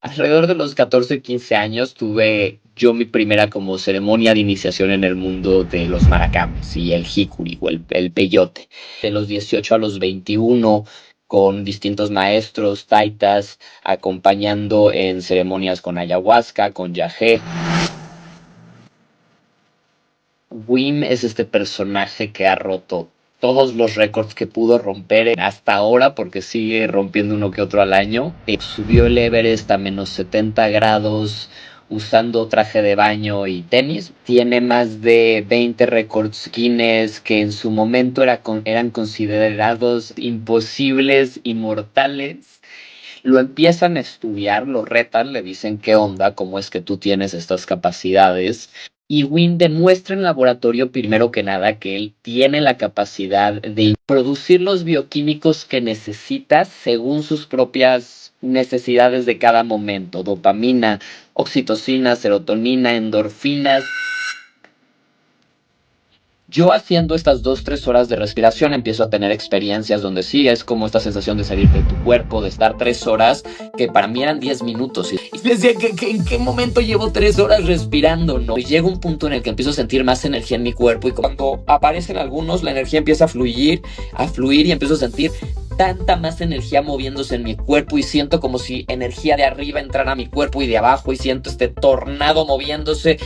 Alrededor de los 14, 15 años tuve yo mi primera como ceremonia de iniciación en el mundo de los maracames y el jicuri o el peyote. De los 18 a los 21, con distintos maestros, taitas, acompañando en ceremonias con ayahuasca, con yagé. Wim es este personaje que ha roto todos los récords que pudo romper hasta ahora, porque sigue rompiendo uno que otro al año. Subió el Everest a menos 70 grados usando traje de baño y tenis. Tiene más de 20 récords Guinness que en su momento eran considerados imposibles, inmortales. Lo empiezan a estudiar, lo retan, le dicen qué onda, cómo es que tú tienes estas capacidades. Y Wynn demuestra en laboratorio, primero que nada, que él tiene la capacidad de producir los bioquímicos que necesitas según sus propias necesidades de cada momento. Dopamina, oxitocina, serotonina, endorfinas. Yo haciendo estas 2, 3 horas de respiración empiezo a tener experiencias donde sí es como esta sensación de salir de tu cuerpo, de estar 3 horas, que para mí eran 10 minutos. Y decía que en qué momento llevo 3 horas respirando, ¿no? Y llega un punto en el que empiezo a sentir más energía en mi cuerpo y cuando aparecen algunos, la energía empieza a fluir y empiezo a sentir tanta más energía moviéndose en mi cuerpo y siento como si energía de arriba entrara a mi cuerpo y de abajo y siento este tornado moviéndose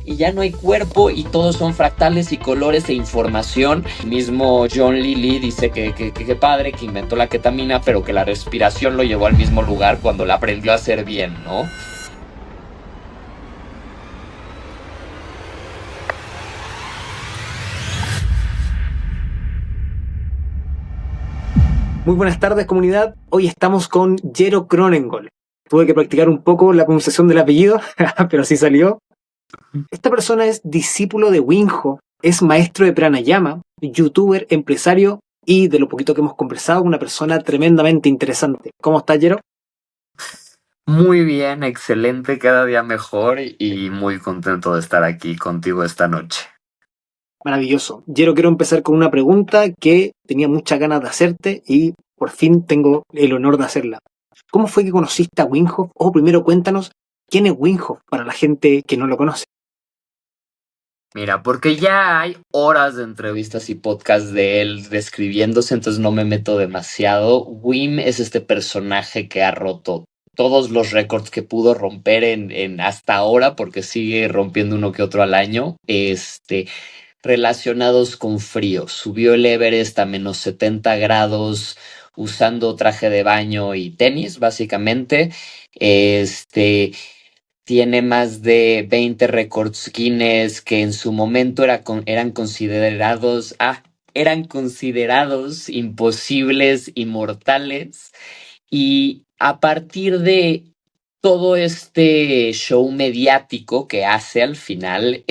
y ya no hay cuerpo y todos son fractales y colores e información. El mismo John Lee dice que padre que inventó la ketamina, pero que la respiración lo llevó al mismo lugar cuando la aprendió a hacer bien, ¿no? Muy buenas tardes, comunidad. Hoy estamos con Jero Cronengold. Tuve que practicar un poco la pronunciación del apellido, pero así salió. Esta persona es discípulo de Wim Hof, es maestro de pranayama, youtuber, empresario y de lo poquito que hemos conversado, una persona tremendamente interesante. ¿Cómo estás, Jero? Muy bien, excelente, cada día mejor y muy contento de estar aquí contigo esta noche. Maravilloso. Jero, quiero empezar con una pregunta que tenía muchas ganas de hacerte y por fin tengo el honor de hacerla. ¿Cómo fue que conociste a Wim Hof? O primero cuéntanos, ¿quién es Wim Hof para la gente que no lo conoce? Mira, porque ya hay horas de entrevistas y podcasts de él describiéndose, entonces no me meto demasiado. Wim es este personaje que ha roto todos los récords que pudo romper en hasta ahora, porque sigue rompiendo uno que otro al año, relacionados con frío. Subió el Everest a menos 70 grados usando traje de baño y tenis, básicamente. Tiene más de 20 récords Guinness que en su momento eran considerados imposibles, inmortales. Y a partir de todo este show mediático que hace al final,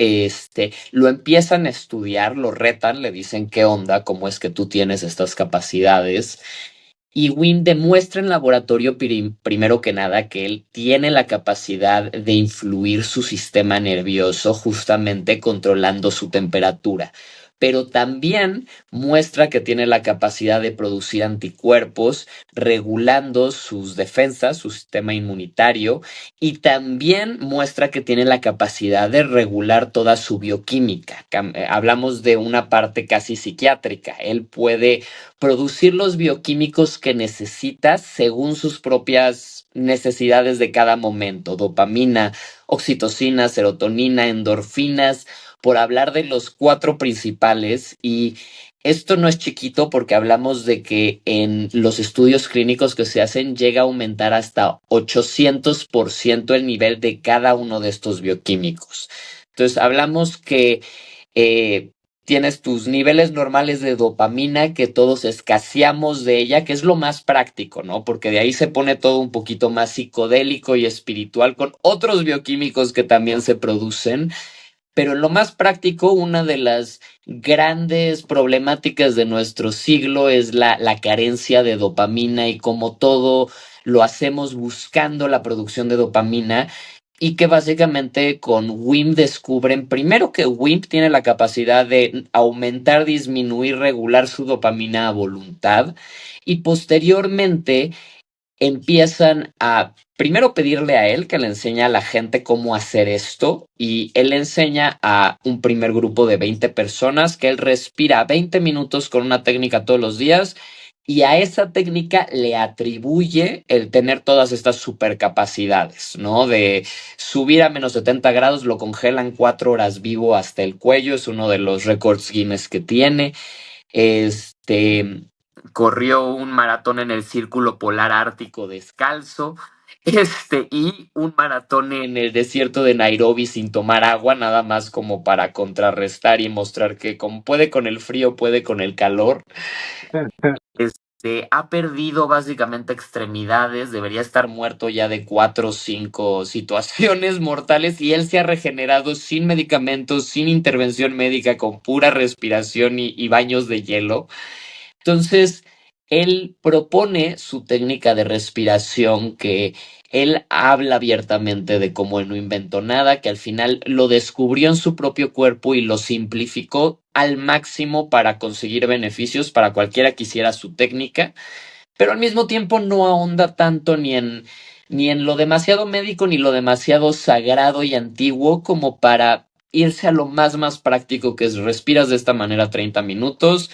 lo empiezan a estudiar, lo retan, le dicen qué onda, cómo es que tú tienes estas capacidades. Y Wynn demuestra en laboratorio, primero que nada, que él tiene la capacidad de influir su sistema nervioso justamente controlando su temperatura. Pero también muestra que tiene la capacidad de producir anticuerpos, regulando sus defensas, su sistema inmunitario, y también muestra que tiene la capacidad de regular toda su bioquímica. Hablamos de una parte casi psiquiátrica. Él puede producir los bioquímicos que necesitas según sus propias necesidades de cada momento. Dopamina, oxitocina, serotonina, endorfinas, por hablar de los 4 principales. Y esto no es chiquito porque hablamos de que en los estudios clínicos que se hacen llega a aumentar hasta 800% el nivel de cada uno de estos bioquímicos. Entonces hablamos que eh, tienes tus niveles normales de dopamina, que todos escaseamos de ella, que es lo más práctico, ¿no? Porque de ahí se pone todo un poquito más psicodélico y espiritual con otros bioquímicos que también se producen. Pero en lo más práctico, una de las grandes problemáticas de nuestro siglo es la carencia de dopamina y como todo lo hacemos buscando la producción de dopamina y que básicamente con WIM descubren primero que WIM tiene la capacidad de aumentar, disminuir, regular su dopamina a voluntad y posteriormente empiezan a primero pedirle a él que le enseñe a la gente cómo hacer esto y él le enseña a un primer grupo de 20 personas que él respira 20 minutos con una técnica todos los días y a esa técnica le atribuye el tener todas estas supercapacidades, ¿no? De subir a -70 grados, lo congelan 4 horas vivo hasta el cuello, es uno de los récords Guinness que tiene. Este, corrió un maratón en el Círculo Polar Ártico descalzo, y un maratón en el desierto de Nairobi sin tomar agua, nada más como para contrarrestar y mostrar que como puede con el frío, puede con el calor. Ha perdido básicamente extremidades, debería estar muerto ya de 4 o 5 situaciones mortales y él se ha regenerado sin medicamentos, sin intervención médica, con pura respiración y baños de hielo. Entonces, él propone su técnica de respiración que él habla abiertamente de cómo él no inventó nada, que al final lo descubrió en su propio cuerpo y lo simplificó al máximo para conseguir beneficios para cualquiera que hiciera su técnica, pero al mismo tiempo no ahonda tanto ni en lo demasiado médico ni lo demasiado sagrado y antiguo como para irse a lo más práctico, que es respiras de esta manera 30 minutos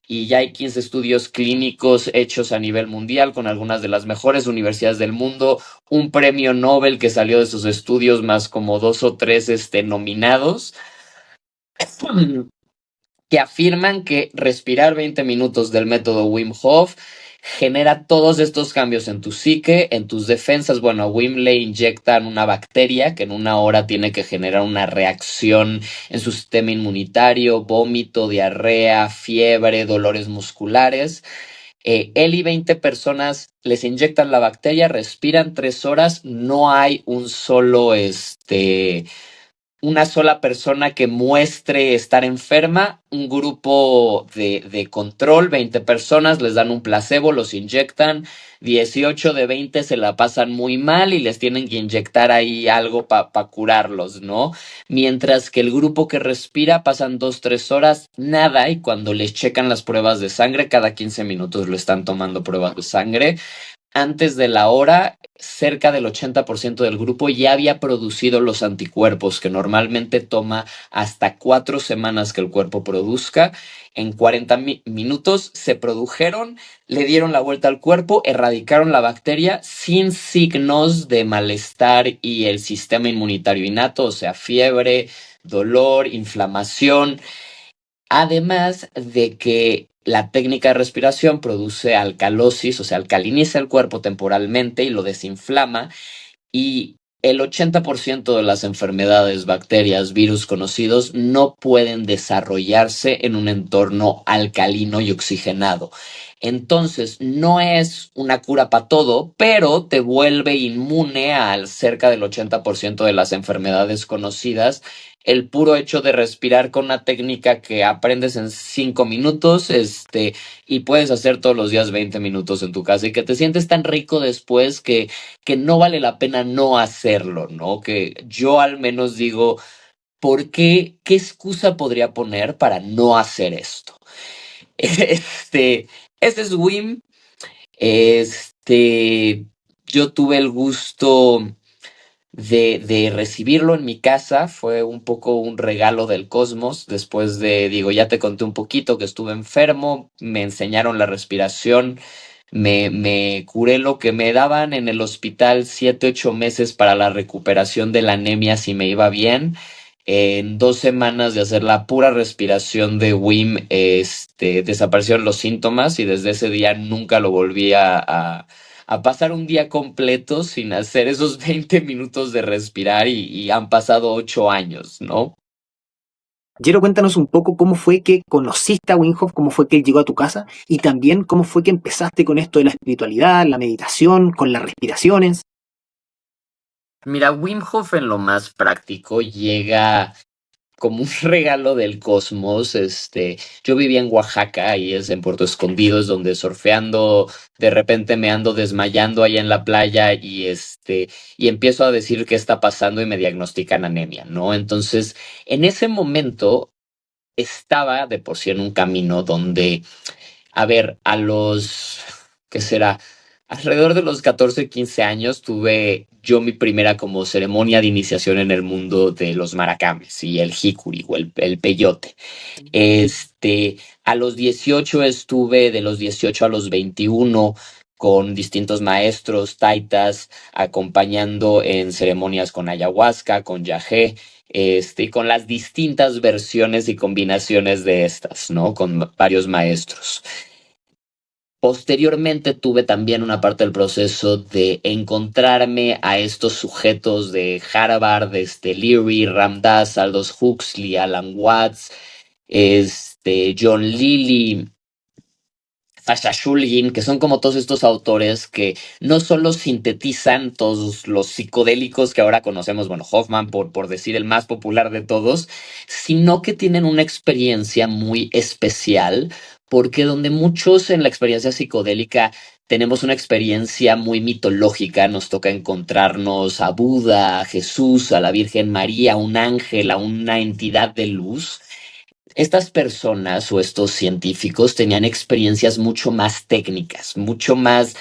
y ya hay 15 estudios clínicos hechos a nivel mundial con algunas de las mejores universidades del mundo, un premio Nobel que salió de esos estudios más como 2 o 3 nominados, que afirman que respirar 20 minutos del método Wim Hof genera todos estos cambios en tu psique, en tus defensas. Bueno, a Wim le inyectan una bacteria que en 1 hora tiene que generar una reacción en su sistema inmunitario, vómito, diarrea, fiebre, dolores musculares. Él y 20 personas les inyectan la bacteria, respiran 3 horas, no hay una sola persona que muestre estar enferma, un grupo de control, 20 personas, les dan un placebo, los inyectan, 18 de 20 se la pasan muy mal y les tienen que inyectar ahí algo para curarlos, ¿no? Mientras que el grupo que respira pasan 2, 3 horas, nada, y cuando les checan las pruebas de sangre, cada 15 minutos lo están tomando pruebas de sangre, antes de la hora, cerca del 80% del grupo ya había producido los anticuerpos que normalmente toma hasta 4 semanas que el cuerpo produzca. En 40 minutos se produjeron, le dieron la vuelta al cuerpo, erradicaron la bacteria sin signos de malestar y el sistema inmunitario innato, o sea, fiebre, dolor, inflamación. Además de que la técnica de respiración produce alcalosis, o sea, alcaliniza el cuerpo temporalmente y lo desinflama, y el 80% de las enfermedades, bacterias, virus conocidos no pueden desarrollarse en un entorno alcalino y oxigenado. Entonces, no es una cura para todo, pero te vuelve inmune al cerca del 80% de las enfermedades conocidas. El puro hecho de respirar con una técnica que aprendes en 5 minutos, y puedes hacer todos los días 20 minutos en tu casa y que te sientes tan rico después que no vale la pena no hacerlo, ¿no? Que yo al menos digo, ¿por qué? ¿Qué excusa podría poner para no hacer esto? Este, este es Wim. Este, yo tuve el gusto de recibirlo en mi casa. Fue un poco un regalo del cosmos. Después digo, ya te conté un poquito que estuve enfermo, me enseñaron la respiración, me curé lo que me daban en el hospital 7, 8 meses para la recuperación de la anemia si me iba bien. En 2 semanas de hacer la pura respiración de Wim, desaparecieron los síntomas y desde ese día nunca lo volví a pasar un día completo sin hacer esos 20 minutos de respirar y han pasado 8 años, ¿no? Jero, cuéntanos un poco cómo fue que conociste a Wim Hof, cómo fue que él llegó a tu casa y también cómo fue que empezaste con esto de la espiritualidad, la meditación, con las respiraciones. Mira, Wim Hof en lo más práctico llega como un regalo del cosmos. Yo vivía en Oaxaca y es en Puerto Escondido, es donde surfeando, de repente me ando desmayando allá en la playa y empiezo a decir qué está pasando y me diagnostican anemia, ¿no? Entonces, en ese momento estaba de por sí en un camino donde, a ver, ¿qué será? Alrededor de los 14, 15 años tuve yo mi primera como ceremonia de iniciación en el mundo de los maracames y el jicuri o el peyote. Este, a los 18 estuve de los 18 a los 21 con distintos maestros, taitas, acompañando en ceremonias con ayahuasca, con yagé, y con las distintas versiones y combinaciones de estas, ¿no? Con varios maestros. Posteriormente tuve también una parte del proceso de encontrarme a estos sujetos de Harvard, Leary, Ram Dass, Aldous Huxley, Alan Watts, John Lilly, Sasha Shulgin, que son como todos estos autores que no solo sintetizan todos los psicodélicos que ahora conocemos, bueno, Hoffman por decir el más popular de todos, sino que tienen una experiencia muy especial, porque donde muchos en la experiencia psicodélica tenemos una experiencia muy mitológica, nos toca encontrarnos a Buda, a Jesús, a la Virgen María, a un ángel, a una entidad de luz. Estas personas o estos científicos tenían experiencias mucho más técnicas, mucho más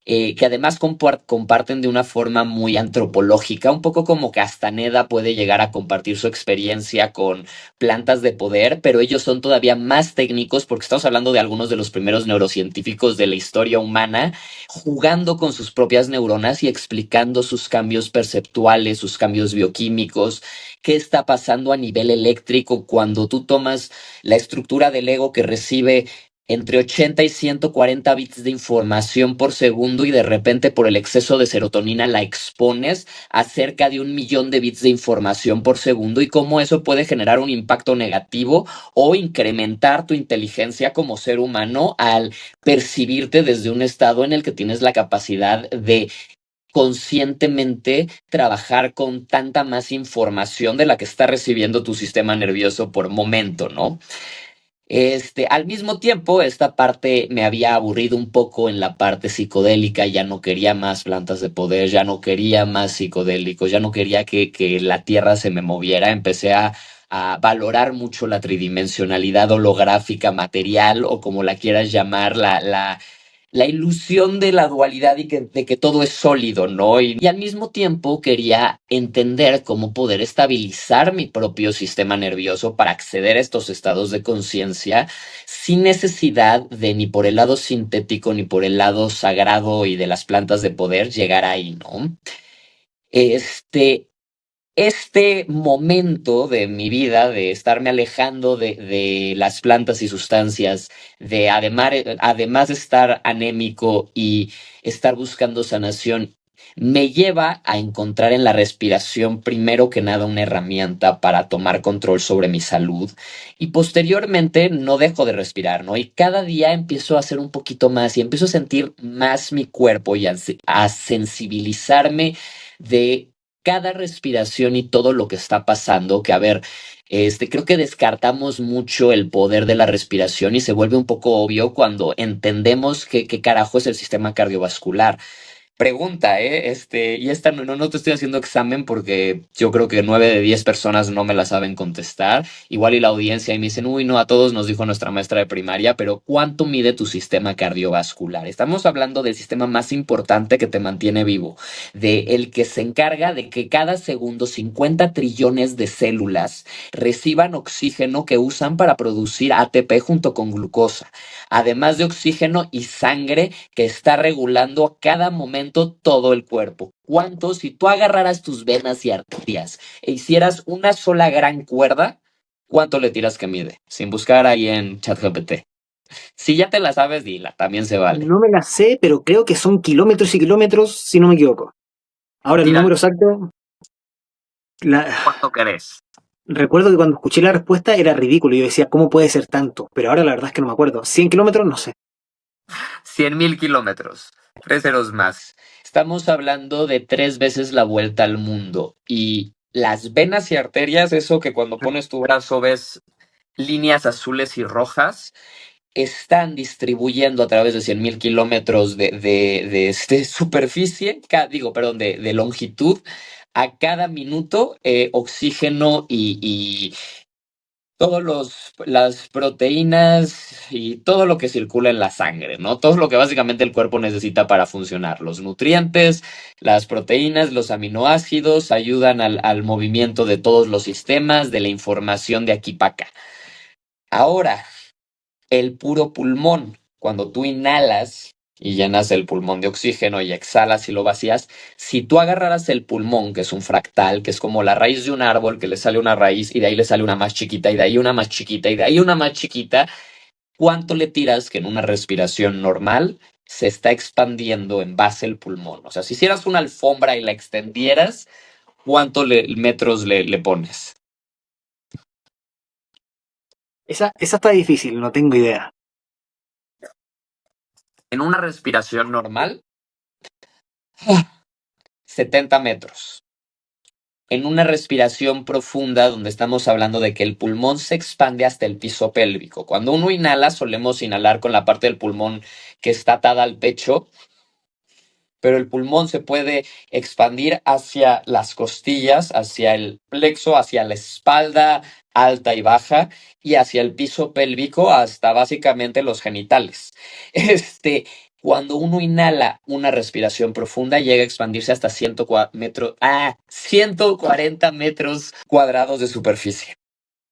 que además comparten de una forma muy antropológica, un poco como Castaneda puede llegar a compartir su experiencia con plantas de poder, pero ellos son todavía más técnicos porque estamos hablando de algunos de los primeros neurocientíficos de la historia humana, jugando con sus propias neuronas y explicando sus cambios perceptuales, sus cambios bioquímicos, qué está pasando a nivel eléctrico cuando tú tomas la estructura del ego que recibe entre 80 y 140 bits de información por segundo y de repente por el exceso de serotonina la expones a cerca de 1 millón de bits de información por segundo y cómo eso puede generar un impacto negativo o incrementar tu inteligencia como ser humano al percibirte desde un estado en el que tienes la capacidad de conscientemente trabajar con tanta más información de la que está recibiendo tu sistema nervioso por momento, ¿no? Al mismo tiempo, esta parte me había aburrido un poco en la parte psicodélica, ya no quería más plantas de poder, ya no quería más psicodélicos, ya no quería que la tierra se me moviera, empecé a valorar mucho la tridimensionalidad holográfica, material o como la quieras llamar, la ilusión de la dualidad y de que todo es sólido, ¿no? Y al mismo tiempo quería entender cómo poder estabilizar mi propio sistema nervioso para acceder a estos estados de conciencia sin necesidad de ni por el lado sintético ni por el lado sagrado y de las plantas de poder llegar ahí, ¿no? Este, este momento de mi vida, de estarme alejando de las plantas y sustancias, de además de estar anémico y estar buscando sanación, me lleva a encontrar en la respiración, primero que nada, una herramienta para tomar control sobre mi salud y posteriormente no dejo de respirar, ¿no? Y cada día empiezo a hacer un poquito más y empiezo a sentir más mi cuerpo y a sensibilizarme de cada respiración y todo lo que está pasando, que a ver, creo que descartamos mucho el poder de la respiración y se vuelve un poco obvio cuando entendemos qué carajo es el sistema cardiovascular. Pregunta, y esta no te estoy haciendo examen porque yo creo que 9 de 10 personas no me la saben contestar. Igual y la audiencia y me dicen, uy, no, a todos nos dijo nuestra maestra de primaria, pero ¿cuánto mide tu sistema cardiovascular? Estamos hablando del sistema más importante que te mantiene vivo, de el que se encarga de que cada segundo 50 trillones de células reciban oxígeno que usan para producir ATP junto con glucosa, además de oxígeno y sangre que está regulando a cada momento todo el cuerpo. ¿Cuánto? Si tú agarraras tus venas y arterias e hicieras una sola gran cuerda, ¿cuánto le tiras que mide? Sin buscar ahí en ChatGPT. Si ya te la sabes, dila, también se vale. No me la sé, pero creo que son kilómetros y kilómetros, si no me equivoco. Ahora el Tira, número exacto, la, ¿cuánto querés? recuerdo que cuando escuché la respuesta era ridículo. Yo decía, ¿cómo puede ser tanto? Pero ahora la verdad es que no me acuerdo. ¿100 kilómetros? No sé. 100.000 kilómetros. 3 ceros más. Estamos hablando de 3 veces la vuelta al mundo. Y las venas y arterias, eso que cuando pones tu brazo ves líneas azules y rojas, están distribuyendo a través de 100.000 kilómetros de superficie, perdón, de longitud, a cada minuto oxígeno las proteínas y todo lo que circula en la sangre, ¿no? Todo lo que básicamente el cuerpo necesita para funcionar. Los nutrientes, las proteínas, los aminoácidos ayudan al movimiento de todos los sistemas, de la información de aquí para acá. Ahora, el puro pulmón, cuando tú inhalas y llenas el pulmón de oxígeno y exhalas y lo vacías, si tú agarraras el pulmón, que es un fractal, que es como la raíz de un árbol, que le sale una raíz y de ahí le sale una más chiquita y de ahí una más chiquita y de ahí una más chiquita, ¿cuánto le tiras que en una respiración normal se está expandiendo en base el pulmón? O sea, si hicieras una alfombra y la extendieras, metros le pones? Esa está difícil, no tengo idea. En una respiración normal, 70 metros. En una respiración profunda donde estamos hablando de que el pulmón se expande hasta el piso pélvico. Cuando uno inhala, solemos inhalar con la parte del pulmón que está atada al pecho, pero el pulmón se puede expandir hacia las costillas, hacia el plexo, hacia la espalda alta y baja y hacia el piso pélvico hasta básicamente los genitales. Cuando uno inhala una respiración profunda, llega a expandirse hasta 140 metros cuadrados de superficie.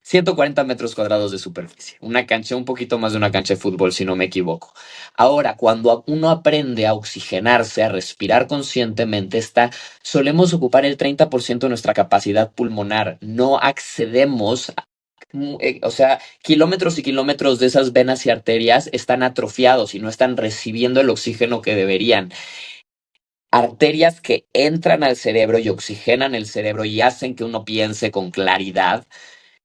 140 metros cuadrados de superficie. Una cancha, un poquito más de una cancha de fútbol, si no me equivoco. Ahora, cuando uno aprende a oxigenarse, a respirar conscientemente, solemos ocupar el 30% de nuestra capacidad pulmonar. No accedemos o sea, kilómetros y kilómetros de esas venas y arterias están atrofiados y no están recibiendo el oxígeno que deberían. Arterias que entran al cerebro y oxigenan el cerebro y hacen que uno piense con claridad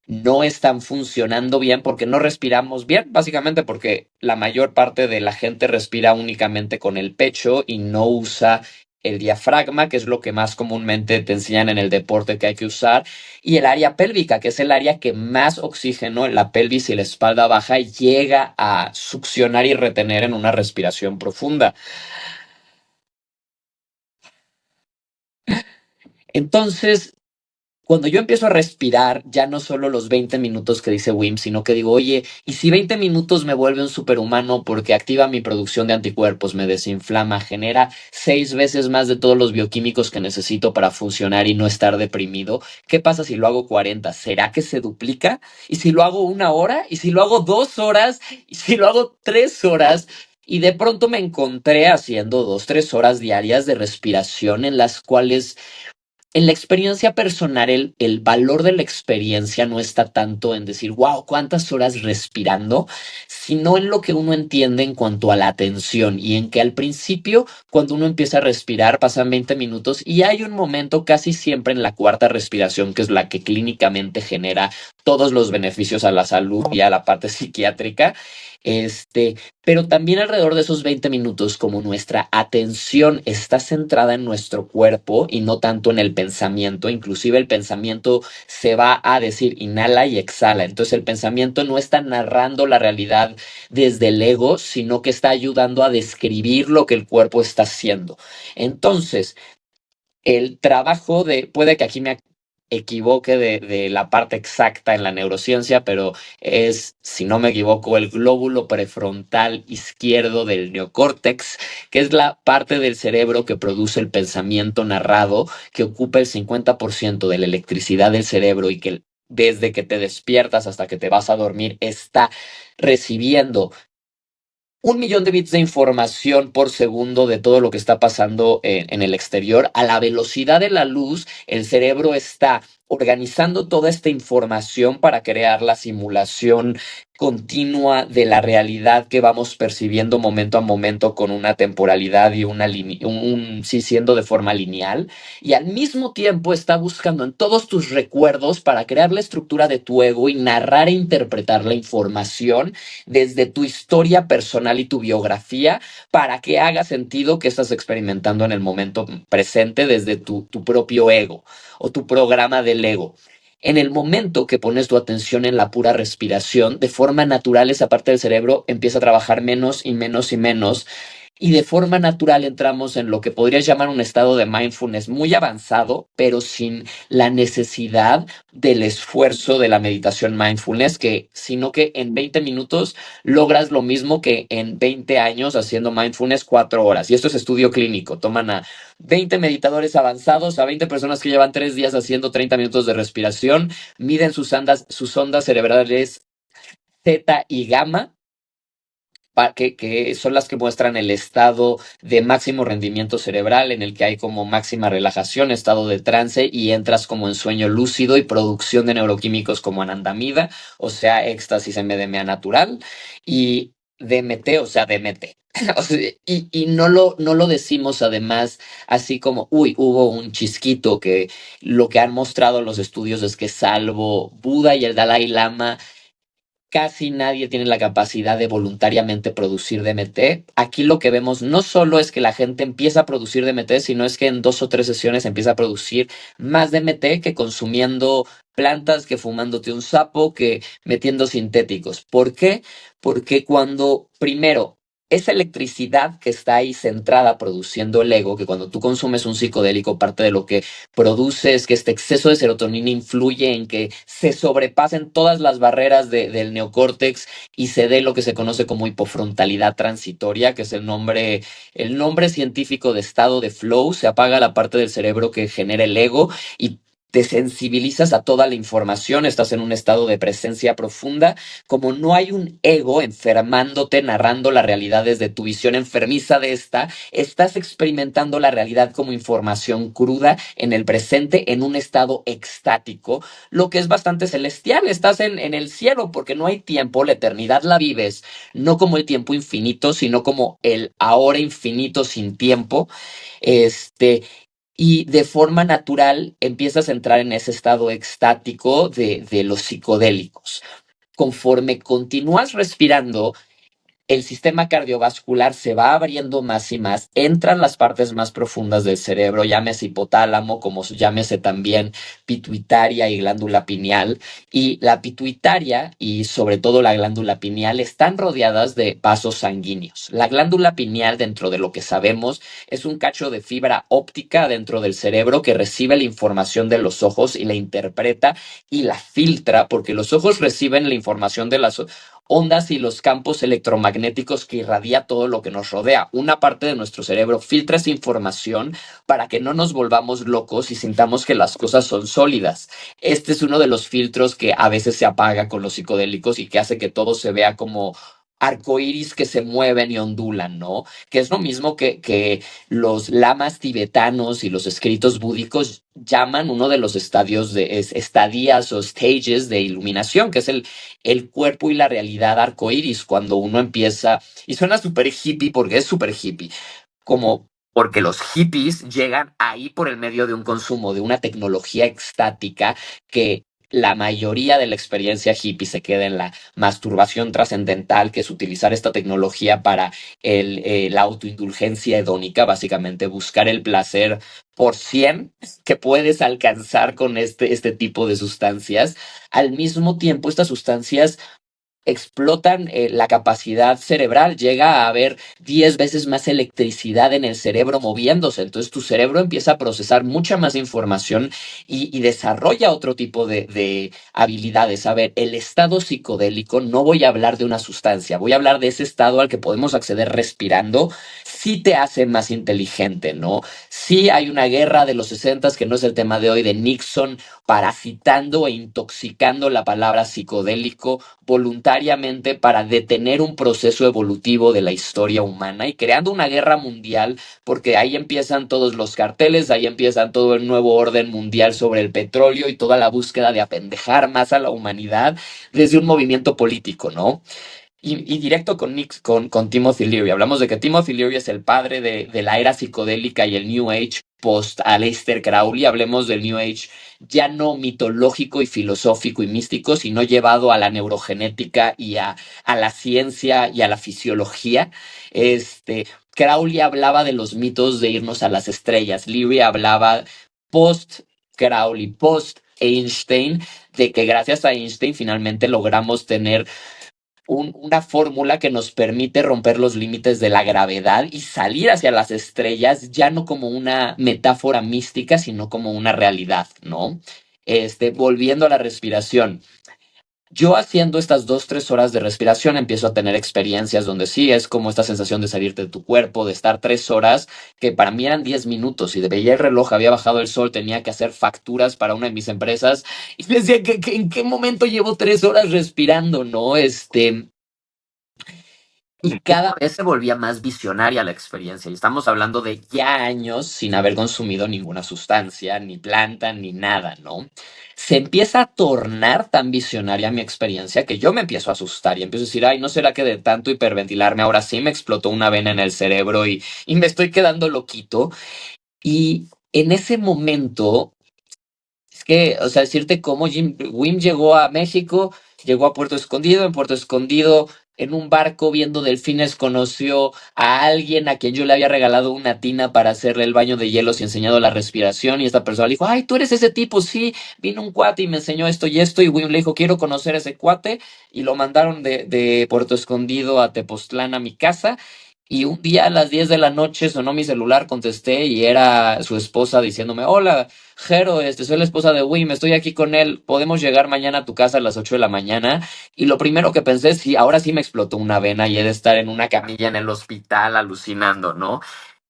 no están funcionando bien porque no respiramos bien, básicamente porque la mayor parte de la gente respira únicamente con el pecho y no usa el diafragma, que es lo que más comúnmente te enseñan en el deporte que hay que usar, y el área pélvica, que es el área que más oxígeno en la pelvis y la espalda baja llega a succionar y retener en una respiración profunda. Entonces, cuando yo empiezo a respirar, ya no solo los 20 minutos que dice Wim, sino que digo, oye, ¿y si 20 minutos me vuelve un superhumano porque activa mi producción de anticuerpos, me desinflama, genera 6 veces más de todos los bioquímicos que necesito para funcionar y no estar deprimido? ¿Qué pasa si lo hago 40? ¿Será que se duplica? ¿Y si lo hago 1 hora? ¿Y si lo hago 2 horas? ¿Y si lo hago 3 horas? Y de pronto me encontré haciendo 2, 3 horas diarias de respiración en las cuales en la experiencia personal, el valor de la experiencia no está tanto en decir, wow, cuántas horas respirando, sino en lo que uno entiende en cuanto a la atención y en que al principio, cuando uno empieza a respirar, pasan 20 minutos y hay un momento casi siempre en la cuarta respiración, que es la que clínicamente genera todos los beneficios a la salud y a la parte psiquiátrica. Pero también alrededor de esos 20 minutos, como nuestra atención está centrada en nuestro cuerpo y no tanto en el pensamiento, inclusive el pensamiento se va a decir inhala y exhala. Entonces el pensamiento no está narrando la realidad desde el ego, sino que está ayudando a describir lo que el cuerpo está haciendo. Entonces, el trabajo puede que aquí me equivoque de la parte exacta en la neurociencia, pero es, si no me equivoco, el glóbulo prefrontal izquierdo del neocórtex, que es la parte del cerebro que produce el pensamiento narrado, que ocupa el 50% de la electricidad del cerebro y que desde que te despiertas hasta que te vas a dormir está recibiendo 1 millón de bits de información por segundo de todo lo que está pasando en el exterior. A la velocidad de la luz, el cerebro está organizando toda esta información para crear la simulación continua de la realidad que vamos percibiendo momento a momento con una temporalidad y sí, siendo de forma lineal. Y al mismo tiempo está buscando en todos tus recuerdos para crear la estructura de tu ego y narrar e interpretar la información desde tu historia personal y tu biografía para que haga sentido que estás experimentando en el momento presente desde tu propio ego o tu programa del ego. En el momento que pones tu atención en la pura respiración, de forma natural esa parte del cerebro empieza a trabajar menos y menos y menos y de forma natural entramos en lo que podrías llamar un estado de mindfulness muy avanzado, pero sin la necesidad del esfuerzo de la meditación mindfulness, sino que en 20 minutos logras lo mismo que en 20 años haciendo mindfulness 4 horas. Y esto es estudio clínico. Toman a 20 meditadores avanzados, a 20 personas que llevan 3 días haciendo 30 minutos de respiración, miden sus ondas cerebrales Theta y gamma, que son las que muestran el estado de máximo rendimiento cerebral en el que hay como máxima relajación, estado de trance y entras como en sueño lúcido y producción de neuroquímicos como anandamida, o sea, éxtasis MDMA natural y DMT, o sea, DMT. O sea, y no lo decimos además así como, uy, hubo un chisquito, que lo que han mostrado los estudios es que salvo Buda y el Dalai Lama, casi nadie tiene la capacidad de voluntariamente producir DMT. Aquí lo que vemos no solo es que la gente empieza a producir DMT, sino es que en 2 o 3 sesiones empieza a producir más DMT que consumiendo plantas, que fumándote un sapo, que metiendo sintéticos. ¿Por qué? Porque cuando primero esa electricidad que está ahí centrada produciendo el ego, que cuando tú consumes un psicodélico, parte de lo que produce es que este exceso de serotonina influye en que se sobrepasen todas las barreras del neocórtex y se dé lo que se conoce como hipofrontalidad transitoria, que es el nombre científico de estado de flow. Se apaga la parte del cerebro que genera el ego y te sensibilizas a toda la información, estás en un estado de presencia profunda. Como no hay un ego enfermándote, narrando la realidad desde tu visión enfermiza de esta, estás experimentando la realidad como información cruda en el presente, en un estado extático, lo que es bastante celestial. Estás en el cielo porque no hay tiempo, la eternidad la vives, no como el tiempo infinito, sino como el ahora infinito sin tiempo. Este, y de forma natural empiezas a entrar en ese estado extático de los psicodélicos. Conforme continúas respirando, el sistema cardiovascular se va abriendo más y más, entran las partes más profundas del cerebro, llámese hipotálamo, como llámese también pituitaria y glándula pineal. Y la pituitaria y sobre todo la glándula pineal están rodeadas de vasos sanguíneos. La glándula pineal, dentro de lo que sabemos, es un cacho de fibra óptica dentro del cerebro que recibe la información de los ojos y la interpreta y la filtra, porque los ojos reciben la información de las ondas y los campos electromagnéticos que irradia todo lo que nos rodea. Una parte de nuestro cerebro filtra esa información para que no nos volvamos locos y sintamos que las cosas son sólidas. Este es uno de los filtros que a veces se apaga con los psicodélicos y que hace que todo se vea como arcoíris que se mueven y ondulan, ¿no? Que es lo mismo que los lamas tibetanos y los escritos búdicos llaman uno de los estadías o stages de iluminación, que es el cuerpo y la realidad arcoíris, cuando uno empieza, y suena súper hippie porque es súper hippie, como porque los hippies llegan ahí por el medio de un consumo de una tecnología extática que la mayoría de la experiencia hippie se queda en la masturbación trascendental, que es utilizar esta tecnología para la autoindulgencia hedónica, básicamente buscar el placer por 100 que puedes alcanzar con este tipo de sustancias. Al mismo tiempo, estas sustancias explotan la capacidad cerebral, llega a haber 10 veces más electricidad en el cerebro moviéndose, entonces tu cerebro empieza a procesar mucha más información y desarrolla otro tipo de habilidades. A ver, el estado psicodélico, no voy a hablar de una sustancia, voy a hablar de ese estado al que podemos acceder respirando, sí te hace más inteligente, ¿no? Sí hay una guerra de los 60 que no es el tema de hoy, de Nixon parasitando e intoxicando la palabra psicodélico voluntariamente para detener un proceso evolutivo de la historia humana y creando una guerra mundial, porque ahí empiezan todos los carteles, ahí empiezan todo el nuevo orden mundial sobre el petróleo y toda la búsqueda de apendejar más a la humanidad desde un movimiento político, ¿no? Y directo con Timothy Leary. Hablamos de que Timothy Leary es el padre de la era psicodélica y el New Age post Aleister Crowley. Hablemos del New Age ya no mitológico y filosófico y místico, sino llevado a la neurogenética y a la ciencia y a la fisiología. Crowley hablaba de los mitos de irnos a las estrellas. Leary hablaba post Crowley, post Einstein, de que gracias a Einstein finalmente logramos tener una fórmula que nos permite romper los límites de la gravedad y salir hacia las estrellas, ya no como una metáfora mística, sino como una realidad, ¿no? Volviendo a la respiración. Yo haciendo estas 2, 3 horas de respiración empiezo a tener experiencias donde sí es como esta sensación de salirte de tu cuerpo, de estar 3 horas, que para mí eran 10 minutos y de veía el reloj, había bajado el sol, tenía que hacer facturas para una de mis empresas y decía que en qué momento llevo 3 horas respirando, ¿no? Y cada vez se volvía más visionaria la experiencia. Y estamos hablando de ya años sin haber consumido ninguna sustancia, ni planta, ni nada, ¿no? Se empieza a tornar tan visionaria mi experiencia que yo me empiezo a asustar y empiezo a decir, ay, ¿no será que de tanto hiperventilarme ahora sí me explotó una vena en el cerebro y me estoy quedando loquito? Y en ese momento es que, o sea, decirte cómo Wim llegó a México, llegó a Puerto Escondido, en Puerto Escondido, en un barco viendo delfines, conoció a alguien a quien yo le había regalado una tina para hacerle el baño de hielos y enseñado la respiración, y esta persona le dijo, ay, tú eres ese tipo, sí, vino un cuate y me enseñó esto, y Wim le dijo, quiero conocer a ese cuate, y lo mandaron de Puerto Escondido a Tepoztlán a mi casa, y un día a las 10 de la noche sonó mi celular, contesté y era su esposa diciéndome, hola, Jero, soy la esposa de Wim, estoy aquí con él, podemos llegar mañana a tu casa a las 8 de la mañana. Y lo primero que pensé es, sí, ahora sí me explotó una vena y he de estar en una camilla en el hospital alucinando, ¿no?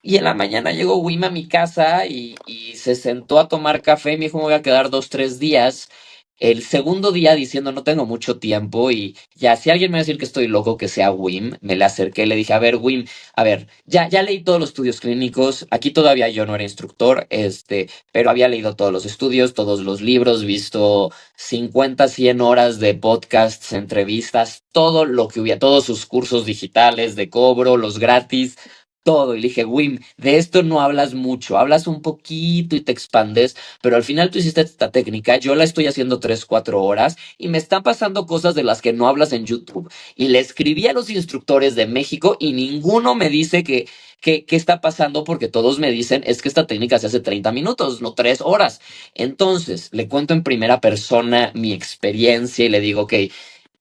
Y en la mañana llegó Wim a mi casa y se sentó a tomar café y me dijo, me voy a quedar 2, 3 días. El segundo día diciendo no tengo mucho tiempo y ya si alguien me va a decir que estoy loco que sea Wim, me le acerqué y le dije, a ver Wim, a ver, ya leí todos los estudios clínicos, aquí todavía yo no era instructor, pero había leído todos los estudios, todos los libros, visto 50, 100 horas de podcasts, entrevistas, todo lo que hubiera, todos sus cursos digitales de cobro, los gratis, todo. Y le dije, Wim, de esto no hablas mucho, hablas un poquito y te expandes, pero al final tú hiciste esta técnica, yo la estoy haciendo 3, 4 horas y me están pasando cosas de las que no hablas en YouTube. Y le escribí a los instructores de México y ninguno me dice qué está pasando porque todos me dicen es que esta técnica se hace 30 minutos, no 3 horas. Entonces, le cuento en primera persona mi experiencia y le digo, ok,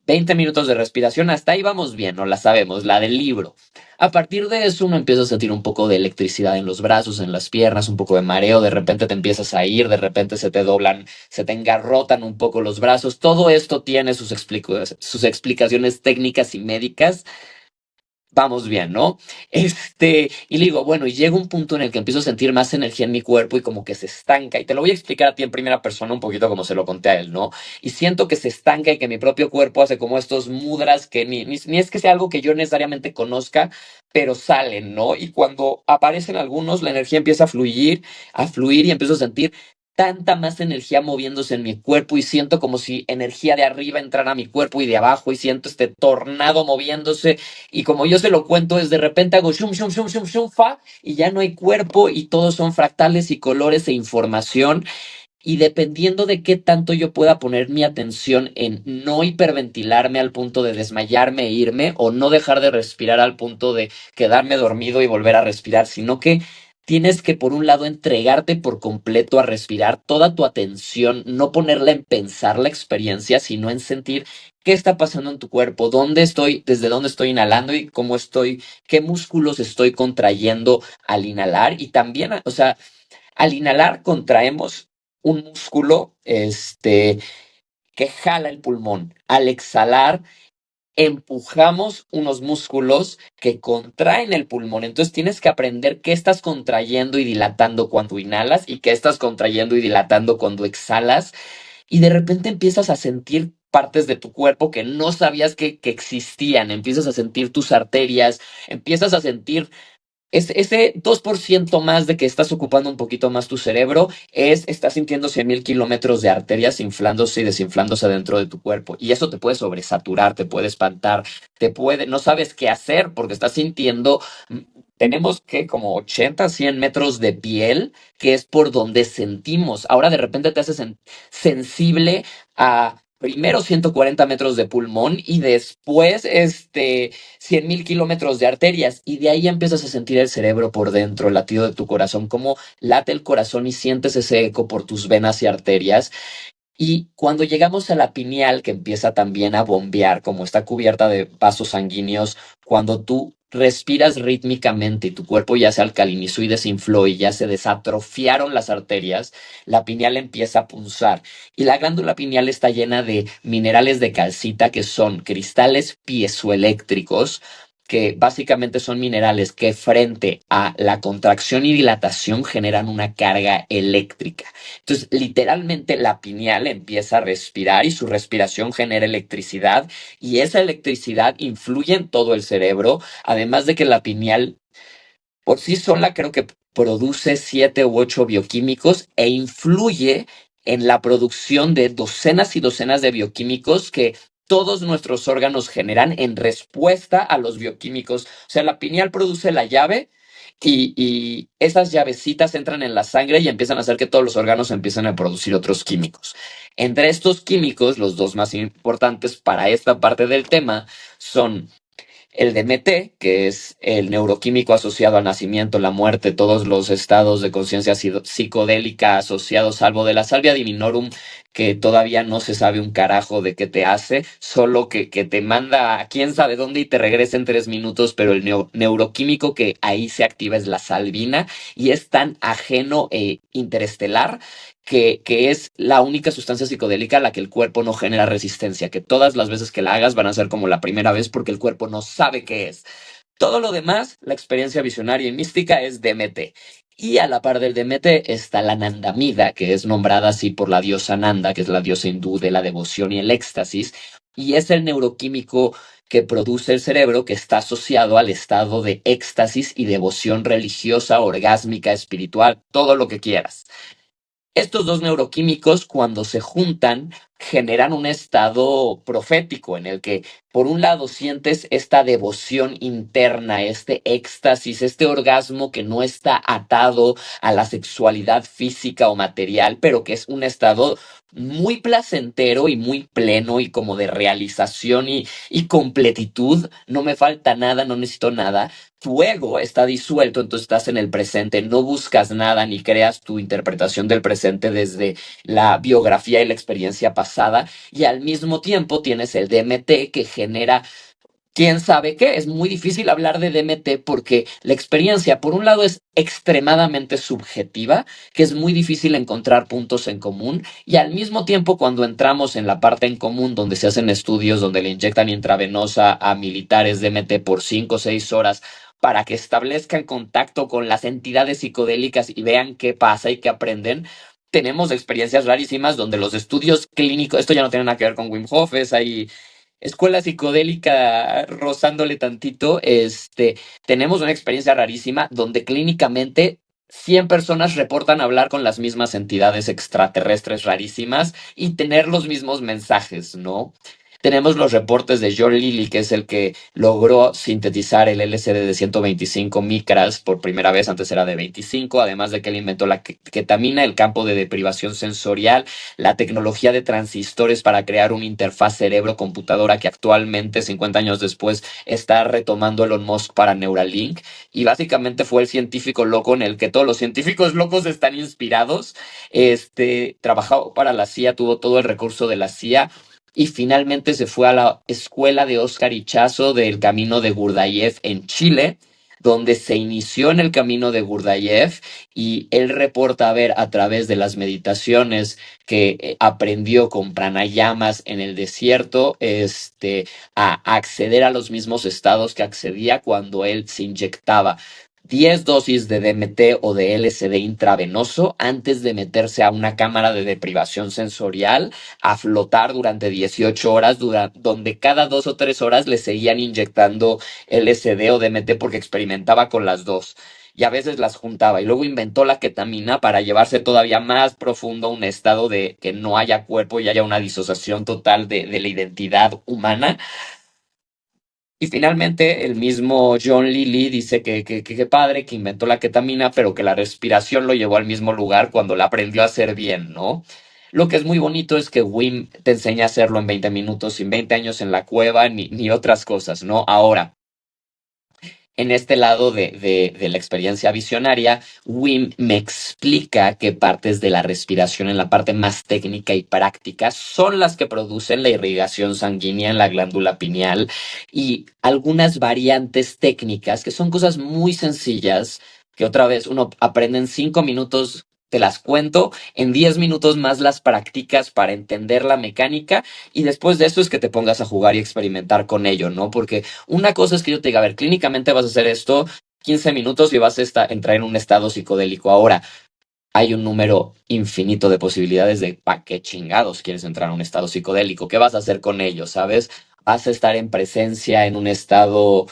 20 minutos de respiración, hasta ahí vamos bien, no la sabemos, la del libro. A partir de eso uno empieza a sentir un poco de electricidad en los brazos, en las piernas, un poco de mareo, de repente te empiezas a ir, de repente se te doblan, se te engarrotan un poco los brazos. Todo esto tiene sus explicaciones técnicas y médicas, vamos bien, ¿no? Y le digo, bueno, y llega un punto en el que empiezo a sentir más energía en mi cuerpo y como que se estanca, y te lo voy a explicar a ti en primera persona un poquito como se lo conté a él, ¿no? Y siento que se estanca y que mi propio cuerpo hace como estos mudras que ni es que sea algo que yo necesariamente conozca, pero salen, ¿no? Y cuando aparecen algunos, la energía empieza a fluir y empiezo a sentir tanta más energía moviéndose en mi cuerpo y siento como si energía de arriba entrara a mi cuerpo y de abajo y siento este tornado moviéndose y como yo se lo cuento, es de repente hago shum, shum, shum, shum, shum, fa, y ya no hay cuerpo y todos son fractales y colores e información. Y dependiendo de qué tanto yo pueda poner mi atención en no hiperventilarme al punto de desmayarme e irme, o no dejar de respirar al punto de quedarme dormido y volver a respirar, sino que tienes que, por un lado, entregarte por completo a respirar toda tu atención, no ponerla en pensar la experiencia, sino en sentir qué está pasando en tu cuerpo, dónde estoy, desde dónde estoy inhalando y cómo estoy, qué músculos estoy contrayendo al inhalar. Y también, o sea, al inhalar contraemos un músculo, que jala el pulmón. Al exhalar empujamos unos músculos que contraen el pulmón. Entonces tienes que aprender qué estás contrayendo y dilatando cuando inhalas y qué estás contrayendo y dilatando cuando exhalas. Y de repente empiezas a sentir partes de tu cuerpo que no sabías que existían. Empiezas a sentir tus arterias, empiezas a sentir ese 2% más de que estás ocupando un poquito más tu cerebro estás sintiendo 100,000 kilómetros de arterias inflándose y desinflándose dentro de tu cuerpo. Y eso te puede sobresaturar, te puede espantar, no sabes qué hacer porque estás sintiendo, mm, tenemos que como 80, 100 metros de piel, que es por donde sentimos. Ahora de repente te haces sensible a... Primero 140 metros de pulmón y después 100,000 kilómetros de arterias y de ahí empiezas a sentir el cerebro por dentro, el latido de tu corazón, cómo late el corazón y sientes ese eco por tus venas y arterias. Y cuando llegamos a la pineal, que empieza también a bombear, como está cubierta de vasos sanguíneos, cuando tú respiras rítmicamente y tu cuerpo ya se alcalinizó y desinfló y ya se desatrofiaron las arterias, la pineal empieza a punzar. Y la glándula pineal está llena de minerales de calcita, que son cristales piezoeléctricos, que básicamente son minerales que frente a la contracción y dilatación generan una carga eléctrica. Entonces, literalmente la pineal empieza a respirar y su respiración genera electricidad y esa electricidad influye en todo el cerebro, además de que la pineal por sí sola creo que produce 7 u 8 bioquímicos e influye en la producción de docenas y docenas de bioquímicos que todos nuestros órganos generan en respuesta a los bioquímicos. O sea, la pineal produce la llave y esas llavecitas entran en la sangre y empiezan a hacer que todos los órganos empiecen a producir otros químicos. Entre estos químicos, los dos más importantes para esta parte del tema son el DMT, que es el neuroquímico asociado al nacimiento, la muerte, todos los estados de conciencia psicodélica asociados, salvo de la salvia divinorum, que todavía no se sabe un carajo de qué te hace, solo que te manda a quién sabe dónde y te regresa en 3 minutos, pero el neuroquímico que ahí se activa es la salvina y es tan ajeno e interestelar que es la única sustancia psicodélica a la que el cuerpo no genera resistencia, que todas las veces que la hagas van a ser como la primera vez porque el cuerpo no sabe qué es. Todo lo demás, la experiencia visionaria y mística es DMT. Y a la par del DMT está la Nandamida, que es nombrada así por la diosa Nanda, que es la diosa hindú de la devoción y el éxtasis, y es el neuroquímico que produce el cerebro que está asociado al estado de éxtasis y devoción religiosa, orgásmica, espiritual, todo lo que quieras. Estos dos neuroquímicos, cuando se juntan, generan un estado profético en el que, por un lado, sientes esta devoción interna, este éxtasis, este orgasmo que no está atado a la sexualidad física o material, pero que es un estado muy placentero y muy pleno y como de realización y completitud. No me falta nada, no necesito nada. Tu ego está disuelto, entonces estás en el presente, no buscas nada ni creas tu interpretación del presente desde la biografía y la experiencia pasada, y al mismo tiempo tienes el DMT que genera quién sabe qué. Es muy difícil hablar de DMT porque la experiencia, por un lado, es extremadamente subjetiva, que es muy difícil encontrar puntos en común, y al mismo tiempo, cuando entramos en la parte en común donde se hacen estudios, donde le inyectan intravenosa a militares DMT por 5 o 6 horas para que establezcan contacto con las entidades psicodélicas y vean qué pasa y qué aprenden. Tenemos experiencias rarísimas donde los estudios clínicos, esto ya no tiene nada que ver con Wim Hof, es ahí escuela psicodélica rozándole tantito, tenemos una experiencia rarísima donde clínicamente 100 personas reportan hablar con las mismas entidades extraterrestres rarísimas y tener los mismos mensajes, ¿no? Tenemos los reportes de John Lilly, que es el que logró sintetizar el LSD de 125 micras por primera vez, antes era de 25, además de que él inventó la ketamina, el campo de deprivación sensorial, la tecnología de transistores para crear una interfaz cerebro-computadora que actualmente, 50 años después, está retomando Elon Musk para Neuralink. Y básicamente fue el científico loco en el que todos los científicos locos están inspirados. Trabajó para la CIA, tuvo todo el recurso de la CIA. Y finalmente se fue a la escuela de Oscar Ichazo del camino de Gurdjieff en Chile, donde se inició en el camino de Gurdjieff y él reporta ver a través de las meditaciones que aprendió con pranayamas en el desierto, a acceder a los mismos estados que accedía cuando él se inyectaba 10 dosis de DMT o de LSD intravenoso antes de meterse a una cámara de deprivación sensorial a flotar durante 18 horas, donde cada 2 o 3 horas le seguían inyectando LSD o DMT porque experimentaba con las dos y a veces las juntaba y luego inventó la ketamina para llevarse todavía más profundo a un estado de que no haya cuerpo y haya una disociación total de la identidad humana. Y finalmente el mismo John Lilly dice que padre que inventó la ketamina, pero que la respiración lo llevó al mismo lugar cuando la aprendió a hacer bien, ¿no? Lo que es muy bonito es que Wim te enseña a hacerlo en 20 minutos, sin 20 años en la cueva, ni otras cosas, ¿no? Ahora, en este lado de la experiencia visionaria, Wim me explica que partes de la respiración en la parte más técnica y práctica son las que producen la irrigación sanguínea en la glándula pineal y algunas variantes técnicas que son cosas muy sencillas que otra vez uno aprende en 5 minutos. Te las cuento, en 10 minutos más las practicas para entender la mecánica y después de eso es que te pongas a jugar y experimentar con ello, ¿no? Porque una cosa es que yo te diga, a ver, clínicamente vas a hacer esto 15 minutos y vas a entrar en un estado psicodélico. Ahora, hay un número infinito de posibilidades de para qué chingados quieres entrar en un estado psicodélico. ¿Qué vas a hacer con ello, sabes? Vas a estar en presencia en un estado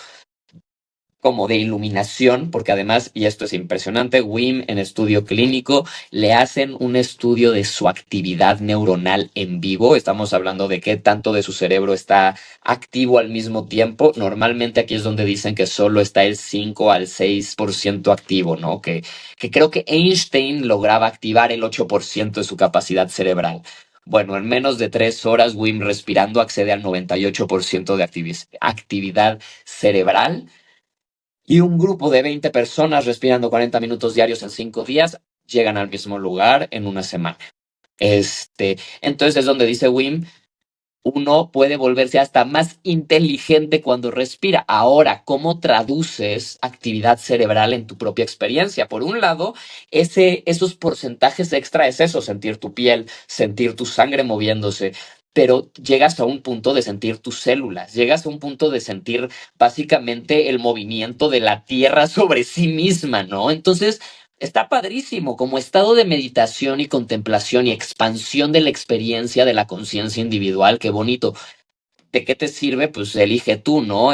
como de iluminación, porque además, y esto es impresionante, Wim en estudio clínico le hacen un estudio de su actividad neuronal en vivo. Estamos hablando de qué tanto de su cerebro está activo al mismo tiempo. Normalmente aquí es donde dicen que solo está el 5 al 6% activo, ¿no? Que creo que Einstein lograba activar el 8% de su capacidad cerebral. Bueno, en menos de 3 horas, Wim respirando accede al 98% de actividad cerebral y un grupo de 20 personas respirando 40 minutos diarios en 5 días llegan al mismo lugar en una semana. Entonces es donde dice Wim, uno puede volverse hasta más inteligente cuando respira. Ahora, ¿cómo traduces actividad cerebral en tu propia experiencia? Por un lado, esos porcentajes extra es eso, sentir tu piel, sentir tu sangre moviéndose, pero llegas a un punto de sentir tus células, llegas a un punto de sentir básicamente el movimiento de la Tierra sobre sí misma, ¿no? Entonces, está padrísimo como estado de meditación y contemplación y expansión de la experiencia de la conciencia individual. Qué bonito. ¿De qué te sirve? Pues elige tú, ¿no?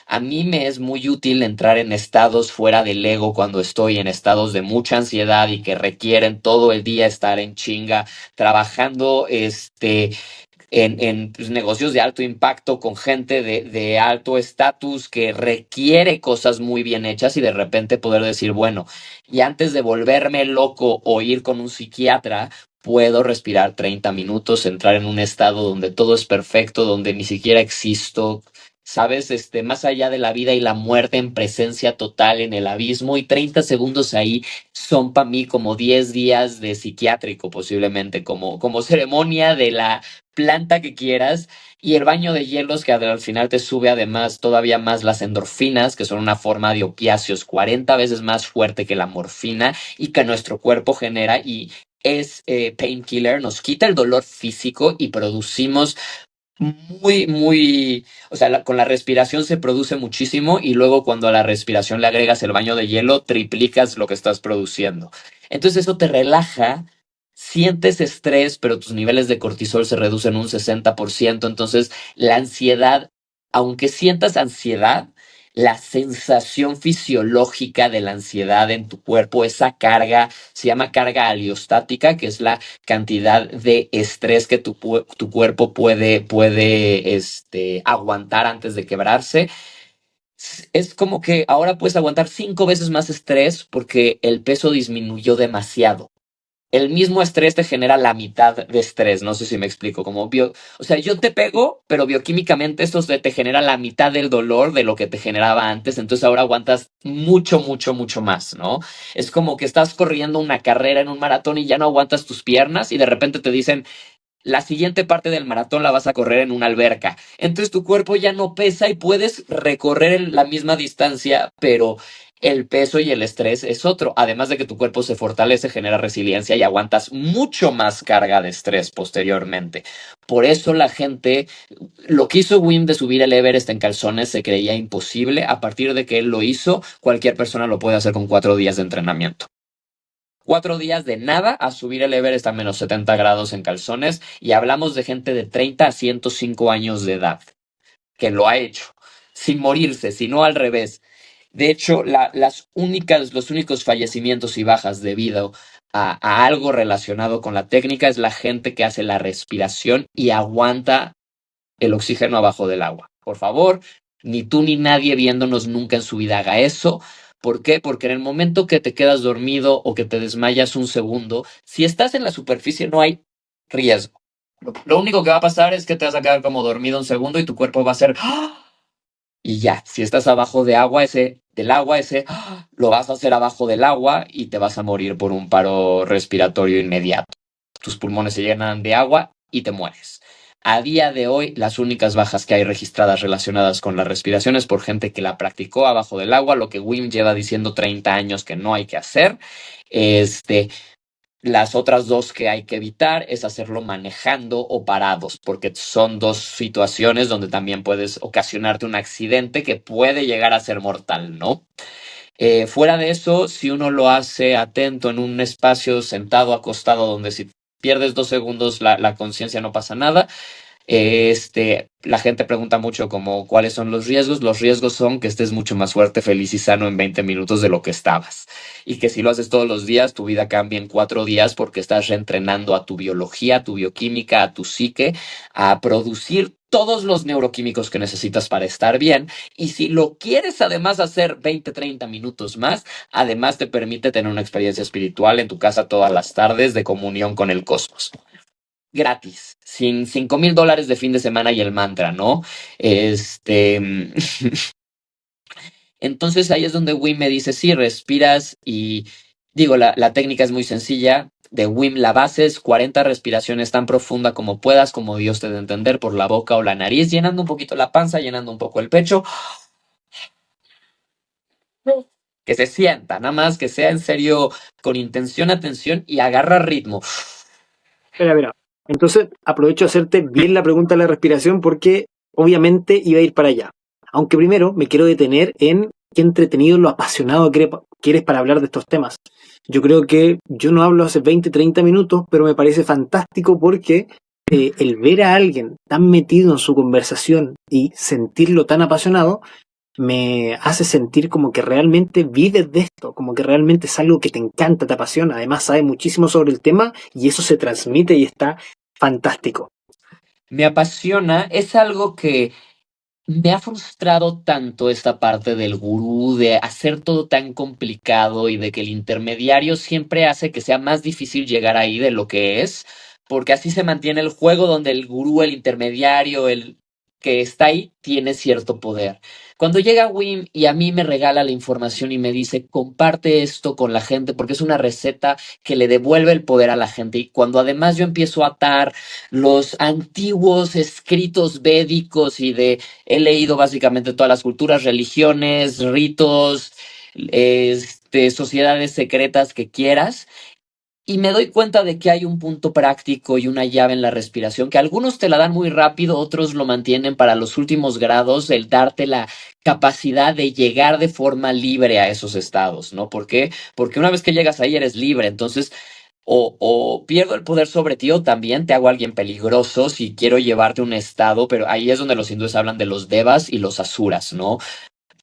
A mí me es muy útil entrar en estados fuera del ego cuando estoy en estados de mucha ansiedad y que requieren todo el día estar en chinga, trabajando, en pues, negocios de alto impacto con gente de alto estatus que requiere cosas muy bien hechas y de repente poder decir, bueno, y antes de volverme loco o ir con un psiquiatra, puedo respirar 30 minutos, entrar en un estado donde todo es perfecto, donde ni siquiera existo. ¿Sabes? Más allá de la vida y la muerte en presencia total en el abismo y 30 segundos ahí son para mí como 10 días de psiquiátrico posiblemente, como ceremonia de la planta que quieras y el baño de hielos que al final te sube además todavía más las endorfinas, que son una forma de opiáceos 40 veces más fuerte que la morfina y que nuestro cuerpo genera y es painkiller, nos quita el dolor físico y producimos o sea, con la respiración se produce muchísimo y luego cuando a la respiración le agregas el baño de hielo, triplicas lo que estás produciendo. Entonces eso te relaja, sientes estrés, pero tus niveles de cortisol se reducen un 60%. Entonces la ansiedad, aunque sientas ansiedad, la sensación fisiológica de la ansiedad en tu cuerpo, esa carga, se llama carga aliostática, que es la cantidad de estrés que tu cuerpo puede aguantar antes de quebrarse. Es como que ahora puedes aguantar 5 veces más estrés porque el peso disminuyó demasiado. El mismo estrés te genera la mitad de estrés, no sé si me explico, o sea, yo te pego, pero bioquímicamente esto te genera la mitad del dolor de lo que te generaba antes, entonces ahora aguantas mucho, mucho, mucho más, ¿no? Es como que estás corriendo una carrera en un maratón y ya no aguantas tus piernas y de repente te dicen, la siguiente parte del maratón la vas a correr en una alberca. Entonces tu cuerpo ya no pesa y puedes recorrer la misma distancia, pero el peso y el estrés es otro. Además de que tu cuerpo se fortalece, genera resiliencia y aguantas mucho más carga de estrés posteriormente. Por eso la gente, lo que hizo Wim de subir el Everest en calzones se creía imposible. A partir de que él lo hizo, cualquier persona lo puede hacer con 4 días de entrenamiento. 4 días de nada a subir el Everest a menos 70 grados en calzones y hablamos de gente de 30 a 105 años de edad que lo ha hecho sin morirse, sino al revés. De hecho, los únicos fallecimientos y bajas debido a algo relacionado con la técnica es la gente que hace la respiración y aguanta el oxígeno abajo del agua. Por favor, ni tú ni nadie viéndonos nunca en su vida haga eso. ¿Por qué? Porque en el momento que te quedas dormido o que te desmayas un segundo, si estás en la superficie no hay riesgo. Lo único que va a pasar es que te vas a quedar como dormido un segundo y tu cuerpo va a hacer ¡ah! y ya, si estás abajo de agua, lo vas a hacer abajo del agua y te vas a morir por un paro respiratorio inmediato. Tus pulmones se llenan de agua y te mueres. A día de hoy, las únicas bajas que hay registradas relacionadas con la respiración es por gente que la practicó abajo del agua, lo que Wim lleva diciendo 30 años que no hay que hacer. Este, las otras dos que hay que evitar es hacerlo manejando o parados, porque son dos situaciones donde también puedes ocasionarte un accidente que puede llegar a ser mortal, ¿no? Fuera de eso, si uno lo hace atento en un espacio sentado, acostado, donde si pierdes 2 segundos la conciencia no pasa nada, la gente pregunta mucho como cuáles son los riesgos. Los riesgos son que estés mucho más fuerte, feliz y sano en 20 minutos de lo que estabas. Y que si lo haces todos los días, tu vida cambia en 4 días porque estás reentrenando a tu biología, a tu bioquímica, a tu psique, a producir todos los neuroquímicos que necesitas para estar bien. Y si lo quieres además hacer 20, 30 minutos más, además te permite tener una experiencia espiritual en tu casa todas las tardes de comunión con el cosmos gratis, sin $5,000 de fin de semana y el mantra, ¿no? Este, entonces ahí es donde Wim me dice, sí, respiras y digo, la técnica es muy sencilla. De Wim la base es 40 respiraciones tan profunda como puedas, como Dios te dé a entender, por la boca o la nariz, llenando un poquito la panza, llenando un poco el pecho, que se sienta, nada más que sea en serio, con intención, atención y agarra ritmo. Espera, espera. Entonces, aprovecho de hacerte bien la pregunta de la respiración porque obviamente iba a ir para allá. Aunque primero me quiero detener en qué entretenido, lo apasionado que eres para hablar de estos temas. Yo creo que yo no hablo hace 20, 30 minutos, pero me parece fantástico porque el ver a alguien tan metido en su conversación y sentirlo tan apasionado me hace sentir como que realmente vives de esto, como que realmente es algo que te encanta, te apasiona. Además, sabes muchísimo sobre el tema y eso se transmite y está fantástico. Me apasiona, es algo que me ha frustrado tanto esta parte del gurú, de hacer todo tan complicado y de que el intermediario siempre hace que sea más difícil llegar ahí de lo que es, porque así se mantiene el juego donde el gurú, el intermediario, el que está ahí, tiene cierto poder. Cuando llega Wim y a mí me regala la información y me dice, comparte esto con la gente porque es una receta que le devuelve el poder a la gente. Y cuando además yo empiezo a atar los antiguos escritos védicos y de he leído básicamente todas las culturas, religiones, ritos, sociedades secretas que quieras. Y me doy cuenta de que hay un punto práctico y una llave en la respiración, que algunos te la dan muy rápido, otros lo mantienen para los últimos grados, el darte la capacidad de llegar de forma libre a esos estados, ¿no? ¿Por qué? Porque una vez que llegas ahí eres libre, entonces o pierdo el poder sobre ti o también te hago alguien peligroso si quiero llevarte a un estado, pero ahí es donde los hindúes hablan de los devas y los asuras, ¿no?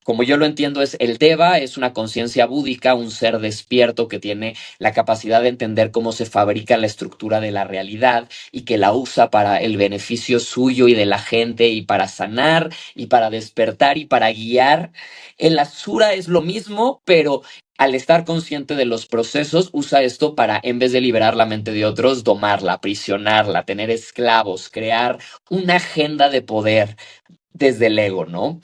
Como yo lo entiendo, es el Deva, es una conciencia búdica, un ser despierto que tiene la capacidad de entender cómo se fabrica la estructura de la realidad y que la usa para el beneficio suyo y de la gente y para sanar y para despertar y para guiar. El Asura es lo mismo, pero al estar consciente de los procesos, usa esto para, en vez de liberar la mente de otros, domarla, aprisionarla, tener esclavos, crear una agenda de poder desde el ego, ¿no?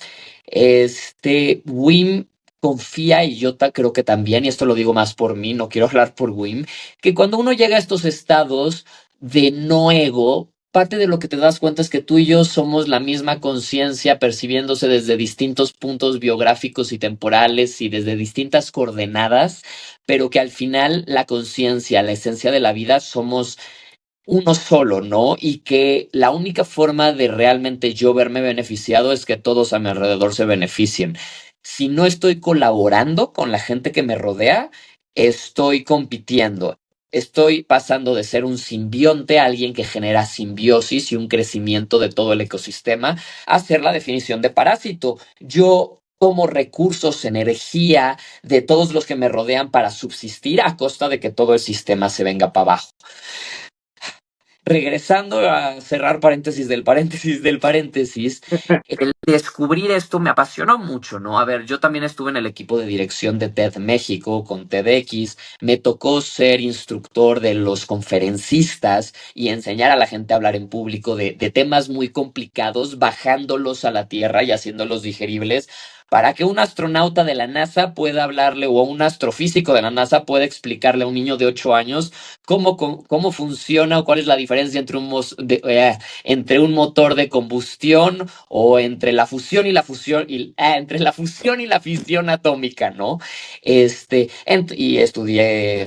Wim confía y yo creo que también, y esto lo digo más por mí, no quiero hablar por Wim, que cuando uno llega a estos estados de no ego, parte de lo que te das cuenta es que tú y yo somos la misma conciencia percibiéndose desde distintos puntos biográficos y temporales y desde distintas coordenadas, pero que al final la conciencia, la esencia de la vida somos uno solo, ¿no? Y que la única forma de realmente yo verme beneficiado es que todos a mi alrededor se beneficien. Si no estoy colaborando con la gente que me rodea, estoy compitiendo. Estoy pasando de ser un simbionte a alguien que genera simbiosis y un crecimiento de todo el ecosistema a ser la definición de parásito. Yo tomo recursos, energía de todos los que me rodean para subsistir a costa de que todo el sistema se venga para abajo. regresando a cerrar paréntesis del paréntesis del paréntesis, el descubrir esto me apasionó mucho, ¿no? A ver, yo también estuve en el equipo de dirección de TED México con TEDx, me tocó ser instructor de los conferencistas y enseñar a la gente a hablar en público de temas muy complicados, bajándolos a la tierra y haciéndolos digeribles para que un astronauta de la NASA pueda hablarle o un astrofísico de la NASA pueda explicarle a un niño de 8 años cómo funciona o cuál es la diferencia entre un motor de combustión o entre la fusión y la fusión entre la fusión y la fisión atómica, ¿no? Y estudié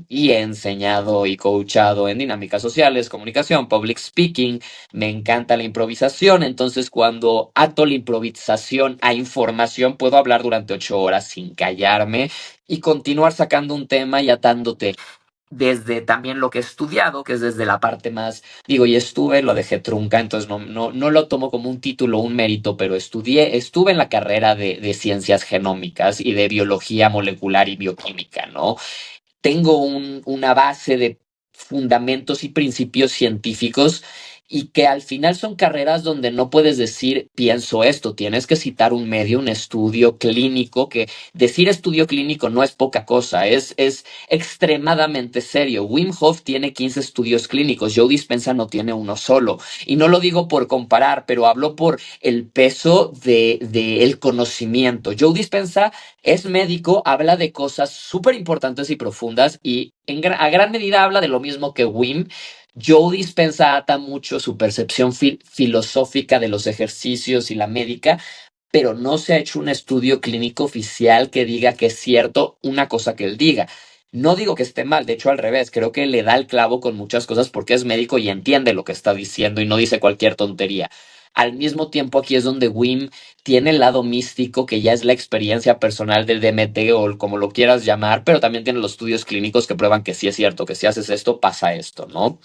y he enseñado y coachado en dinámicas sociales, comunicación, public speaking, me encanta la improvisación, entonces cuando ato la improvisación a información puedo hablar durante 8 horas sin callarme y continuar sacando un tema y atándote desde también lo que he estudiado, que es desde la parte más, digo, y estuve, lo dejé trunca, entonces no lo tomo como un título, un mérito, pero estuve en la carrera de ciencias genómicas y de biología molecular y bioquímica, ¿no? Tengo una base de fundamentos y principios científicos y que al final son carreras donde no puedes decir pienso esto, tienes que citar un medio, un estudio clínico, que decir estudio clínico no es poca cosa, es extremadamente serio. Wim Hof tiene 15 estudios clínicos, Joe Dispenza no tiene uno solo. Y no lo digo por comparar, pero hablo por el peso de el conocimiento. Joe Dispenza es médico, habla de cosas súper importantes y profundas y a gran medida habla de lo mismo que Wim. Joe Dispenza ata mucho su percepción filosófica de los ejercicios y la médica, pero no se ha hecho un estudio clínico oficial que diga que es cierto una cosa que él diga. No digo que esté mal, de hecho al revés, creo que le da el clavo con muchas cosas porque es médico y entiende lo que está diciendo y no dice cualquier tontería. Al mismo tiempo aquí es donde Wim tiene el lado místico que ya es la experiencia personal del DMT o como lo quieras llamar, pero también tiene los estudios clínicos que prueban que sí es cierto, que si haces esto pasa esto, ¿no?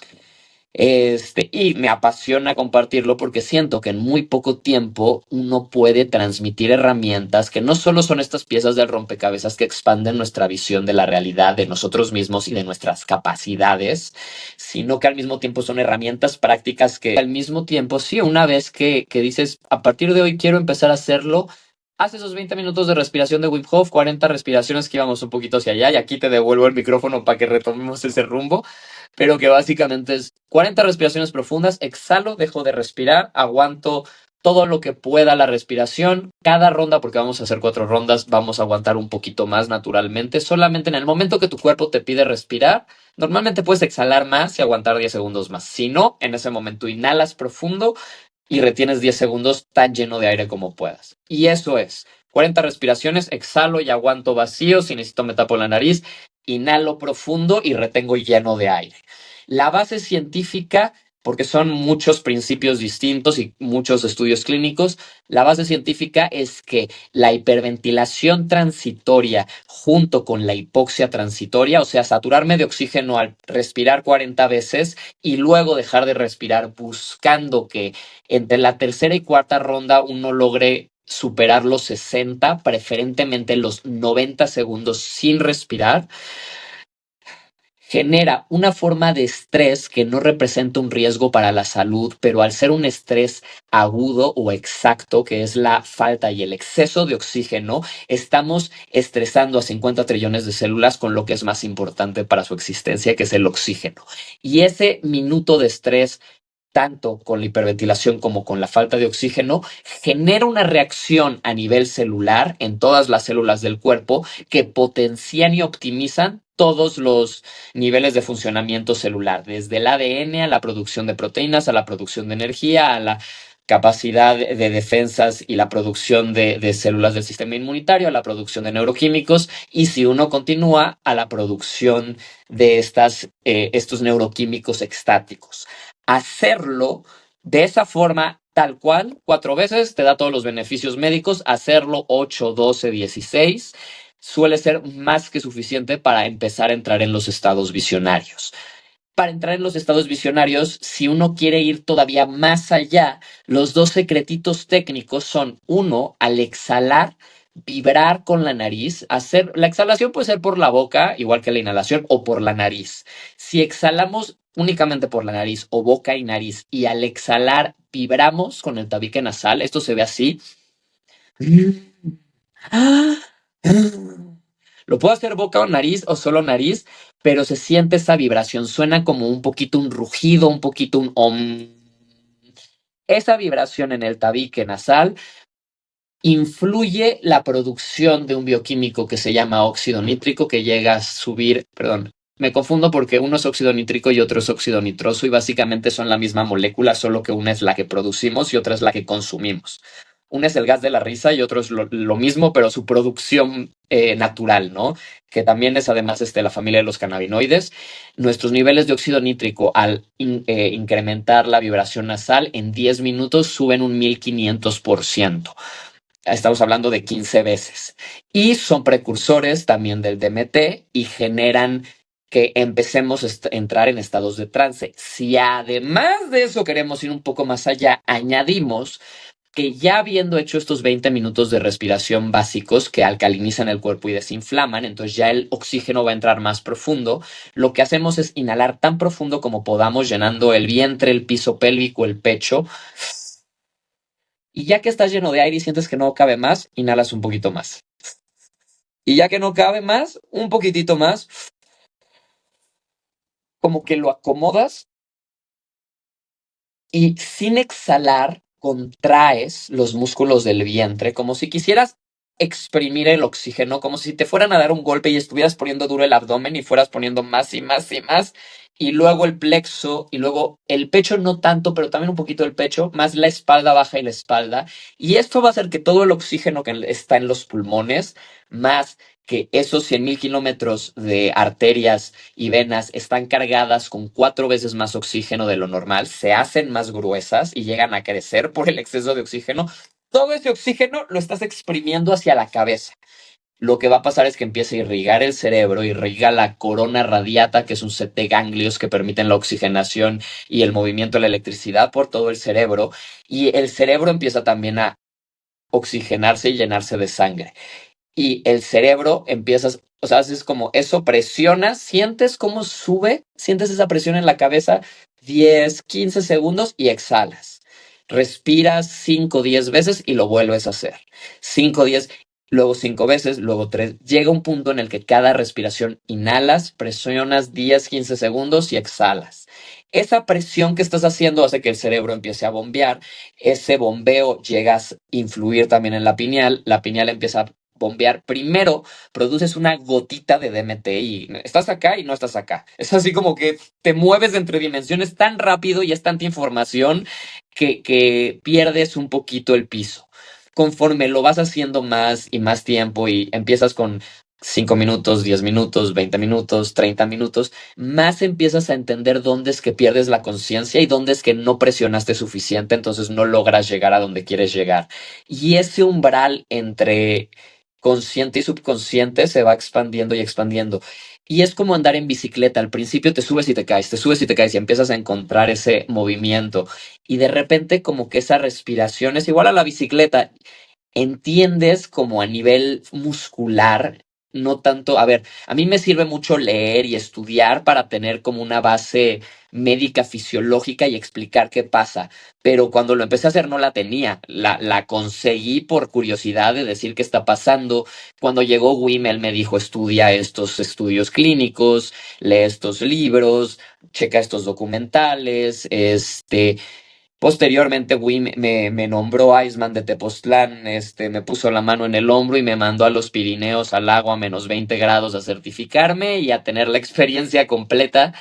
Y me apasiona compartirlo porque siento que en muy poco tiempo uno puede transmitir herramientas que no solo son estas piezas del rompecabezas que expanden nuestra visión de la realidad, de nosotros mismos y de nuestras capacidades, sino que al mismo tiempo son herramientas prácticas que al mismo tiempo, sí, una vez que dices, a partir de hoy quiero empezar a hacerlo, haz esos 20 minutos de respiración de Wim Hof, 40 respiraciones que íbamos un poquito hacia allá y aquí te devuelvo el micrófono para que retomemos ese rumbo, pero que básicamente es 40 respiraciones profundas, exhalo, dejo de respirar, aguanto todo lo que pueda la respiración, cada ronda, porque vamos a hacer 4 rondas, vamos a aguantar un poquito más naturalmente, solamente en el momento que tu cuerpo te pide respirar, normalmente puedes exhalar más y aguantar 10 segundos más, si no, en ese momento inhalas profundo y retienes 10 segundos tan lleno de aire como puedas. Y eso es 40 respiraciones, exhalo y aguanto vacío, si necesito me tapo la nariz, inhalo profundo y retengo lleno de aire. La base científica, porque son muchos principios distintos y muchos estudios clínicos, la base científica es que la hiperventilación transitoria junto con la hipoxia transitoria, o sea, saturarme de oxígeno al respirar 40 veces y luego dejar de respirar buscando que entre la tercera y cuarta ronda uno logre superar los 60, preferentemente los 90 segundos sin respirar, genera una forma de estrés que no representa un riesgo para la salud, pero al ser un estrés agudo o exacto, que es la falta y el exceso de oxígeno, estamos estresando a 50 trillones de células con lo que es más importante para su existencia, que es el oxígeno. Y ese minuto de estrés tanto con la hiperventilación como con la falta de oxígeno, genera una reacción a nivel celular en todas las células del cuerpo que potencian y optimizan todos los niveles de funcionamiento celular, desde el ADN a la producción de proteínas, a la producción de energía, a la capacidad de defensas y la producción de células del sistema inmunitario, a la producción de neuroquímicos y si uno continúa a la producción de estos neuroquímicos extáticos. Hacerlo de esa forma tal cual, 4 veces, te da todos los beneficios médicos. Hacerlo 8, 12, 16 suele ser más que suficiente para empezar a entrar en los estados visionarios. Para entrar en los estados visionarios, si uno quiere ir todavía más allá, los 2 secretitos técnicos son: uno, al exhalar, vibrar con la nariz, hacer, la exhalación puede ser por la boca, igual que la inhalación, o por la nariz. Si exhalamos únicamente por la nariz o boca y nariz, y al exhalar vibramos con el tabique nasal, esto se ve así. Lo puedo hacer boca o nariz o solo nariz, pero se siente esa vibración, suena como un poquito un rugido, un poquito un om. Esa vibración en el tabique nasal influye la producción de un bioquímico que se llama óxido nítrico, que llega a subir, perdón, me confundo porque uno es óxido nítrico y otro es óxido nitroso y básicamente son la misma molécula, solo que una es la que producimos y otra es la que consumimos. Una es el gas de la risa y otro es lo mismo, pero su producción natural, ¿no? Que también es además la familia de los cannabinoides. Nuestros niveles de óxido nítrico al incrementar la vibración nasal en 10 minutos suben un 1500%. Estamos hablando de 15 veces. Y son precursores también del DMT y generan que empecemos a entrar en estados de trance. Si además de eso queremos ir un poco más allá, añadimos que ya habiendo hecho estos 20 minutos de respiración básicos que alcalinizan el cuerpo y desinflaman, entonces ya el oxígeno va a entrar más profundo, lo que hacemos es inhalar tan profundo como podamos, llenando el vientre, el piso pélvico, el pecho. Y ya que estás lleno de aire y sientes que no cabe más, inhalas un poquito más. Y ya que no cabe más, un poquitito más, como que lo acomodas y sin exhalar contraes los músculos del vientre, como si quisieras exprimir el oxígeno, como si te fueran a dar un golpe y estuvieras poniendo duro el abdomen y fueras poniendo más y más y más, y luego el plexo, y luego el pecho no tanto, pero también un poquito el pecho, más la espalda baja y la espalda, y esto va a hacer que todo el oxígeno que está en los pulmones, más que esos 100,000 kilómetros de arterias y venas están cargadas con 4 veces más oxígeno de lo normal, se hacen más gruesas y llegan a crecer por el exceso de oxígeno. Todo ese oxígeno lo estás exprimiendo hacia la cabeza. Lo que va a pasar es que empieza a irrigar el cerebro, irriga la corona radiata, que es un set de ganglios que permiten la oxigenación y el movimiento de la electricidad por todo el cerebro, y el cerebro empieza también a oxigenarse y llenarse de sangre y el cerebro empiezas, o sea, haces como eso, presionas, sientes cómo sube, sientes esa presión en la cabeza 10, 15 segundos y exhalas. Respiras 5, 10 veces y lo vuelves a hacer. 5, 10, luego 5 veces, luego 3. Llega un punto en el que cada respiración inhalas, presionas 10, 15 segundos y exhalas. Esa presión que estás haciendo hace que el cerebro empiece a bombear. Ese bombeo llega a influir también en la pineal empieza a bombear. Primero produces una gotita de DMT y estás acá y no estás acá. Es así como que te mueves entre dimensiones tan rápido y es tanta información que pierdes un poquito el piso. Conforme lo vas haciendo más y más tiempo y empiezas con 5 minutos, 10 minutos, 20 minutos, 30 minutos, más empiezas a entender dónde es que pierdes la conciencia y dónde es que no presionaste suficiente, entonces no logras llegar a donde quieres llegar. Y ese umbral entre consciente y subconsciente se va expandiendo y expandiendo. Y es como andar en bicicleta. Al principio te subes y te caes, te subes y te caes y empiezas a encontrar ese movimiento. Y de repente como que esa respiración es igual a la bicicleta. Entiendes como a nivel muscular, no tanto, a ver, a mí me sirve mucho leer y estudiar para tener como una base médica fisiológica y explicar qué pasa, pero cuando lo empecé a hacer no la tenía, la conseguí por curiosidad de decir qué está pasando. Cuando llegó Wim, él me dijo, estudia estos estudios clínicos, lee estos libros, checa estos documentales, posteriormente, Wim me nombró Iceman de Tepoztlán, me puso la mano en el hombro y me mandó a los Pirineos al agua a menos 20 grados a certificarme y a tener la experiencia completa.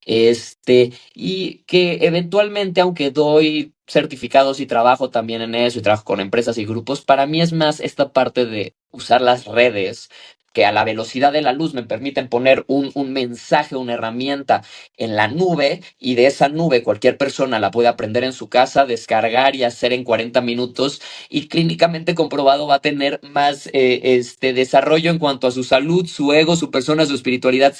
Y que eventualmente, aunque doy certificados y trabajo también en eso y trabajo con empresas y grupos, para mí es más esta parte de usar las redes que a la velocidad de la luz me permiten poner un mensaje, una herramienta en la nube y de esa nube cualquier persona la puede aprender en su casa, descargar y hacer en 40 minutos y clínicamente comprobado va a tener más desarrollo en cuanto a su salud, su ego, su persona, su espiritualidad,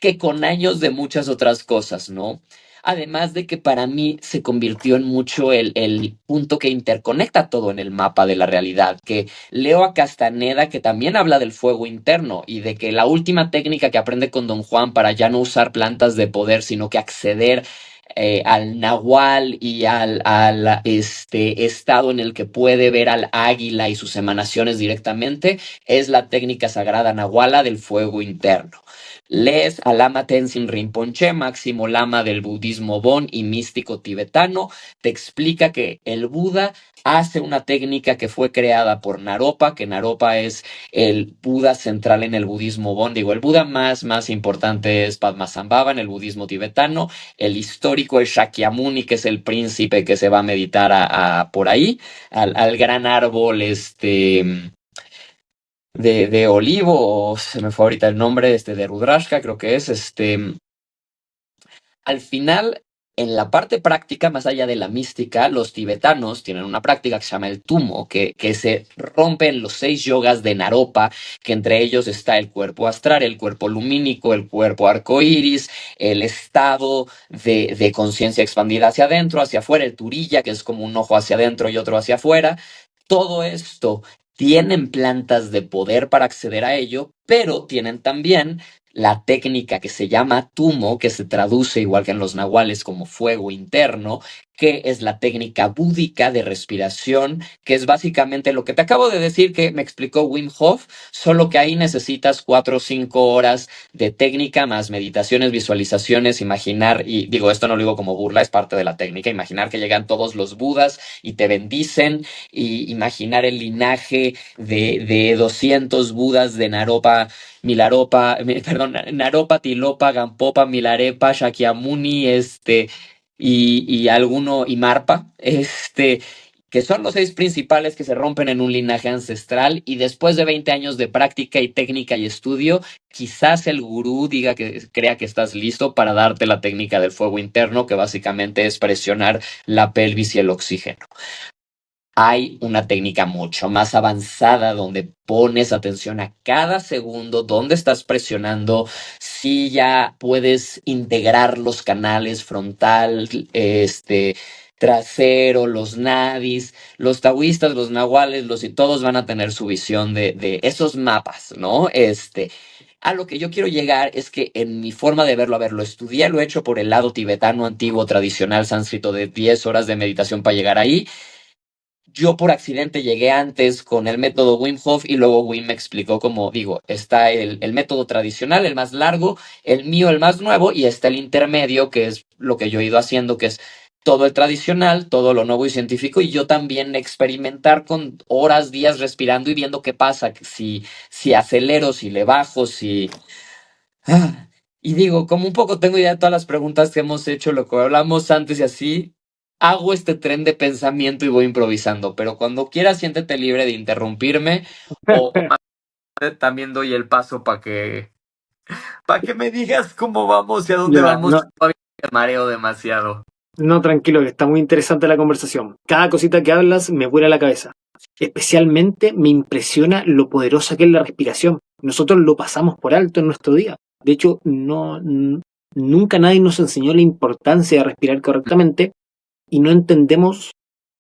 que con años de muchas otras cosas, ¿no? Además de que para mí se convirtió en mucho el punto que interconecta todo en el mapa de la realidad, que leo a Castaneda que también habla del fuego interno y de que la última técnica que aprende con Don Juan para ya no usar plantas de poder, sino que acceder al nahual y al estado en el que puede ver al águila y sus emanaciones directamente, es la técnica sagrada nahuala del fuego interno. Lees a Lama Tenzin Rinpoche, máximo lama del budismo Bon y místico tibetano, te explica que el Buda hace una técnica que fue creada por Naropa, que Naropa es el Buda central en el budismo Bon. Digo, el Buda más importante es Padmasambhava en el budismo tibetano, el histórico es Shakyamuni, que es el príncipe que se va a meditar por ahí, al gran árbol de olivo, o se me fue ahorita el nombre, de Rudrashka, creo que es, al final, en la parte práctica, más allá de la mística, los tibetanos tienen una práctica que se llama el tumo, que se rompen los 6 yogas de Naropa, que entre ellos está el cuerpo astral, el cuerpo lumínico, el cuerpo arcoíris, el estado de conciencia expandida hacia adentro, hacia afuera, el turilla, que es como un ojo hacia adentro y otro hacia afuera. Todo esto tienen plantas de poder para acceder a ello, pero tienen también la técnica que se llama tumo, que se traduce igual que en los nahuales como fuego interno, que es la técnica búdica de respiración, que es básicamente lo que te acabo de decir que me explicó Wim Hof, solo que ahí necesitas 4 o 5 horas de técnica más meditaciones, visualizaciones, imaginar, y digo, esto no lo digo como burla, es parte de la técnica, imaginar que llegan todos los budas y te bendicen, y imaginar el linaje de 200 budas de Naropa, Naropa, Tilopa, Gampopa, Milarepa, Shakyamuni, y alguno, y Marpa, que son los 6 principales que se rompen en un linaje ancestral, y después de 20 años de práctica y técnica y estudio, quizás el gurú crea que estás listo para darte la técnica del fuego interno, que básicamente es presionar la pelvis y el oxígeno. Hay una técnica mucho más avanzada donde pones atención a cada segundo, dónde estás presionando, si ya puedes integrar los canales frontal, trasero, los nadis, los taoístas, los nahuales, todos van a tener su visión de esos mapas, ¿no? A lo que yo quiero llegar es que en mi forma de verlo, a ver, lo estudié, lo he hecho por el lado tibetano, antiguo, tradicional, sánscrito, de 10 horas de meditación para llegar ahí. Yo por accidente llegué antes con el método Wim Hof y luego Wim me explicó cómo, digo, está el método tradicional, el más largo, el mío, el más nuevo, y está el intermedio, que es lo que yo he ido haciendo, que es todo el tradicional, todo lo nuevo y científico, y yo también experimentar con horas, días respirando y viendo qué pasa, si acelero, si le bajo, si... Y digo, como un poco tengo idea de todas las preguntas que hemos hecho, lo que hablamos antes y así, hago este tren de pensamiento y voy improvisando, pero cuando quieras siéntete libre de interrumpirme o también doy el paso para que me digas cómo vamos y a dónde Ya, vamos. no, Todavía me mareo demasiado. no, tranquilo, que está muy interesante la conversación. Cada cosita que hablas me vuela la cabeza. Especialmente me impresiona lo poderosa que es la respiración. Nosotros lo pasamos por alto en nuestro día. De hecho, nunca nadie nos enseñó la importancia de respirar correctamente y no entendemos,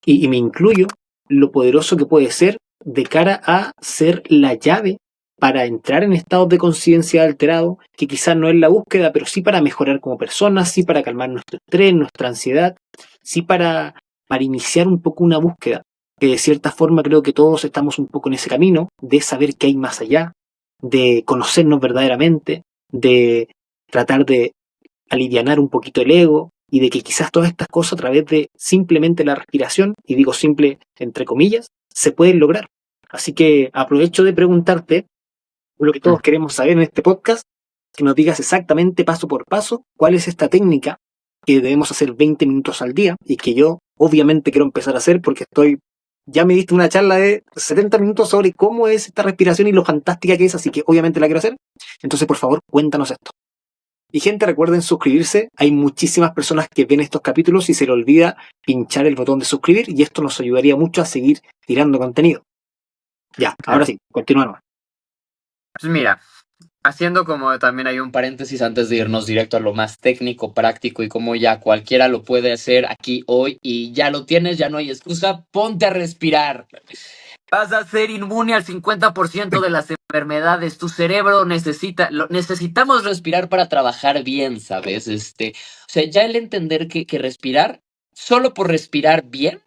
y me incluyo, lo poderoso que puede ser de cara a ser la llave para entrar en estados de conciencia alterado, que quizás no es la búsqueda, pero sí para mejorar como personas, sí para calmar nuestro estrés, nuestra ansiedad, sí para iniciar un poco una búsqueda, que de cierta forma creo que todos estamos un poco en ese camino, de saber qué hay más allá, de conocernos verdaderamente, de tratar de alivianar un poquito el ego, y de que quizás todas estas cosas a través de simplemente la respiración, y digo simple entre comillas, se pueden lograr. Así que aprovecho de preguntarte lo que todos queremos saber en este podcast, que nos digas exactamente paso por paso cuál es esta técnica que debemos hacer 20 minutos al día y que yo obviamente quiero empezar a hacer porque ya me diste una charla de 70 minutos sobre cómo es esta respiración y lo fantástica que es, así que obviamente la quiero hacer. Entonces, por favor, cuéntanos esto. Y gente, recuerden suscribirse. Hay muchísimas personas que ven estos capítulos y se le olvida pinchar el botón de suscribir, y esto nos ayudaría mucho a seguir tirando contenido. Ya, ahora sí, continuamos. Pues mira, Haciendo como también hay un paréntesis antes de irnos directo a lo más técnico, práctico y como ya cualquiera lo puede hacer aquí hoy y ya lo tienes, ya no hay excusa, ponte a respirar. Vas a ser inmune al 50% de las enfermedades. Tu cerebro necesitamos respirar para trabajar bien, ¿sabes? O sea, ya el entender que respirar, solo por respirar bien,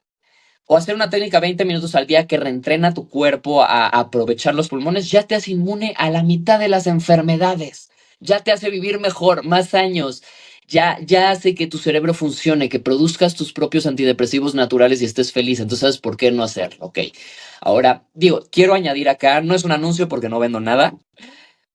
o hacer una técnica 20 minutos al día que reentrena tu cuerpo a aprovechar los pulmones, ya te hace inmune a la mitad de las enfermedades. Ya te hace vivir mejor, más años. Ya hace que tu cerebro funcione, que produzcas tus propios antidepresivos naturales y estés feliz. Entonces, ¿sabes por qué no hacerlo? Ok. Ahora, digo, quiero añadir acá, no es un anuncio porque no vendo nada,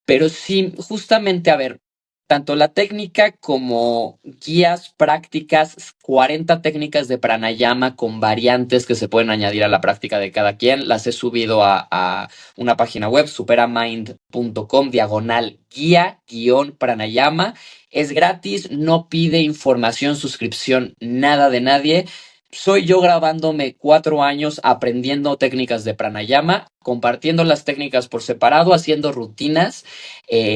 pero sí, justamente, a ver, tanto la técnica como guías prácticas, 40 técnicas de pranayama con variantes que se pueden añadir a la práctica de cada quien, las he subido a una página web, superamind.com, diagonal guía, guión pranayama. Es gratis, no pide información, suscripción, nada de nadie. Soy yo grabándome 4 años aprendiendo técnicas de pranayama, compartiendo las técnicas por separado, haciendo rutinas.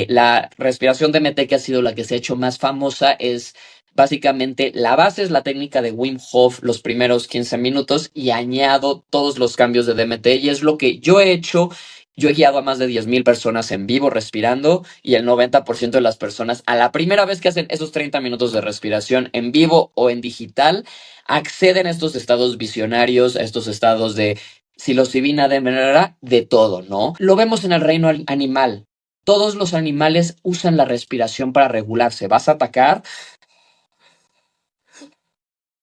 La respiración de DMT, que ha sido la que se ha hecho más famosa, es básicamente la base es la técnica de Wim Hof los primeros 15 minutos y añado todos los cambios de DMT y es lo que yo he hecho. Yo he guiado a más de 10,000 personas en vivo respirando y el 90% de las personas a la primera vez que hacen esos 30 minutos de respiración en vivo o en digital acceden a estos estados visionarios, a estos estados de psilocibina, de todo, ¿no? Lo vemos en el reino animal. Todos los animales usan la respiración para regularse. Vas a atacar,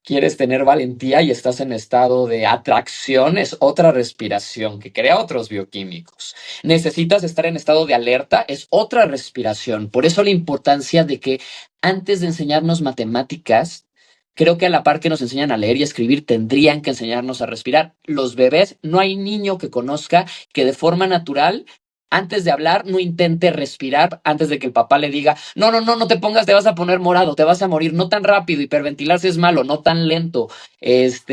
quieres tener valentía y estás en estado de atracción, es otra respiración que crea otros bioquímicos. Necesitas estar en estado de alerta, es otra respiración. Por eso la importancia de que antes de enseñarnos matemáticas, creo que a la par que nos enseñan a leer y a escribir, tendrían que enseñarnos a respirar. Los bebés, no hay niño que conozca que de forma natural antes de hablar, no intente respirar antes de que el papá le diga, no, no, no, no te pongas, te vas a poner morado, te vas a morir, no tan rápido, hiperventilarse es malo, no tan lento,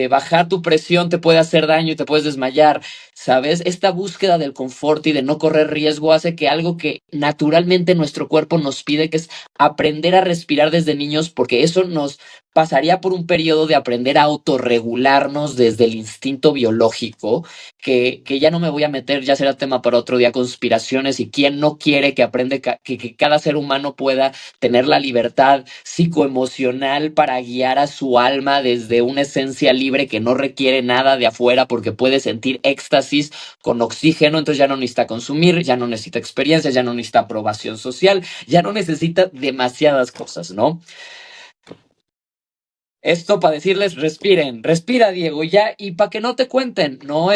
bajar tu presión te puede hacer daño y te puedes desmayar, ¿sabes? Esta búsqueda del confort y de no correr riesgo hace que algo que naturalmente nuestro cuerpo nos pide, que es aprender a respirar desde niños, porque eso nos pasaría por un periodo de aprender a autorregularnos desde el instinto biológico, que ya no me voy a meter, ya será tema para otro día, conspiraciones y quién no quiere que aprende que cada ser humano pueda tener la libertad psicoemocional para guiar a su alma desde una esencia libre que no requiere nada de afuera porque puede sentir éxtasis con oxígeno, entonces ya no necesita consumir, ya no necesita experiencia, ya no necesita aprobación social, ya no necesita demasiadas cosas, ¿no? Esto para decirles, respiren, respira, Diego, ya, y para que no te cuenten, ¿no?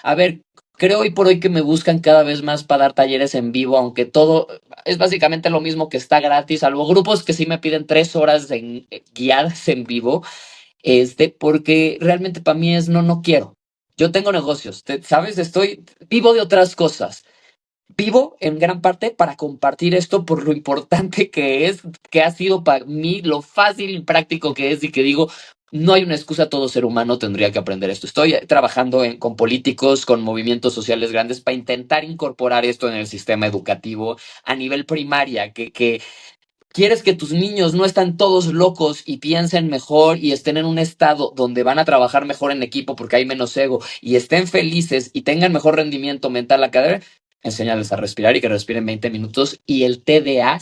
A ver, creo hoy por hoy que me buscan cada vez más para dar talleres en vivo, aunque todo es básicamente lo mismo que está gratis, salvo grupos que sí me piden 3 horas guiadas en vivo, porque realmente para mí es no quiero. Yo tengo negocios, ¿sabes? Vivo de otras cosas. Vivo en gran parte para compartir esto por lo importante que es, que ha sido para mí, lo fácil y práctico que es y que digo, no hay una excusa, todo ser humano tendría que aprender esto. Estoy trabajando con políticos, con movimientos sociales grandes para intentar incorporar esto en el sistema educativo a nivel primaria, que quieres que tus niños no están todos locos y piensen mejor y estén en un estado donde van a trabajar mejor en equipo porque hay menos ego y estén felices y tengan mejor rendimiento mental académico, enseñarles a respirar y que respiren 20 minutos y el TDA,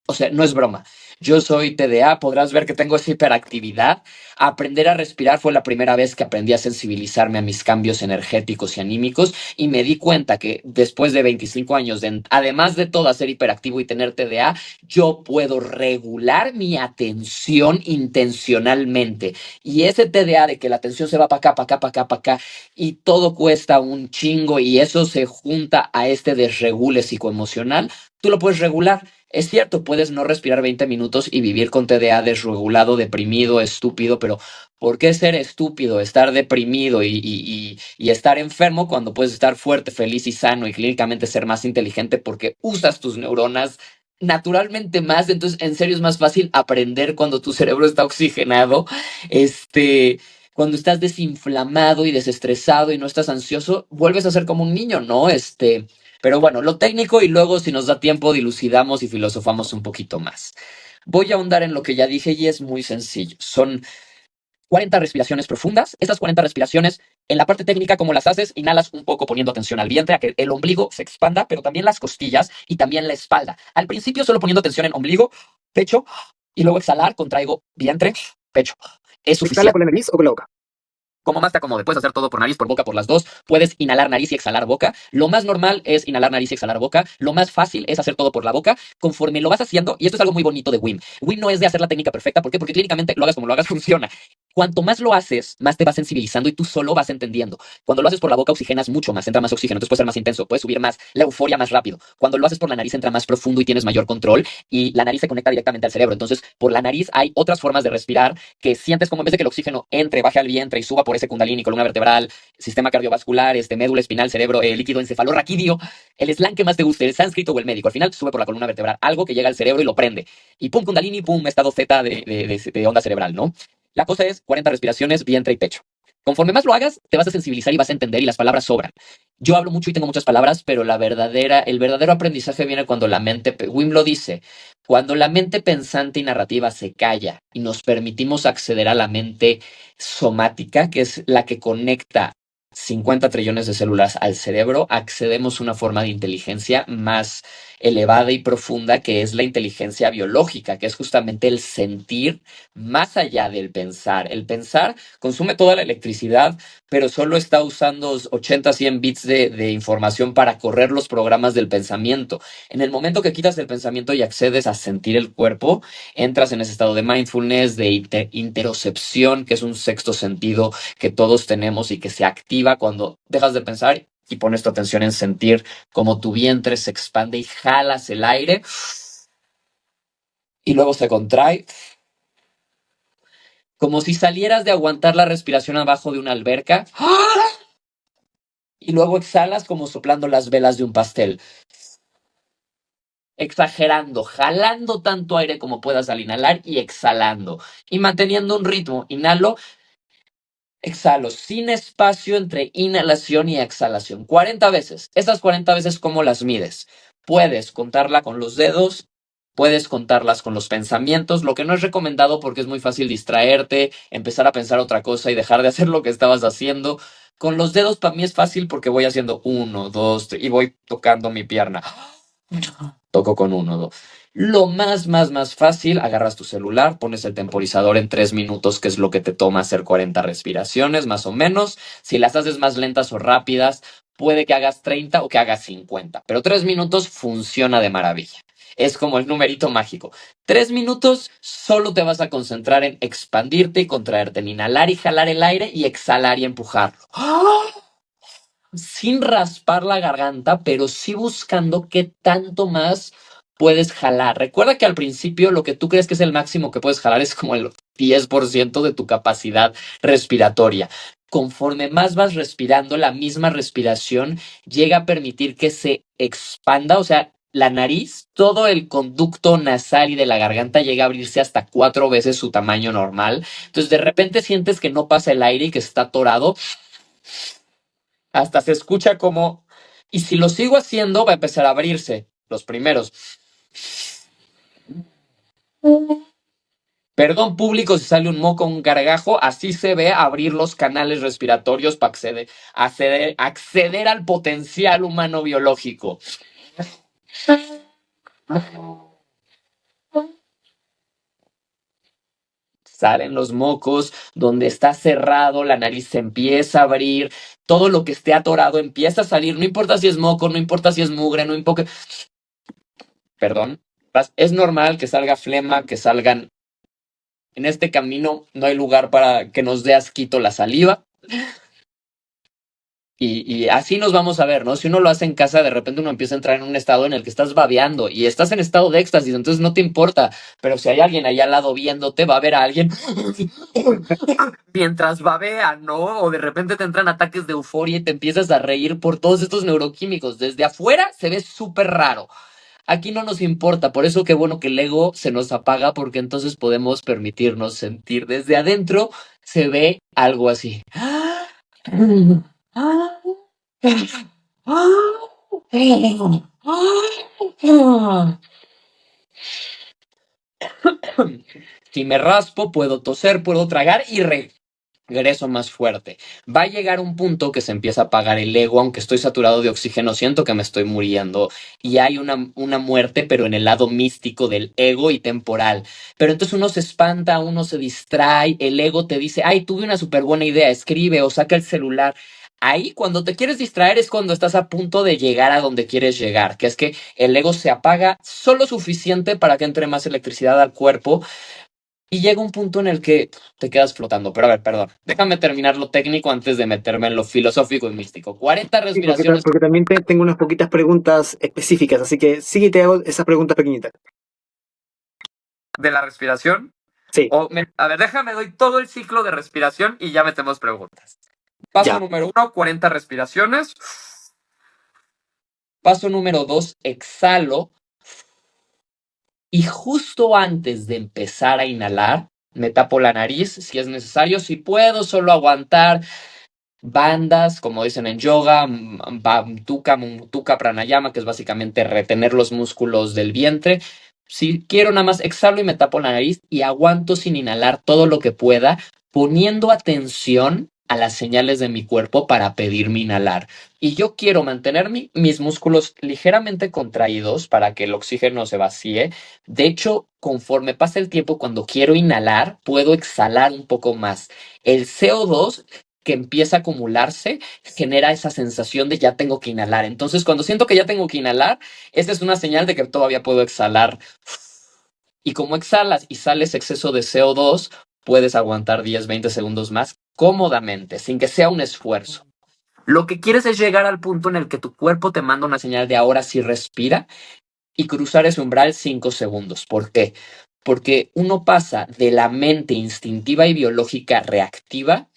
o sea, no es broma. Yo soy TDA, podrás ver que tengo esa hiperactividad. Aprender a respirar fue la primera vez que aprendí a sensibilizarme a mis cambios energéticos y anímicos y me di cuenta que después de 25 años, además de todo ser hiperactivo y tener TDA, yo puedo regular mi atención intencionalmente. Y ese TDA de que la atención se va para acá, para acá, para acá, para acá, y todo cuesta un chingo y eso se junta a este desregule psicoemocional, tú lo puedes regular. Es cierto, puedes no respirar 20 minutos y vivir con TDA desregulado, deprimido, estúpido, pero ¿por qué ser estúpido, estar deprimido y estar enfermo cuando puedes estar fuerte, feliz y sano y clínicamente ser más inteligente porque usas tus neuronas naturalmente más? Entonces, en serio es más fácil aprender cuando tu cerebro está oxigenado, cuando estás desinflamado y desestresado y no estás ansioso, vuelves a ser como un niño, ¿no? Pero bueno, lo técnico y luego si nos da tiempo dilucidamos y filosofamos un poquito más. Voy a ahondar en lo que ya dije y es muy sencillo. Son 40 respiraciones profundas. Estas 40 respiraciones, en la parte técnica, ¿cómo las haces? Inhalas un poco poniendo atención al vientre, a que el ombligo se expanda, pero también las costillas y también la espalda. Al principio solo poniendo atención en ombligo, pecho, y luego exhalar, contraigo vientre, pecho. Es ¿Exhala suficiente. con la nariz o con la boca? Como más te acomode, puedes hacer todo por nariz, por boca, por las dos. Puedes inhalar nariz y exhalar boca. Lo más normal es inhalar nariz y exhalar boca. Lo más fácil es hacer todo por la boca. Conforme lo vas haciendo, y esto es algo muy bonito de Wim. Wim no es de hacer la técnica perfecta. ¿Por qué? Porque clínicamente lo hagas como lo hagas, funciona. Cuanto más lo haces, más te vas sensibilizando y tú solo vas entendiendo. Cuando lo haces por la boca, oxigenas mucho más, entra más oxígeno, entonces puede ser más intenso, puedes subir más la euforia más rápido. Cuando lo haces por la nariz, entra más profundo y tienes mayor control y la nariz se conecta directamente al cerebro. Entonces, por la nariz hay otras formas de respirar que sientes como en vez de que el oxígeno entre, baje al vientre y suba por ese kundalini, columna vertebral, sistema cardiovascular, médula espinal, cerebro, líquido encefalorraquídeo, el slang que más te guste, el sánscrito o el médico. Al final sube por la columna vertebral, algo que llega al cerebro y lo prende. Y pum, kundalini, pum, estado Z de onda cerebral, ¿no? La cosa es 40 respiraciones, vientre y pecho. Conforme más lo hagas, te vas a sensibilizar y vas a entender y las palabras sobran. Yo hablo mucho y tengo muchas palabras, pero el verdadero aprendizaje viene cuando la mente, Wim lo dice, cuando la mente pensante y narrativa se calla y nos permitimos acceder a la mente somática, que es la que conecta 50 trillones de células al cerebro, accedemos a una forma de inteligencia más elevada y profunda, que es la inteligencia biológica, que es justamente el sentir más allá del pensar. El pensar consume toda la electricidad, pero solo está usando 80, 100 bits de información para correr los programas del pensamiento. En el momento que quitas el pensamiento y accedes a sentir el cuerpo, entras en ese estado de mindfulness, de interocepción, que es un sexto sentido que todos tenemos y que se activa cuando dejas de pensar y pones tu atención en sentir cómo tu vientre se expande y jalas el aire y luego se contrae, como si salieras de aguantar la respiración abajo de una alberca y luego exhalas como soplando las velas de un pastel. Exagerando, jalando tanto aire como puedas al inhalar y exhalando. Y manteniendo un ritmo. Inhalo, exhalo, sin espacio entre inhalación y exhalación. 40 veces. Estas 40 veces, ¿cómo las mides? Puedes contarla con los dedos, puedes contarlas con los pensamientos, lo que no es recomendado porque es muy fácil distraerte, empezar a pensar otra cosa y dejar de hacer lo que estabas haciendo. Con los dedos para mí es fácil porque voy haciendo 1, 2, 3 y voy tocando mi pierna. Toco con 1, 2. Lo más fácil, agarras tu celular, pones el temporizador en 3 minutos, que es lo que te toma hacer 40 respiraciones, más o menos. Si las haces más lentas o rápidas, puede que hagas 30 o que hagas 50, pero 3 minutos funciona de maravilla. Es como el numerito mágico. 3 minutos solo te vas a concentrar en expandirte y contraerte, en inhalar y jalar el aire y exhalar y empujarlo. Sin raspar la garganta, pero sí buscando qué tanto más puedes jalar. Recuerda que al principio lo que tú crees que es el máximo que puedes jalar es como el 10% de tu capacidad respiratoria. Conforme más vas respirando, la misma respiración llega a permitir que se expanda, o sea, la nariz, todo el conducto nasal y de la garganta llega a abrirse hasta 4 veces su tamaño normal. Entonces de repente sientes que no pasa el aire y que está atorado, hasta se escucha como, y si lo sigo haciendo, va a empezar a abrirse los primeros. Perdón público si sale un moco, un gargajo, así se ve abrir los canales respiratorios para acceder al potencial humano biológico. Salen los mocos, donde está cerrado, la nariz se empieza a abrir, todo lo que esté atorado empieza a salir, no importa si es moco, no importa si es mugre, no importa. Perdón, es normal que salga flema, que salgan. En este camino no hay lugar para que nos dé asquito la saliva. Y así nos vamos a ver, ¿no? Si uno lo hace en casa, de repente uno empieza a entrar en un estado en el que estás babeando y estás en estado de éxtasis, entonces no te importa. Pero si hay alguien ahí al lado viéndote, va a haber a alguien mientras babea, ¿no? O de repente te entran ataques de euforia y te empiezas a reír por todos estos neuroquímicos. Desde afuera se ve súper raro. Aquí no nos importa, por eso qué bueno que el ego se nos apaga, porque entonces podemos permitirnos sentir. Desde adentro se ve algo así. Si me raspo, puedo toser, puedo tragar y regreso más fuerte. Va a llegar un punto que se empieza a apagar el ego, aunque estoy saturado de oxígeno, siento que me estoy muriendo y hay una muerte, pero en el lado místico del ego y temporal. Pero entonces uno se espanta, uno se distrae, el ego te dice, ay, tuve una súper buena idea, escribe o saca el celular. Ahí cuando te quieres distraer es cuando estás a punto de llegar a donde quieres llegar, que es que el ego se apaga solo suficiente para que entre más electricidad al cuerpo y llega un punto en el que te quedas flotando. Pero a ver, perdón. Déjame terminar lo técnico antes de meterme en lo filosófico y místico. 40 Sí, respiraciones porque también tengo unas poquitas preguntas específicas, así que sí que te hago esas preguntas pequeñitas. de la respiración. Sí, A ver, déjame, doy todo el ciclo de respiración y ya metemos preguntas. Paso ya. número 1, 40 respiraciones. Paso número 2, exhalo. Y justo antes de empezar a inhalar, me tapo la nariz si es necesario. Si puedo solo aguantar bandas, como dicen en yoga, muttuka, pranayama, que es básicamente retener los músculos del vientre. Si quiero nada más exhalo y me tapo la nariz y aguanto sin inhalar todo lo que pueda, poniendo atención a las señales de mi cuerpo para pedirme inhalar. Y yo quiero mantener mis músculos ligeramente contraídos para que el oxígeno se vacíe. De hecho, conforme pasa el tiempo, cuando quiero inhalar, puedo exhalar un poco más. El CO2 que empieza a acumularse genera esa sensación de ya tengo que inhalar. Entonces, cuando siento que ya tengo que inhalar, esta es una señal de que todavía puedo exhalar. Y como exhalas y sales exceso de CO2, puedes aguantar 10, 20 segundos más cómodamente, sin que sea un esfuerzo. Lo que quieres es llegar al punto en el que tu cuerpo te manda una señal de ahora sí respira y cruzar ese umbral 5 segundos. ¿Por qué? Porque uno pasa de la mente instintiva y biológica reactiva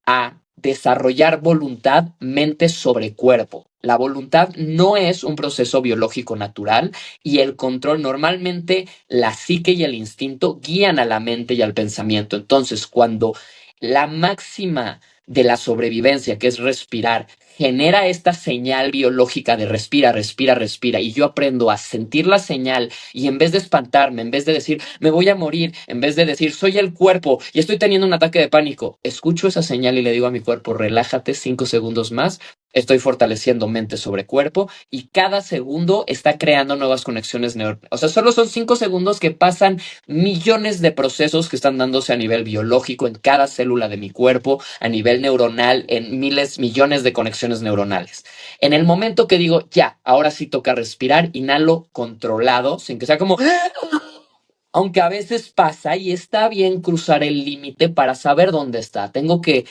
a desarrollar voluntad mente sobre cuerpo. La voluntad no es un proceso biológico natural y el control normalmente la psique y el instinto guían a la mente y al pensamiento. Entonces, cuando la máxima de la sobrevivencia, que es respirar, genera esta señal biológica de respira, respira, respira, y yo aprendo a sentir la señal y en vez de espantarme, en vez de decir me voy a morir, en vez de decir soy el cuerpo y estoy teniendo un ataque de pánico, escucho esa señal y le digo a mi cuerpo relájate 5 segundos más, estoy fortaleciendo mente sobre cuerpo y cada segundo está creando nuevas conexiones neuronales. O sea, solo son 5 segundos que pasan millones de procesos que están dándose a nivel biológico en cada célula de mi cuerpo, a nivel neuronal, en miles, millones de conexiones neuronales. En el momento que digo, ya, ahora sí toca respirar, inhalo controlado, sin que sea como, aunque a veces pasa y está bien cruzar el límite para saber dónde está. Tengo que,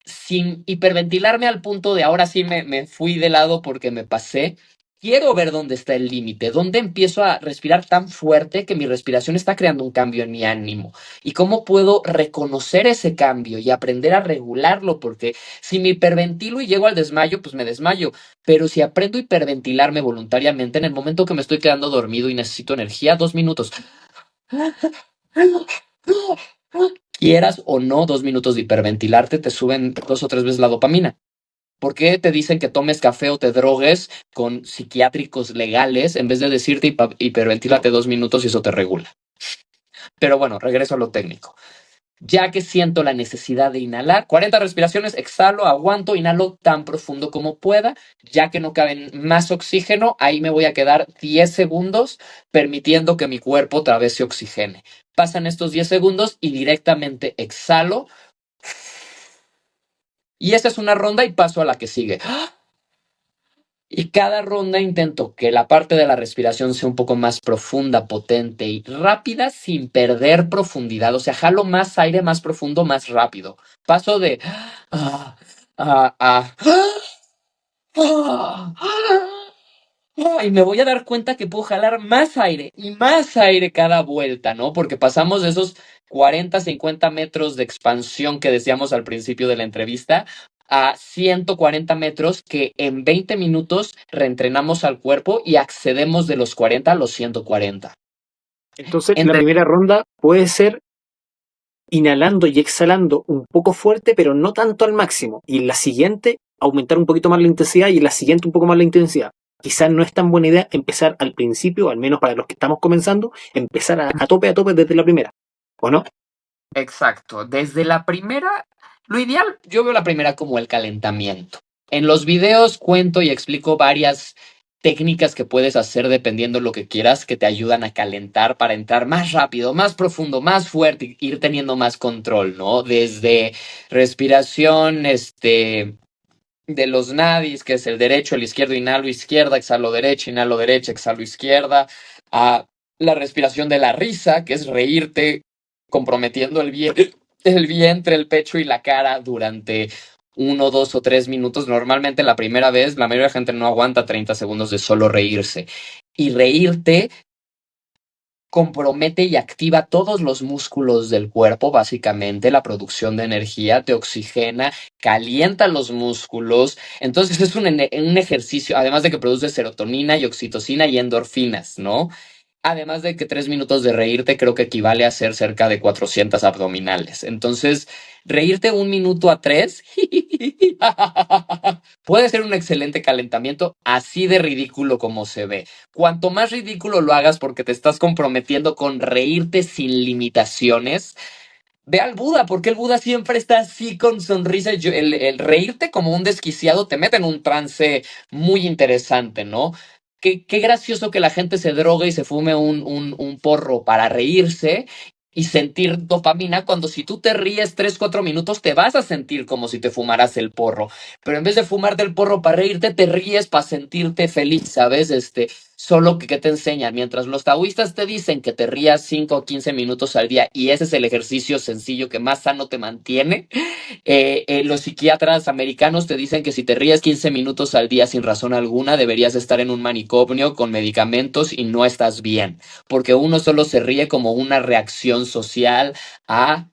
sin hiperventilarme al punto de ahora sí me fui de lado porque me pasé, quiero ver dónde está el límite, dónde empiezo a respirar tan fuerte que mi respiración está creando un cambio en mi ánimo y cómo puedo reconocer ese cambio y aprender a regularlo, porque si me hiperventilo y llego al desmayo, pues me desmayo, pero si aprendo a hiperventilarme voluntariamente en el momento que me estoy quedando dormido y necesito energía, 2 minutos. Quieras o no, 2 minutos de hiperventilarte te suben 2 o 3 veces la dopamina. ¿Por qué te dicen que tomes café o te drogues con psiquiátricos legales en vez de decirte hiperventílate 2 minutos y eso te regula? Pero bueno, regreso a lo técnico. Ya que siento la necesidad de inhalar, 40 respiraciones, exhalo, aguanto, inhalo tan profundo como pueda. Ya que no cabe más oxígeno, ahí me voy a quedar 10 segundos permitiendo que mi cuerpo otra vez se oxigene. Pasan estos 10 segundos y directamente exhalo. Y esa es una ronda y paso a la que sigue. Y cada ronda intento que la parte de la respiración sea un poco más profunda, potente y rápida sin perder profundidad. O sea, jalo más aire más profundo, más rápido. Paso de ah, ah, ah, ah, y me voy a dar cuenta que puedo jalar más aire y más aire cada vuelta, ¿no? Porque pasamos de esos 40, 50 metros de expansión que decíamos al principio de la entrevista a 140 metros que en 20 minutos reentrenamos al cuerpo y accedemos de los 40 a los 140. Entonces, la Entre primera ronda puede ser inhalando y exhalando un poco fuerte, pero no tanto al máximo. Y la siguiente, aumentar un poquito más la intensidad y la siguiente un poco más la intensidad. quizás no es tan buena idea empezar al principio, al menos para los que estamos comenzando, empezar a tope desde la primera, ¿o no? Exacto. Desde la primera, lo ideal, yo veo la primera como el calentamiento. En los videos cuento y explico varias técnicas que puedes hacer dependiendo lo que quieras, que te ayudan a calentar para entrar más rápido, más profundo, más fuerte, ir teniendo más control, ¿no? Desde respiración, de los nadis, que es el derecho, el izquierdo, inhalo izquierda, exhalo derecha, exhalo izquierda, a la respiración de la risa, que es reírte comprometiendo el vientre, el pecho y la cara durante 1, 2 o 3 minutos. Normalmente la primera vez, la mayoría de la gente no aguanta 30 segundos de solo reírse. Y reírte compromete y activa todos los músculos del cuerpo, básicamente, la producción de energía, te oxigena, calienta los músculos. Entonces es un ejercicio, además de que produce serotonina y oxitocina y endorfinas, ¿no? Además de que 3 minutos de reírte creo que equivale a hacer cerca de 400 abdominales. Entonces, reírte 1 minuto a 3 puede ser un excelente calentamiento, así de ridículo como se ve. Cuanto más ridículo lo hagas porque te estás comprometiendo con reírte sin limitaciones, ve al Buda, porque el Buda siempre está así con sonrisa. El reírte como un desquiciado te mete en un trance muy interesante, ¿no? Qué gracioso que la gente se drogue y se fume un porro para reírse y sentir dopamina, cuando si tú te ríes 3, 4 minutos te vas a sentir como si te fumaras el porro. Pero en vez de fumarte el porro para reírte, te ríes para sentirte feliz, ¿sabes? Solo que te enseñan. Mientras los taoístas te dicen que te rías 5 o 15 minutos al día y ese es el ejercicio sencillo que más sano te mantiene, los psiquiatras americanos te dicen que si te ríes 15 minutos al día sin razón alguna, deberías estar en un manicomio con medicamentos y no estás bien, porque uno solo se ríe como una reacción social a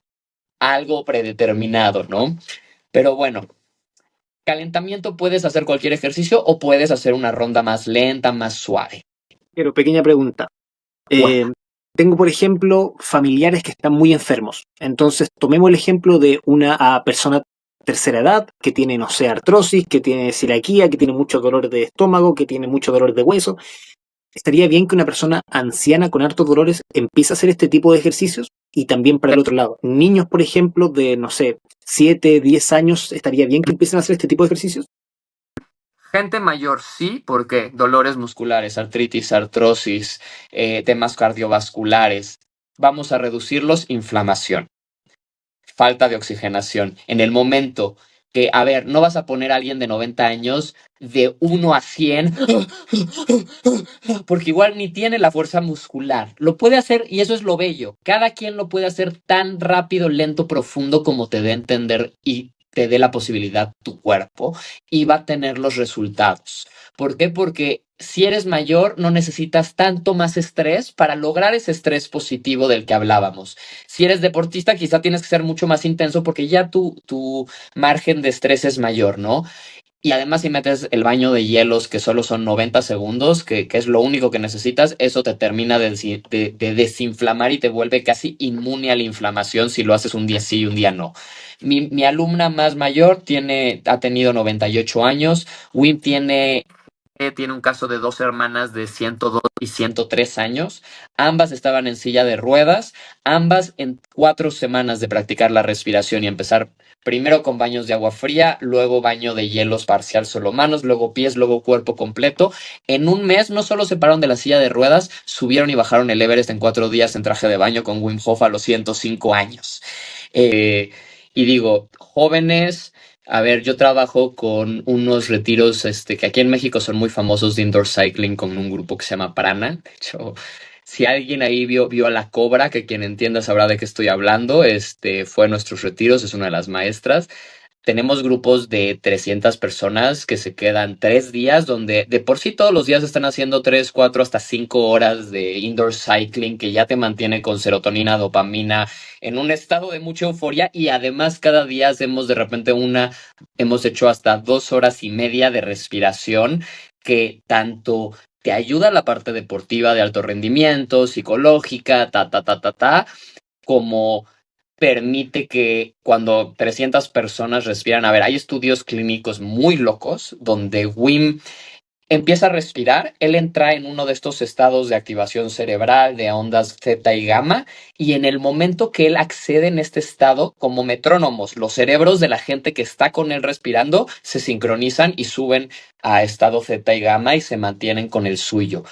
algo predeterminado, ¿no? Pero bueno, calentamiento, puedes hacer cualquier ejercicio o puedes hacer una ronda más lenta, más suave. Pero pequeña pregunta. Bueno, Tengo, por ejemplo, familiares que están muy enfermos. Entonces, tomemos el ejemplo de una persona tercera edad que tiene, no sé, artrosis, que tiene celiaquía, que tiene mucho dolor de estómago, que tiene mucho dolor de hueso. ¿Estaría bien que una persona anciana con hartos dolores empiece a hacer este tipo de ejercicios? Y también para el otro lado, niños, por ejemplo, de, no sé, 7, 10 años, ¿estaría bien que empiecen a hacer este tipo de ejercicios? gente mayor sí, porque dolores musculares, artritis, artrosis, temas cardiovasculares, vamos a reducirlos, inflamación, falta de oxigenación. En el momento que, a ver, no vas a poner a alguien de 90 años de 1 a 100, porque igual ni tiene la fuerza muscular. Lo puede hacer y eso es lo bello. Cada quien lo puede hacer tan rápido, lento, profundo como te dé a entender y te dé la posibilidad tu cuerpo, y va a tener los resultados. ¿Por qué? Porque si eres mayor no necesitas tanto más estrés para lograr ese estrés positivo del que hablábamos. Si eres deportista quizá tienes que ser mucho más intenso porque ya tu margen de estrés es mayor, ¿no? Y además si metes el baño de hielos que solo son 90 segundos, que es lo único que necesitas, eso te termina de desinflamar y te vuelve casi inmune a la inflamación si lo haces un día sí y un día no. Mi alumna más mayor ha tenido 98 años, Wim tiene un caso de dos hermanas de 102 y 103 años. Ambas estaban en silla de ruedas. Ambas en 4 semanas de practicar la respiración y empezar primero con baños de agua fría, luego baño de hielos parcial solo manos, luego pies, luego cuerpo completo. En un mes no solo se pararon de la silla de ruedas, subieron y bajaron el Everest en 4 días en traje de baño con Wim Hof a los 105 años. Y digo, jóvenes, a ver, yo trabajo con unos retiros que aquí en México son muy famosos de indoor cycling con un grupo que se llama Prana. De hecho, si alguien ahí vio a la Cobra, que quien entienda sabrá de qué estoy hablando, fue a nuestros retiros, es una de las maestras. Tenemos grupos de 300 personas que se quedan 3 días, donde de por sí todos los días están haciendo 3, 4, hasta 5 horas de indoor cycling, que ya te mantiene con serotonina, dopamina, en un estado de mucha euforia. Y además cada día hacemos de repente hemos hecho hasta 2 horas y media de respiración, que tanto te ayuda a la parte deportiva de alto rendimiento, psicológica, como permite que cuando 300 personas respiran, a ver, hay estudios clínicos muy locos donde Wim empieza a respirar, él entra en uno de estos estados de activación cerebral de ondas zeta y gamma, y en el momento que él accede en este estado, como metrónomos, los cerebros de la gente que está con él respirando se sincronizan y suben a estado zeta y gamma y se mantienen con el suyo.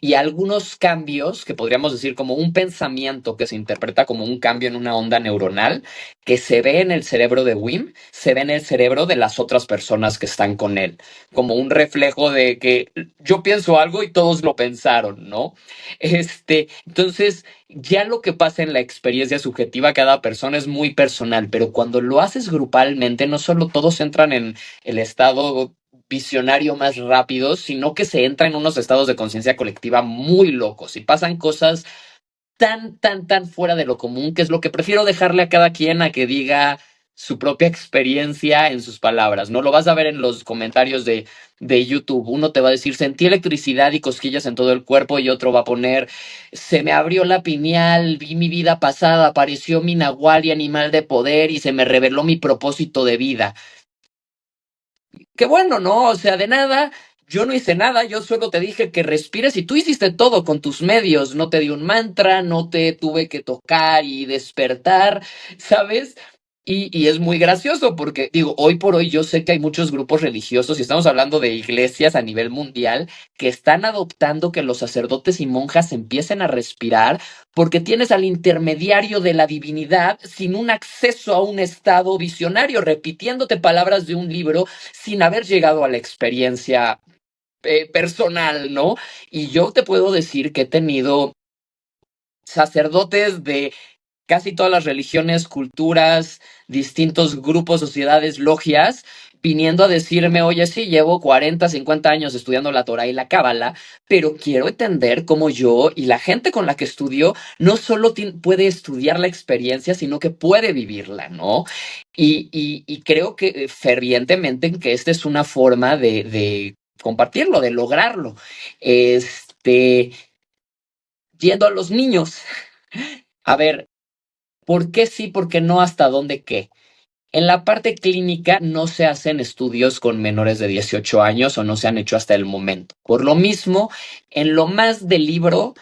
Y algunos cambios que podríamos decir como un pensamiento que se interpreta como un cambio en una onda neuronal que se ve en el cerebro de Wim, se ve en el cerebro de las otras personas que están con él, como un reflejo de que yo pienso algo y todos lo pensaron, ¿no? Entonces, ya lo que pasa en la experiencia subjetiva cada persona es muy personal, pero cuando lo haces grupalmente, no solo todos entran en el estado visionario más rápido, sino que se entra en unos estados de conciencia colectiva muy locos y pasan cosas tan fuera de lo común, que es lo que prefiero dejarle a cada quien a que diga su propia experiencia en sus palabras. No lo vas a ver en los comentarios de YouTube. Uno te va a decir, sentí electricidad y cosquillas en todo el cuerpo, y otro va a poner, se me abrió la pineal, vi mi vida pasada, apareció mi nahual y animal de poder y se me reveló mi propósito de vida. Qué bueno, ¿no? O sea, de nada, yo no hice nada, yo solo te dije que respires y tú hiciste todo con tus medios, no te di un mantra, no te tuve que tocar y despertar, ¿sabes? Y es muy gracioso porque, digo, hoy por hoy yo sé que hay muchos grupos religiosos, y estamos hablando de iglesias a nivel mundial, que están adoptando que los sacerdotes y monjas empiecen a respirar porque tienes al intermediario de la divinidad sin un acceso a un estado visionario, repitiéndote palabras de un libro sin haber llegado a la experiencia personal, ¿no? Y yo te puedo decir que he tenido sacerdotes de casi todas las religiones, culturas, distintos grupos, sociedades, logias, viniendo a decirme, oye, sí, llevo 40, 50 años estudiando la Torah y la Cábala, pero quiero entender cómo yo y la gente con la que estudio no solo puede estudiar la experiencia, sino que puede vivirla, ¿no? Y creo que fervientemente que esta es una forma de compartirlo, de lograrlo. Este, Yendo a los niños. A ver, ¿por qué sí, por qué no, hasta dónde qué? En la parte clínica no se hacen estudios con menores de 18 años, o no se han hecho hasta el momento. Por lo mismo, en lo más del libro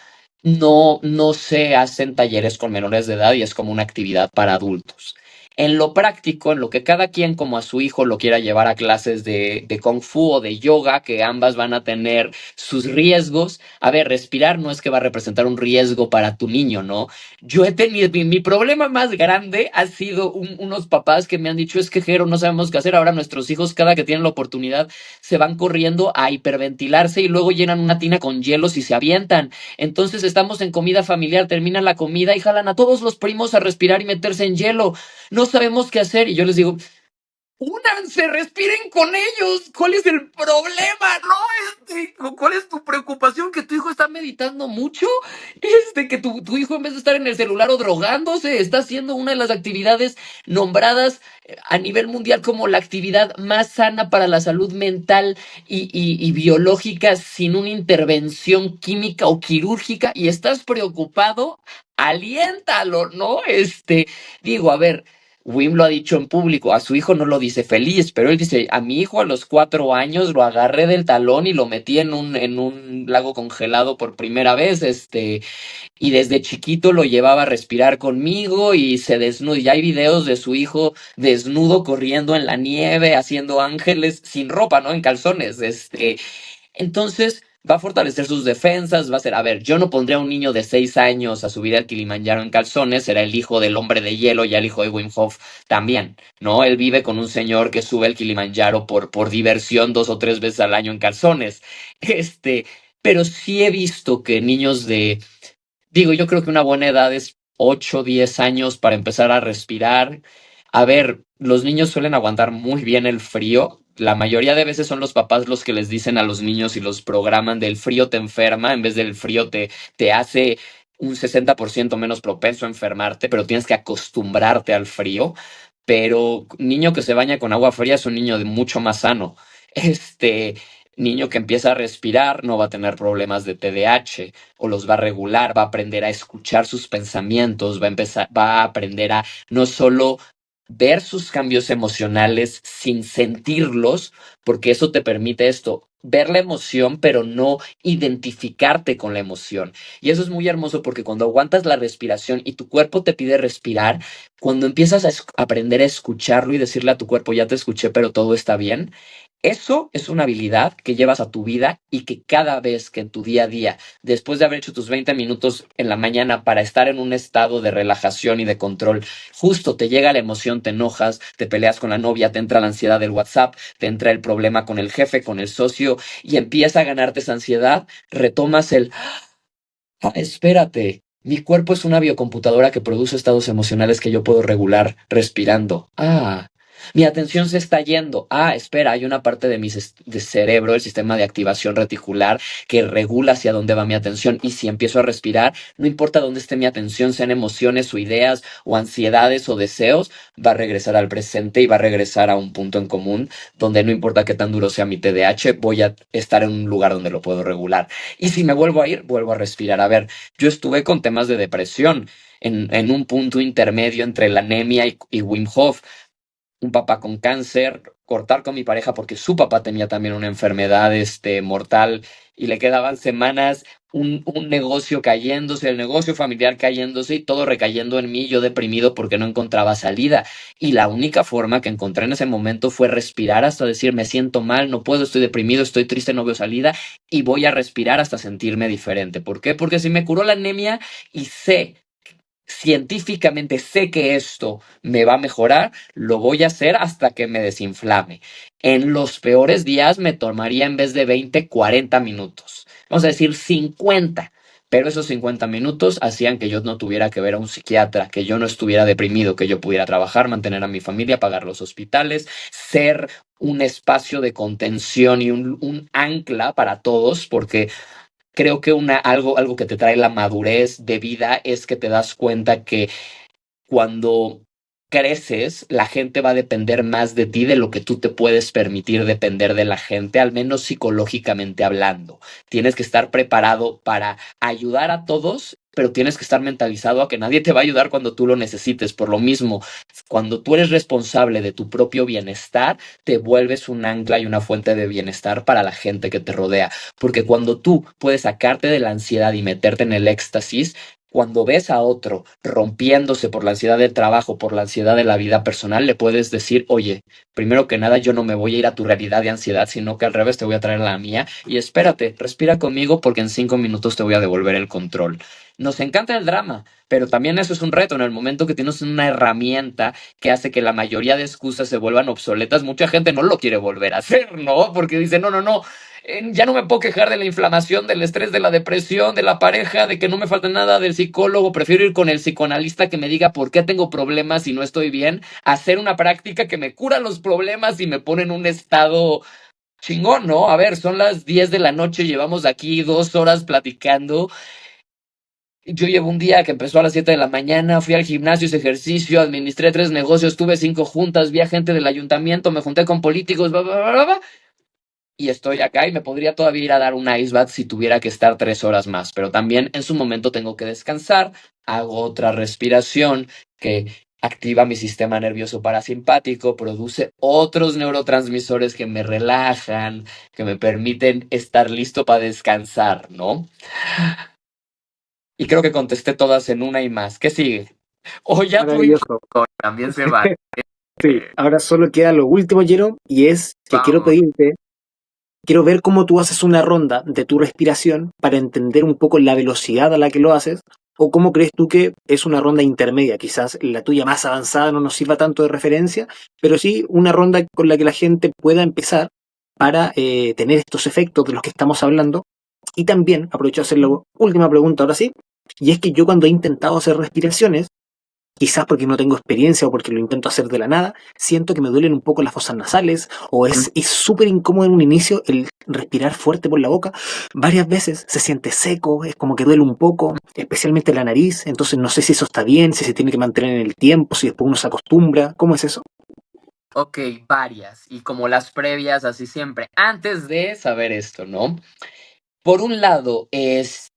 no se hacen talleres con menores de edad y es como una actividad para adultos. En lo práctico, en lo que cada quien como a su hijo lo quiera llevar a clases de kung fu o de yoga, que ambas van a tener sus riesgos. A ver, respirar no es que va a representar un riesgo para tu niño, ¿no? Yo he tenido, mi problema más grande ha sido unos papás que me han dicho, es que Jero, no sabemos qué hacer, ahora nuestros hijos cada que tienen la oportunidad se van corriendo a hiperventilarse y luego llenan una tina con hielos y se avientan. Entonces estamos en comida familiar, terminan la comida y jalan a todos los primos a respirar y meterse en hielo. No sabemos qué hacer y yo les digo, únanse, respiren con ellos. ¿Cuál es el problema? No, ¿cuál es tu preocupación? ¿Que tu hijo está meditando mucho? Que tu hijo, en vez de estar en el celular o drogándose, está haciendo una de las actividades nombradas a nivel mundial como la actividad más sana para la salud mental y biológica, sin una intervención química o quirúrgica, y estás preocupado, aliéntalo, ¿no? Digo, a ver, Wim lo ha dicho en público, a su hijo no lo dice feliz, pero él dice, a mi hijo a los 4 años lo agarré del talón y lo metí en un lago congelado por primera vez, y desde chiquito lo llevaba a respirar conmigo y se desnuda. Y hay videos de su hijo desnudo corriendo en la nieve, haciendo ángeles sin ropa, ¿no? En calzones, entonces va a fortalecer sus defensas, va a ser, a ver, yo no pondría a un niño de 6 años a subir al Kilimanjaro en calzones, será el hijo del hombre de hielo y el hijo de Wim Hof también, ¿no? Él vive con un señor que sube el Kilimanjaro por diversión 2 o 3 veces al año en calzones. Pero sí he visto que niños digo, yo creo que una buena edad es 8, 10 años para empezar a respirar. A ver, los niños suelen aguantar muy bien el frío. La mayoría de veces son los papás los que les dicen a los niños y los programan del frío te enferma, en vez del frío te hace un 60% menos propenso a enfermarte, pero tienes que acostumbrarte al frío. Pero niño que se baña con agua fría es un niño mucho más sano. Niño que empieza a respirar no va a tener problemas de TDAH, o los va a regular, va a aprender a escuchar sus pensamientos, va a aprender a no solo ver sus cambios emocionales sin sentirlos, porque eso te permite esto, ver la emoción, pero no identificarte con la emoción. Y eso es muy hermoso porque cuando aguantas la respiración y tu cuerpo te pide respirar, cuando empiezas a aprender a escucharlo y decirle a tu cuerpo, ya te escuché, pero todo está bien. Eso es una habilidad que llevas a tu vida y que cada vez que en tu día a día, después de haber hecho tus 20 minutos en la mañana para estar en un estado de relajación y de control, justo te llega la emoción, te enojas, te peleas con la novia, te entra la ansiedad del WhatsApp, te entra el problema con el jefe, con el socio y empieza a ganarte esa ansiedad, retomas el, espérate, mi cuerpo es una biocomputadora que produce estados emocionales que yo puedo regular respirando. Mi atención se está yendo. Espera, hay una parte de mi de cerebro, el sistema de activación reticular, que regula hacia dónde va mi atención. Y si empiezo a respirar, no importa dónde esté mi atención, sean emociones o ideas o ansiedades o deseos, va a regresar al presente y va a regresar a un punto en común donde no importa qué tan duro sea mi TDAH, voy a estar en un lugar donde lo puedo regular. Y si me vuelvo a ir, vuelvo a respirar. A ver, yo estuve con temas de depresión en un punto intermedio entre la anemia y Wim Hof, un papá con cáncer, cortar con mi pareja porque su papá tenía también una enfermedad mortal y le quedaban semanas, un negocio cayéndose, el negocio familiar cayéndose y todo recayendo en mí, yo deprimido porque no encontraba salida. Y la única forma que encontré en ese momento fue respirar hasta decir, me siento mal, no puedo, estoy deprimido, estoy triste, no veo salida y voy a respirar hasta sentirme diferente. ¿Por qué? Porque si me curó la anemia y científicamente sé que esto me va a mejorar, lo voy a hacer hasta que me desinflame. En los peores días me tomaría en vez de 20, 40 minutos. Vamos a decir 50. Pero esos 50 minutos hacían que yo no tuviera que ver a un psiquiatra, que yo no estuviera deprimido, que yo pudiera trabajar, mantener a mi familia, pagar los hospitales, ser un espacio de contención y un ancla para todos, porque creo que algo que te trae la madurez de vida es que te das cuenta que cuando creces, la gente va a depender más de ti de lo que tú te puedes permitir depender de la gente, al menos psicológicamente hablando. Tienes que estar preparado para ayudar a todos, pero tienes que estar mentalizado a que nadie te va a ayudar cuando tú lo necesites. Por lo mismo, cuando tú eres responsable de tu propio bienestar, te vuelves un ancla y una fuente de bienestar para la gente que te rodea. Porque cuando tú puedes sacarte de la ansiedad y meterte en el éxtasis, cuando ves a otro rompiéndose por la ansiedad del trabajo, por la ansiedad de la vida personal, le puedes decir, oye, primero que nada, yo no me voy a ir a tu realidad de ansiedad, sino que al revés te voy a traer la mía. Y espérate, respira conmigo porque en 5 minutos te voy a devolver el control. Nos encanta el drama, pero también eso es un reto. En el momento que tienes una herramienta que hace que la mayoría de excusas se vuelvan obsoletas, mucha gente no lo quiere volver a hacer, ¿no? Porque dice, no, no, no, ya no me puedo quejar de la inflamación, del estrés, de la depresión, de la pareja, de que no me falta nada del psicólogo. Prefiero ir con el psicoanalista que me diga por qué tengo problemas y no estoy bien, hacer una práctica que me cura los problemas y me pone en un estado chingón, ¿no? A ver, son las 10 de la noche, llevamos aquí 2 horas platicando. Yo llevo un día que empezó a las 7 de la mañana, fui al gimnasio, hice ejercicio, administré 3 negocios, tuve 5 juntas, vi a gente del ayuntamiento, me junté con políticos, bla, bla, bla, bla, bla, y estoy acá y me podría todavía ir a dar un ice bath si tuviera que estar 3 horas más, pero también en su momento tengo que descansar, hago otra respiración que activa mi sistema nervioso parasimpático, produce otros neurotransmisores que me relajan, que me permiten estar listo para descansar, ¿no? Y creo que contesté todas en una y más. ¿Qué sigue? O ya tu Maravilloso. también se va. Sí, ahora solo queda lo último, Jero, y es que quiero Vamos. pedirte, quiero ver cómo tú haces una ronda de tu respiración para entender un poco la velocidad a la que lo haces, o cómo crees tú que es una ronda intermedia. Quizás la tuya más avanzada no nos sirva tanto de referencia, pero sí una ronda con la que la gente pueda empezar para tener estos efectos de los que estamos hablando. Y también aprovecho de hacer la última pregunta ahora sí, y es que yo cuando he intentado hacer respiraciones, quizás porque no tengo experiencia o porque lo intento hacer de la nada, siento que me duelen un poco las fosas nasales o es súper incómodo en un inicio el respirar fuerte por la boca. Varias veces se siente seco, es como que duele un poco, especialmente la nariz, entonces no sé si eso está bien, si se tiene que mantener en el tiempo, si después uno se acostumbra, ¿cómo es eso? Ok, varias. Y como las previas, así siempre. Antes de saber esto, ¿no? Por un lado, es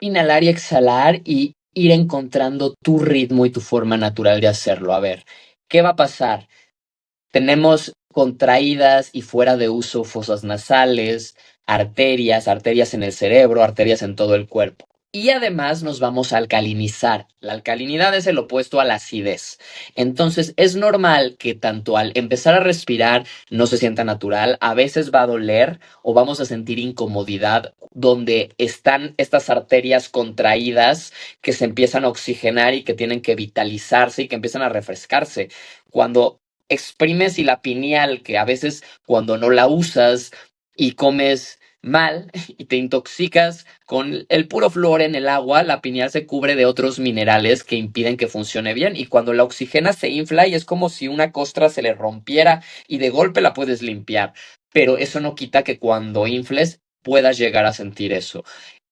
inhalar y exhalar y ir encontrando tu ritmo y tu forma natural de hacerlo. A ver, ¿qué va a pasar? Tenemos contraídas y fuera de uso fosas nasales, arterias en el cerebro, arterias en todo el cuerpo. Y además nos vamos a alcalinizar. La alcalinidad es el opuesto a la acidez. Entonces es normal que tanto al empezar a respirar no se sienta natural, a veces va a doler o vamos a sentir incomodidad donde están estas arterias contraídas que se empiezan a oxigenar y que tienen que vitalizarse y que empiezan a refrescarse. Cuando exprimes y la pineal, que a veces cuando no la usas y comes mal y te intoxicas con el puro flúor en el agua, la pineal se cubre de otros minerales que impiden que funcione bien y cuando la oxigenas se infla y es como si una costra se le rompiera y de golpe la puedes limpiar, pero eso no quita que cuando infles puedas llegar a sentir eso.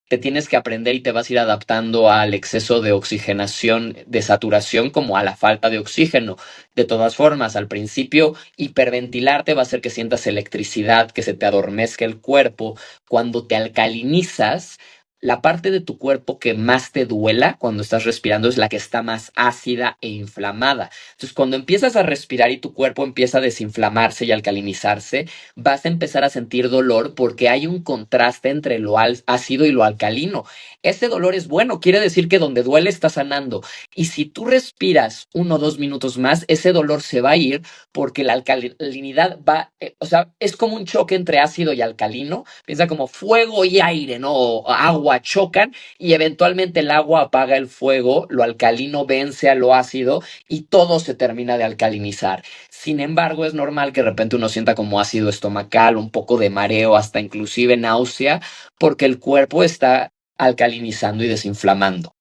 Te tienes que aprender y te vas a ir adaptando al exceso de oxigenación, de saturación, como a la falta de oxígeno. De todas formas, al principio, hiperventilarte va a hacer que sientas electricidad, que se te adormezca el cuerpo. Cuando te alcalinizas, la parte de tu cuerpo que más te duela cuando estás respirando es la que está más ácida e inflamada. Entonces, cuando empiezas a respirar y tu cuerpo empieza a desinflamarse y alcalinizarse, vas a empezar a sentir dolor porque hay un contraste entre lo ácido y lo alcalino. Ese dolor es bueno, quiere decir que donde duele está sanando. Y si tú respiras 1 o 2 minutos más, ese dolor se va a ir porque la alcalinidad va, o sea, es como un choque entre ácido y alcalino. Piensa como fuego y aire, ¿no? O agua chocan y eventualmente el agua apaga el fuego, lo alcalino vence a lo ácido y todo se termina de alcalinizar. Sin embargo, es normal que de repente uno sienta como ácido estomacal, un poco de mareo, hasta inclusive náusea, porque el cuerpo está alcalinizando y desinflamando.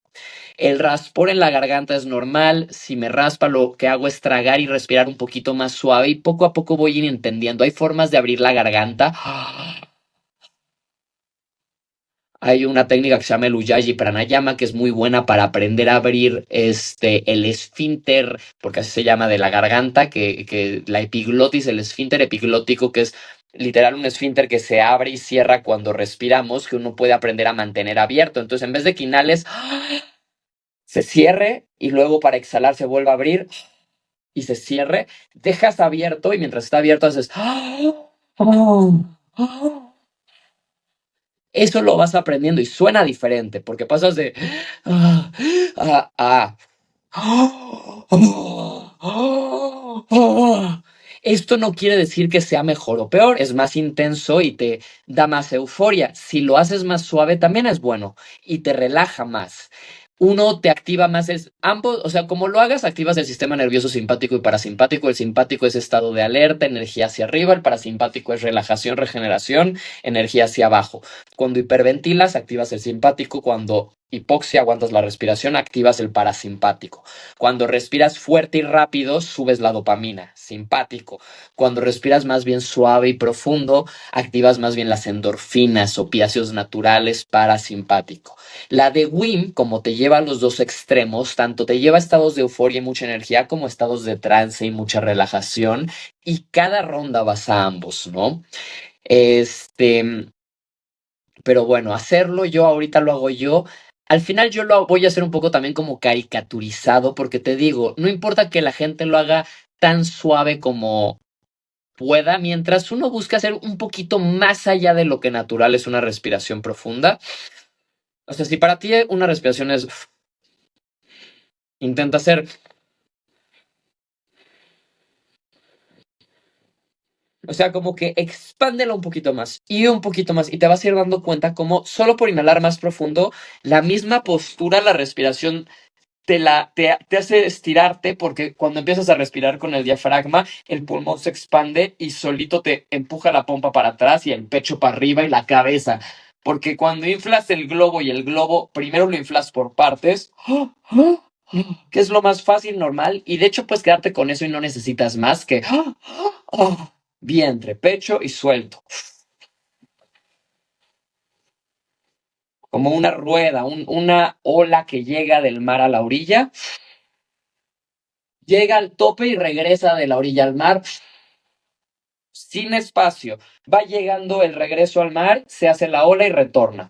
El raspor en la garganta es normal. Si me raspa, lo que hago es tragar y respirar un poquito más suave y poco a poco voy a ir entendiendo. Hay formas de abrir la garganta. Hay una técnica que se llama el Ujjayi Pranayama que es muy buena para aprender a abrir el esfínter, porque así se llama, de la garganta, que la epiglotis, el esfínter epiglótico, que es literal un esfínter que se abre y cierra cuando respiramos, que uno puede aprender a mantener abierto. Entonces, en vez de que inhales, se cierre y luego para exhalar se vuelva a abrir y se cierre, dejas abierto y mientras está abierto haces... Eso lo vas aprendiendo y suena diferente porque pasas de ah, a esto no quiere decir que sea mejor o peor, es más intenso y te da más euforia. Si lo haces más suave también es bueno y te relaja más. Uno te activa más, es ambos, o sea, como lo hagas, activas el sistema nervioso simpático y parasimpático. El simpático es estado de alerta, energía hacia arriba, el parasimpático es relajación, regeneración, energía hacia abajo. Cuando hiperventilas, activas el simpático. Cuando hipoxia, aguantas la respiración, activas el parasimpático. Cuando respiras fuerte y rápido, subes la dopamina, simpático. Cuando respiras más bien suave y profundo, activas más bien las endorfinas, opiáceos naturales, parasimpático. La de Wim, como te lleva a los dos extremos, tanto te lleva a estados de euforia y mucha energía como estados de trance y mucha relajación, y cada ronda vas a ambos, ¿no? Este, pero bueno, hacerlo yo, ahorita lo hago yo. Al final yo lo voy a hacer un poco también como caricaturizado, porque te digo, no importa que la gente lo haga tan suave como pueda, mientras uno busca hacer un poquito más allá de lo que natural es una respiración profunda. O sea, si para ti una respiración es, intenta hacer, o sea, como que expándela un poquito más y te vas a ir dando cuenta como solo por inhalar más profundo, la misma postura, la respiración te hace estirarte porque cuando empiezas a respirar con el diafragma, el pulmón se expande y solito te empuja la pompa para atrás y el pecho para arriba y la cabeza. Porque cuando inflas el globo y el globo, primero lo inflas por partes, que es lo más fácil, normal, y de hecho puedes quedarte con eso y no necesitas más que vientre, pecho y suelto. Como una rueda, una ola que llega del mar a la orilla, llega al tope y regresa de la orilla al mar sin espacio. Va llegando el regreso al mar, se hace la ola y retorna.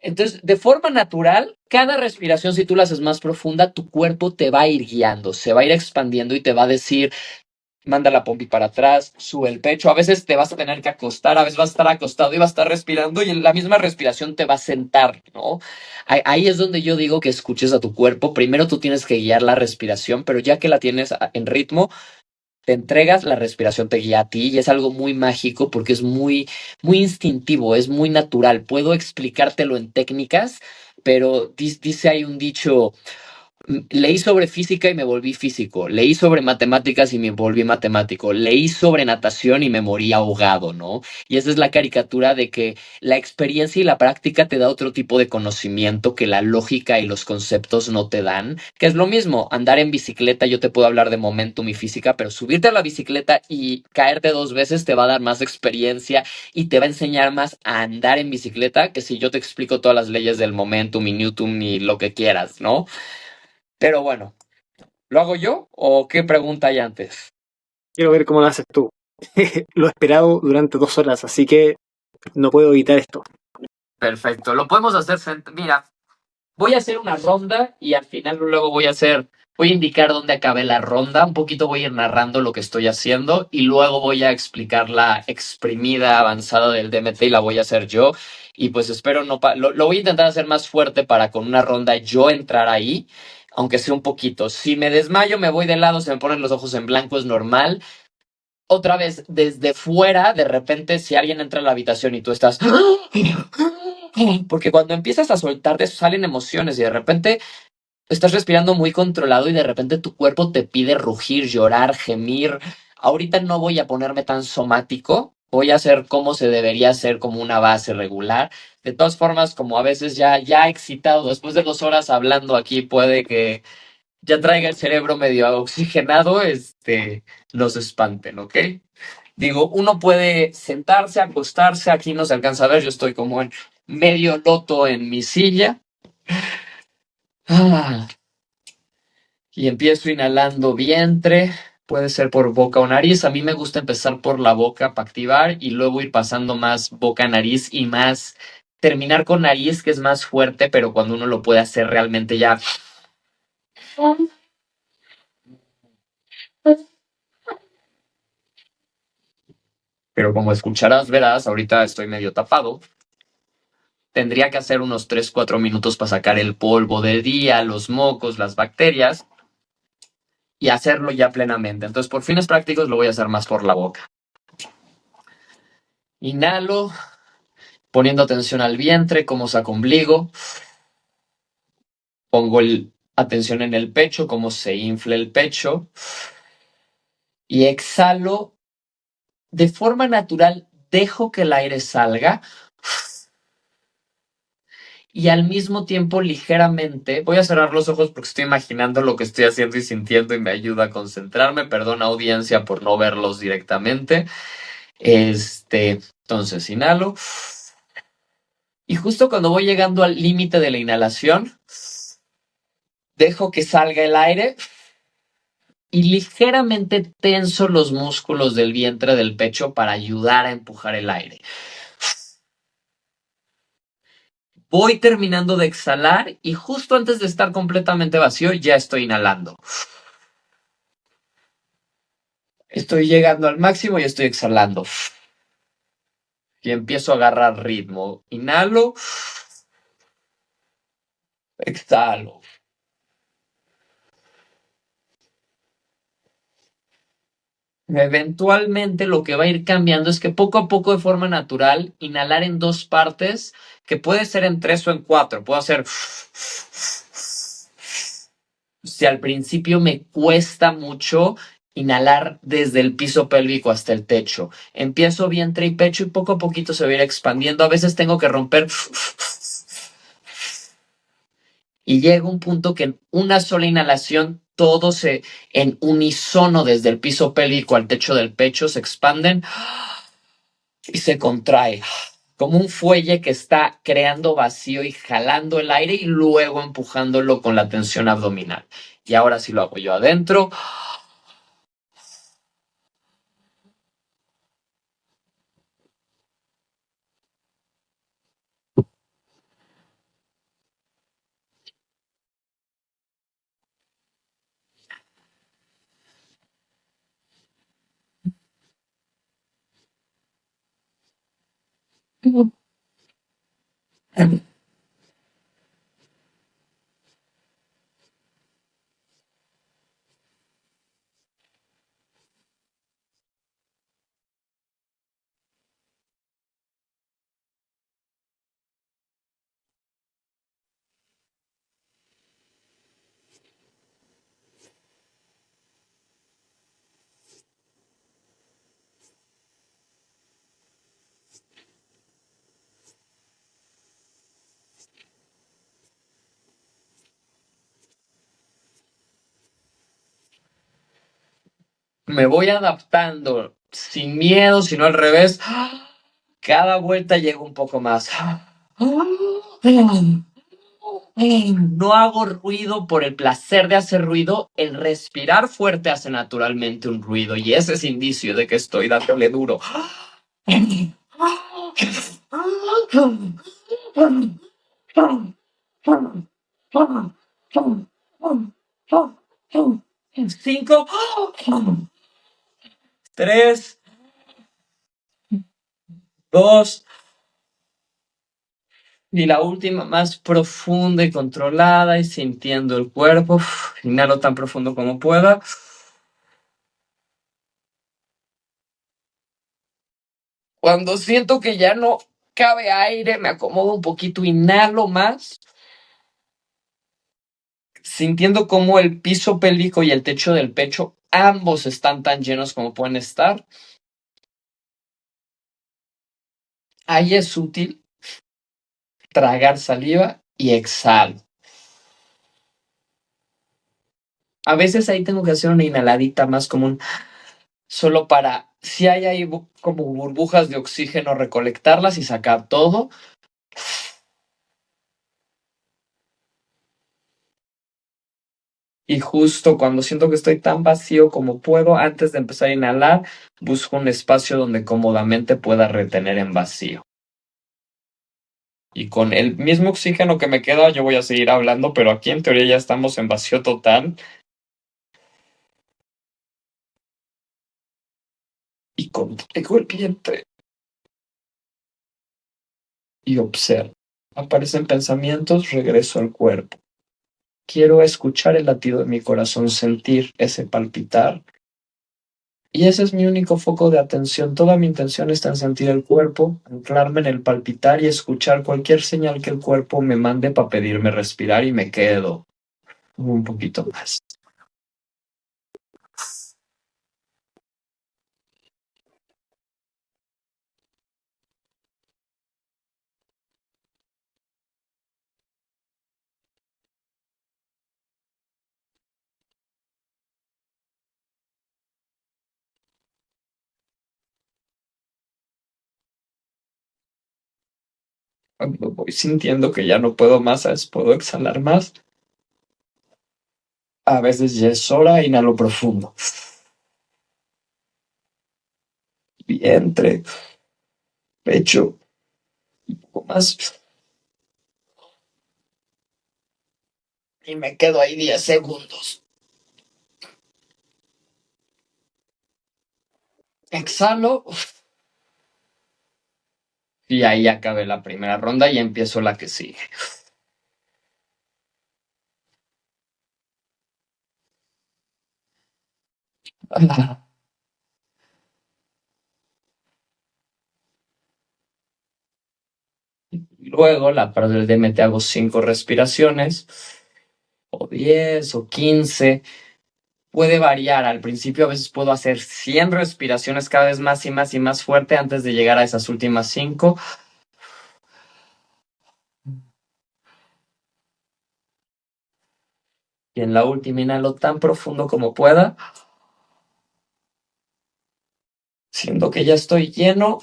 Entonces, de forma natural, cada respiración, si tú la haces más profunda, tu cuerpo te va a ir guiando, se va a ir expandiendo y te va a decir, manda la pompi para atrás, sube el pecho. A veces te vas a tener que acostar, a veces vas a estar acostado y vas a estar respirando y en la misma respiración te va a sentar, ¿no? Ahí es donde yo digo que escuches a tu cuerpo. Primero tú tienes que guiar la respiración, pero ya que la tienes en ritmo, te entregas, la respiración te guía a ti y es algo muy mágico porque es muy instintivo, es muy natural. Puedo explicártelo en técnicas, pero dice hay un dicho, leí sobre física y me volví físico. Leí sobre matemáticas y me volví matemático. Leí sobre natación y me morí ahogado, ¿no? Y esa es la caricatura de que la experiencia y la práctica te da otro tipo de conocimiento que la lógica y los conceptos no te dan. Que es lo mismo, andar en bicicleta, yo te puedo hablar de momentum y física, pero subirte a la bicicleta y caerte 2 veces te va a dar más experiencia y te va a enseñar más a andar en bicicleta que si yo te explico todas las leyes del momentum y Newton y lo que quieras, ¿no? Pero bueno, ¿lo hago yo o qué pregunta hay antes? Quiero ver cómo lo haces tú. Lo he esperado durante 2 horas, así que no puedo evitar esto. Perfecto, lo podemos hacer. Mira, voy a hacer una ronda y al final luego voy a indicar dónde acabé la ronda. Un poquito voy a ir narrando lo que estoy haciendo y luego voy a explicar la exprimida avanzada del DMT y la voy a hacer yo. Y pues espero no, lo voy a intentar hacer más fuerte para con una ronda yo entrar ahí, aunque sea un poquito. Si me desmayo, me voy de lado, se me ponen los ojos en blanco, es normal. Otra vez, desde fuera, de repente, si alguien entra a la habitación y tú estás... Porque cuando empiezas a soltarte, salen emociones y de repente estás respirando muy controlado y de repente tu cuerpo te pide rugir, llorar, gemir. Ahorita no voy a ponerme tan somático, voy a hacer como se debería hacer como una base regular. De todas formas, como a veces ya excitado, después de 2 horas hablando aquí, puede que ya traiga el cerebro medio oxigenado, nos espanten, ¿ok? Digo, uno puede sentarse, acostarse, aquí no se alcanza a ver, yo estoy como en medio loto en mi silla. Ah, y empiezo inhalando vientre, puede ser por boca o nariz. A mí me gusta empezar por la boca para activar y luego ir pasando más boca, nariz y más terminar con nariz, que es más fuerte, pero cuando uno lo puede hacer realmente ya. Pero como escucharás, verás, ahorita estoy medio tapado. Tendría que hacer unos 3 4 minutos para sacar el polvo del día, los mocos, las bacterias y hacerlo ya plenamente. Entonces, por fines prácticos, lo voy a hacer más por la boca. Inhalo, poniendo atención al vientre, cómo saco ombligo. Pongo atención en el pecho, cómo se infla el pecho. Y exhalo de forma natural, dejo que el aire salga y al mismo tiempo ligeramente, voy a cerrar los ojos porque estoy imaginando lo que estoy haciendo y sintiendo y me ayuda a concentrarme. Perdona audiencia por no verlos directamente. Entonces inhalo y justo cuando voy llegando al límite de la inhalación, dejo que salga el aire y ligeramente tenso los músculos del vientre del pecho para ayudar a empujar el aire. Voy terminando de exhalar y justo antes de estar completamente vacío ya estoy inhalando. Estoy llegando al máximo y estoy exhalando. Y empiezo a agarrar ritmo. Inhalo, exhalo. Eventualmente lo que va a ir cambiando es que poco a poco de forma natural, inhalar en 2 partes, que puede ser en 3 o en 4. Puedo hacer... Si al principio me cuesta mucho inhalar desde el piso pélvico hasta el techo, empiezo vientre y pecho y poco a poquito se va a ir expandiendo. A veces tengo que romper y llega un punto que en una sola inhalación todo se en unisono desde el piso pélvico al techo del pecho se expanden y se contrae como un fuelle que está creando vacío y jalando el aire y luego empujándolo con la tensión abdominal. Y ahora sí lo hago yo adentro. Me voy adaptando sin miedo, sino al revés. Cada vuelta llego un poco más. No hago ruido por el placer de hacer ruido. El respirar fuerte hace naturalmente un ruido y ese es indicio de que estoy dándole duro. 5, 3, 2, y la última más profunda y controlada y sintiendo el cuerpo. Inhalo tan profundo como pueda. Cuando siento que ya no cabe aire, me acomodo un poquito, inhalo más, sintiendo como el piso pélvico y el techo del pecho, ambos están tan llenos como pueden estar. Ahí es útil tragar saliva y exhalo. A veces ahí tengo que hacer una inhaladita más común, solo para, si hay ahí como burbujas de oxígeno, recolectarlas y sacar todo. Y justo cuando siento que estoy tan vacío como puedo, antes de empezar a inhalar, busco un espacio donde cómodamente pueda retener en vacío. Y con el mismo oxígeno que me queda, yo voy a seguir hablando, pero aquí en teoría ya estamos en vacío total. Y contraigo el vientre y observo. Aparecen pensamientos, regreso al cuerpo. Quiero escuchar el latido de mi corazón, sentir ese palpitar. Y ese es mi único foco de atención. Toda mi intención está en sentir el cuerpo, anclarme en el palpitar y escuchar cualquier señal que el cuerpo me mande para pedirme respirar y me quedo un poquito más. Cuando voy sintiendo que ya no puedo más, a veces puedo exhalar más. A veces ya es hora, inhalo profundo. Vientre, pecho, un poco más. Y me quedo ahí 10 segundos. Exhalo. Y ahí acabé la primera ronda y empiezo la que sigue. Luego, la parte del DMT hago 5 respiraciones, o 10, o 15. Puede variar. Al principio a veces puedo hacer 100 respiraciones cada vez más y más y más fuerte antes de llegar a esas últimas 5. Y en la última inhalo tan profundo como pueda, siento que ya estoy lleno.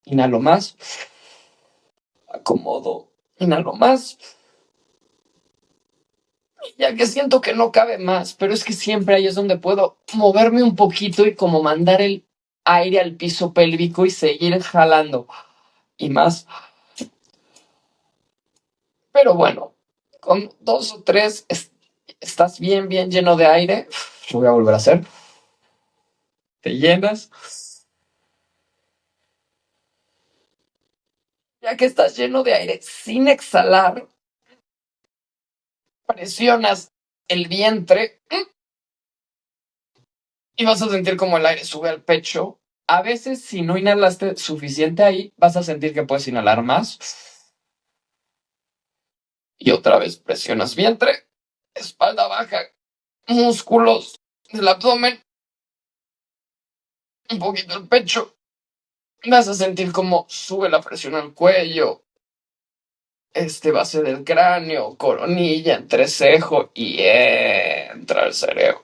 Inhalo más, acomodo, inhalo más, ya que siento que no cabe más, pero es que siempre ahí es donde puedo moverme un poquito y como mandar el aire al piso pélvico y seguir jalando y más. Pero bueno, con 2 o 3 estás bien, bien lleno de aire. Lo voy a volver a hacer. Te llenas. ahora que estás lleno de aire sin exhalar, presionas el vientre y vas a sentir como el aire sube al pecho. A veces, si no inhalaste suficiente ahí, vas a sentir que puedes inhalar más. Y otra vez presionas vientre, espalda baja, músculos del abdomen, un poquito el pecho. Vas a sentir como sube la presión al cuello, base del cráneo, coronilla, entrecejo y entra el cerebro.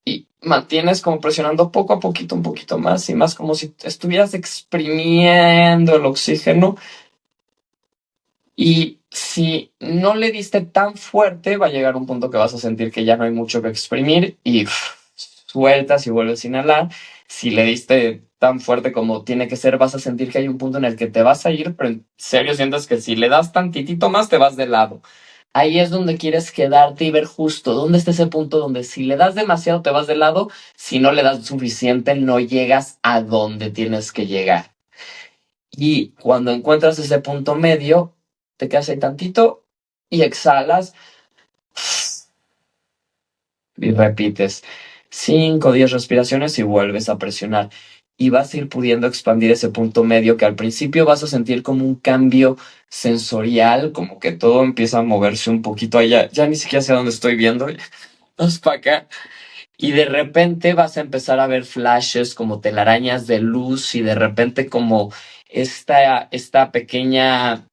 Y mantienes como presionando poco a poquito, un poquito más y más, como si estuvieras exprimiendo el oxígeno. Y si no le diste tan fuerte, va a llegar un punto que vas a sentir que ya no hay mucho que exprimir y sueltas y vuelves a inhalar. Si le diste tan fuerte como tiene que ser, vas a sentir que hay un punto en el que te vas a ir, pero en serio sientes que si le das tantitito más, te vas de lado. Ahí es donde quieres quedarte y ver justo dónde está ese punto donde si le das demasiado, te vas de lado. Si no le das suficiente, no llegas a donde tienes que llegar. Y cuando encuentras ese punto medio, te quedas ahí tantito y exhalas y repites 5 o 10 respiraciones y vuelves a presionar. Y vas a ir pudiendo expandir ese punto medio que al principio vas a sentir como un cambio sensorial, como que todo empieza a moverse un poquito allá. Ya ni siquiera sé dónde estoy viendo. Vamos para acá. Y de repente vas a empezar a ver flashes como telarañas de luz y de repente como esta pequeña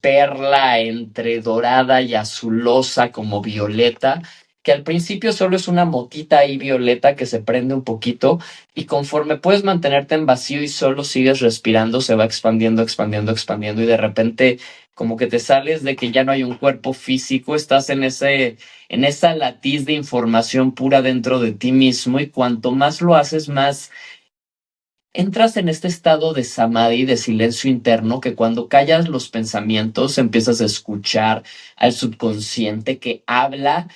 perla entre dorada y azulosa como violeta, que al principio solo es una motita ahí violeta que se prende un poquito y conforme puedes mantenerte en vacío y solo sigues respirando, se va expandiendo, expandiendo, expandiendo y de repente como que te sales de que ya no hay un cuerpo físico, estás en esa latiz de información pura dentro de ti mismo y cuanto más lo haces, más entras en este estado de samadhi, de silencio interno, que cuando callas los pensamientos empiezas a escuchar al subconsciente que habla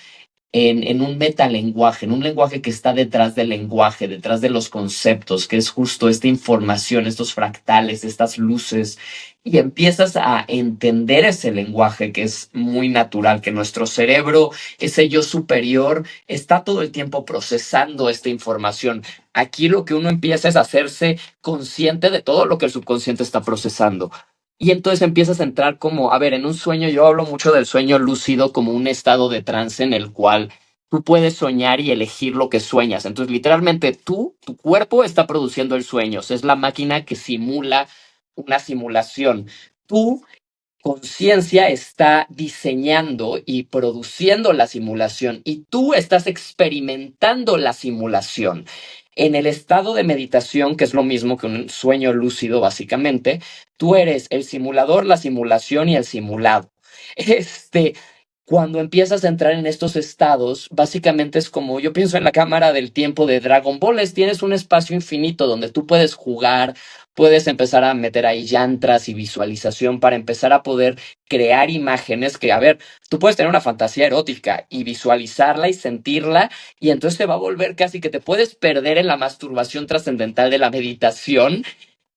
en un metalenguaje, en un lenguaje que está detrás del lenguaje, detrás de los conceptos, que es justo esta información, estos fractales, estas luces, y empiezas a entender ese lenguaje que es muy natural, que nuestro cerebro, ese yo superior, está todo el tiempo procesando esta información. Aquí lo que uno empieza es a hacerse consciente de todo lo que el subconsciente está procesando. Y entonces empiezas a entrar como, a ver, en un sueño, yo hablo mucho del sueño lúcido como un estado de trance en el cual tú puedes soñar y elegir lo que sueñas. Entonces, literalmente tu cuerpo está produciendo el sueño. O sea, es la máquina que simula una simulación. Tu conciencia está diseñando y produciendo la simulación y tú estás experimentando la simulación. En el estado de meditación, que es lo mismo que un sueño lúcido, básicamente, tú eres el simulador, la simulación y el simulado. Cuando empiezas a entrar en estos estados, básicamente es como yo pienso en la cámara del tiempo de Dragon Ball, tienes un espacio infinito donde tú puedes jugar, puedes empezar a meter ahí yantras y visualización para empezar a poder crear imágenes que, a ver, tú puedes tener una fantasía erótica y visualizarla y sentirla y entonces te va a volver casi que te puedes perder en la masturbación trascendental de la meditación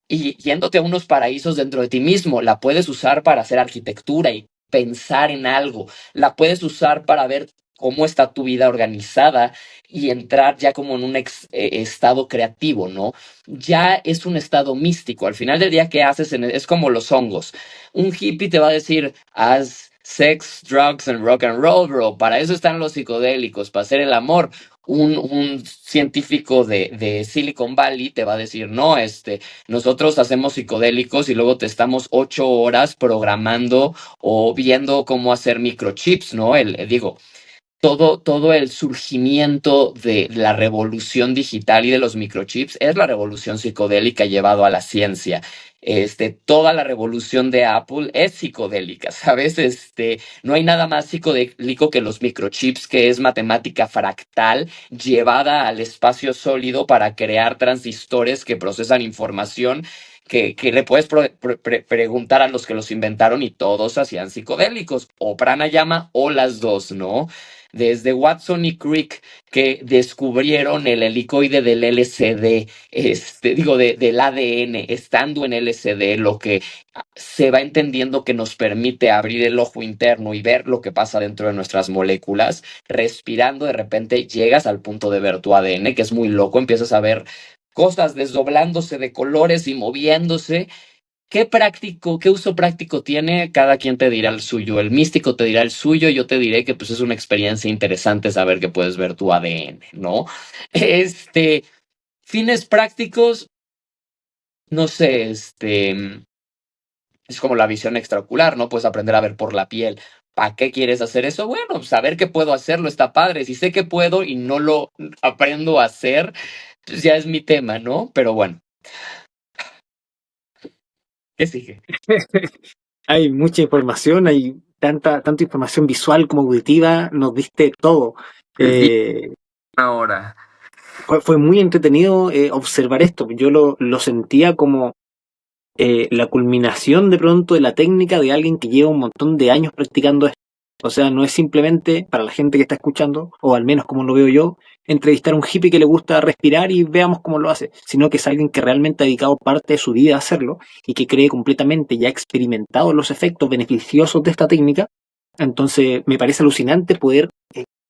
y yéndote a unos paraísos dentro de ti mismo. La puedes usar para hacer arquitectura y pensar en algo. La puedes usar para ver cómo está tu vida organizada y entrar ya como en un estado creativo, ¿no? Ya es un estado místico. Al final del día, ¿qué haces? Es como los hongos. Un hippie te va a decir, haz sex, drugs and rock and roll, bro. Para eso están los psicodélicos, para hacer el amor. Un científico de Silicon Valley te va a decir, no, nosotros hacemos psicodélicos y luego te estamos 8 horas programando o viendo cómo hacer microchips, ¿no? Digo, todo el surgimiento de la revolución digital y de los microchips es la revolución psicodélica llevado a la ciencia. Toda la revolución de Apple es psicodélica, ¿sabes? No hay nada más psicodélico que los microchips, que es matemática fractal llevada al espacio sólido para crear transistores que procesan información que le puedes preguntar a los que los inventaron y todos hacían psicodélicos, o pranayama o las dos, ¿no? desde Watson y Crick que descubrieron el helicoide del LSD, del ADN, estando en LSD, lo que se va entendiendo que nos permite abrir el ojo interno y ver lo que pasa dentro de nuestras moléculas. Respirando, de repente llegas al punto de ver tu ADN, que es muy loco, empiezas a ver cosas desdoblándose de colores y moviéndose. ¿Qué uso práctico tiene? Cada quien te dirá el suyo. El místico te dirá el suyo, yo te diré que pues es una experiencia interesante saber que puedes ver tu ADN, ¿no? Este, Fines prácticos, no sé, es como la visión extraocular, ¿no? Puedes aprender a ver por la piel. ¿Para qué quieres hacer eso? Bueno, saber que puedo hacerlo está padre. Si sé que puedo y no lo aprendo a hacer, pues ya es mi tema, ¿no? Pero bueno, ¿qué sigue? Hay mucha información, hay tanta información visual como auditiva, nos diste todo. El día Eh, ahora. fue muy entretenido observar esto. Yo lo sentía como la culminación de pronto de la técnica de alguien que lleva un montón de años practicando esto. O sea, no es simplemente para la gente que está escuchando, o al menos como lo veo yo, entrevistar a un hippie que le gusta respirar y veamos cómo lo hace, sino que es alguien que realmente ha dedicado parte de su vida a hacerlo y que cree completamente ya experimentado los efectos beneficiosos de esta técnica. Entonces, me parece alucinante poder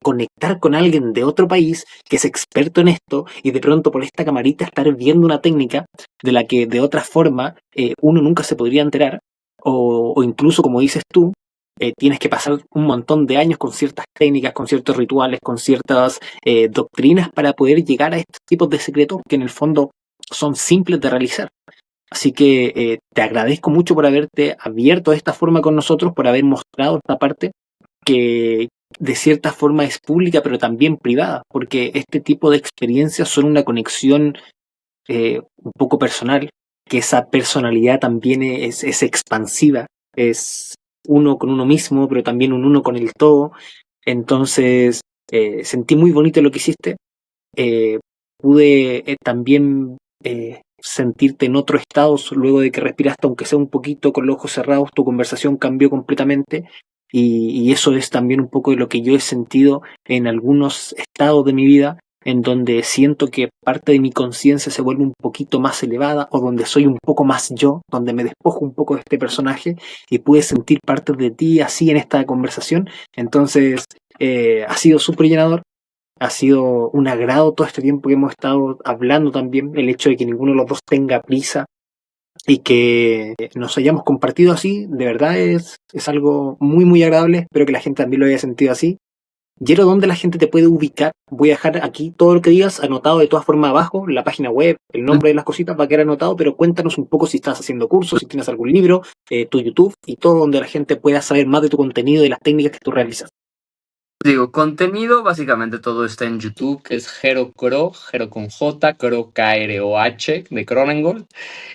conectar con alguien de otro país que es experto en esto y de pronto por esta camarita estar viendo una técnica de la que de otra forma uno nunca se podría enterar o incluso como dices tú, tienes que pasar un montón de años con ciertas técnicas, con ciertos rituales, con ciertas doctrinas para poder llegar a estos tipos de secretos que en el fondo son simples de realizar. Así que te agradezco mucho por haberte abierto de esta forma con nosotros, por haber mostrado esta parte que de cierta forma es pública, pero también privada, porque este tipo de experiencias son una conexión un poco personal, que esa personalidad también es expansiva, es uno con uno mismo, pero también un uno con el todo. Entonces, sentí muy bonito lo que hiciste. Pude también sentirte en otro estado luego de que respiraste, aunque sea un poquito con los ojos cerrados, tu conversación cambió completamente y eso es también un poco de lo que yo he sentido en algunos estados de mi vida en donde siento que parte de mi conciencia se vuelve un poquito más elevada o donde soy un poco más yo, donde me despojo un poco de este personaje y pude sentir parte de ti así en esta conversación. Entonces, ha sido súper llenador. Ha sido un agrado todo este tiempo que hemos estado hablando también, el hecho de que ninguno de los dos tenga prisa y que nos hayamos compartido así, de verdad es algo muy muy agradable, espero que la gente también lo haya sentido así. Yero, ¿dónde la gente te puede ubicar? Voy a dejar aquí todo lo que digas anotado de todas formas abajo, la página web, el nombre de las cositas va a quedar anotado, pero cuéntanos un poco si estás haciendo cursos, si tienes algún libro, tu YouTube y todo donde la gente pueda saber más de tu contenido y las técnicas que tú realizas. Digo, contenido, básicamente todo está en YouTube, que es Jero Kro, Jero con J, Kro Kroh, de Cronengold,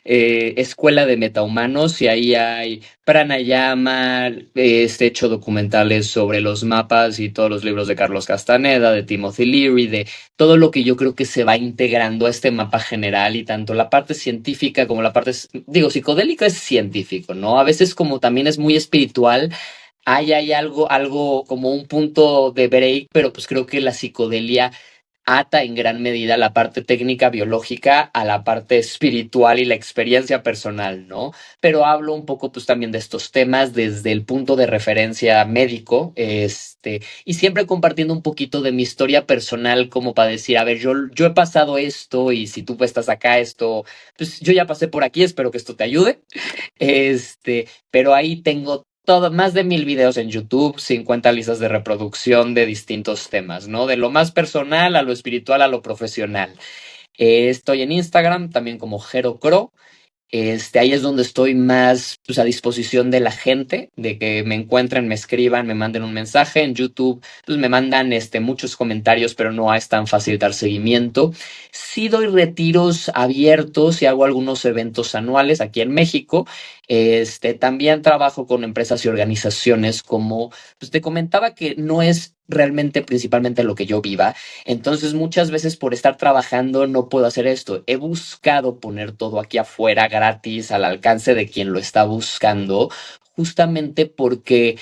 Escuela de Metahumanos, y ahí hay pranayama, hecho documentales sobre los mapas y todos los libros de Carlos Castaneda, de Timothy Leary, de todo lo que yo creo que se va integrando a este mapa general y tanto la parte científica como la parte, digo, psicodélica es científico, ¿no? A veces como también es muy espiritual. Hay algo como un punto de break, pero pues creo que la psicodelia ata en gran medida la parte técnica biológica a la parte espiritual y la experiencia personal, ¿no? Pero hablo un poco pues también de estos temas desde el punto de referencia médico, y siempre compartiendo un poquito de mi historia personal como para decir, a ver, yo he pasado esto y si tú estás acá, esto, pues yo ya pasé por aquí, espero que esto te ayude. Pero ahí tengo más de 1000 videos en YouTube, 50 listas de reproducción de distintos temas, ¿no? De lo más personal a lo espiritual a lo profesional. Estoy en Instagram también como Jero Crow. Ahí es donde estoy más pues, a disposición de la gente, de que me encuentren, me escriban, me manden un mensaje. En YouTube pues, me mandan muchos comentarios, pero no es tan fácil dar seguimiento. Sí doy retiros abiertos y hago algunos eventos anuales aquí en México. También trabajo con empresas y organizaciones como, pues te comentaba que no es realmente principalmente lo que yo viva. Entonces muchas veces por estar trabajando no puedo hacer esto. He buscado poner todo aquí afuera gratis al alcance de quien lo está buscando, justamente porque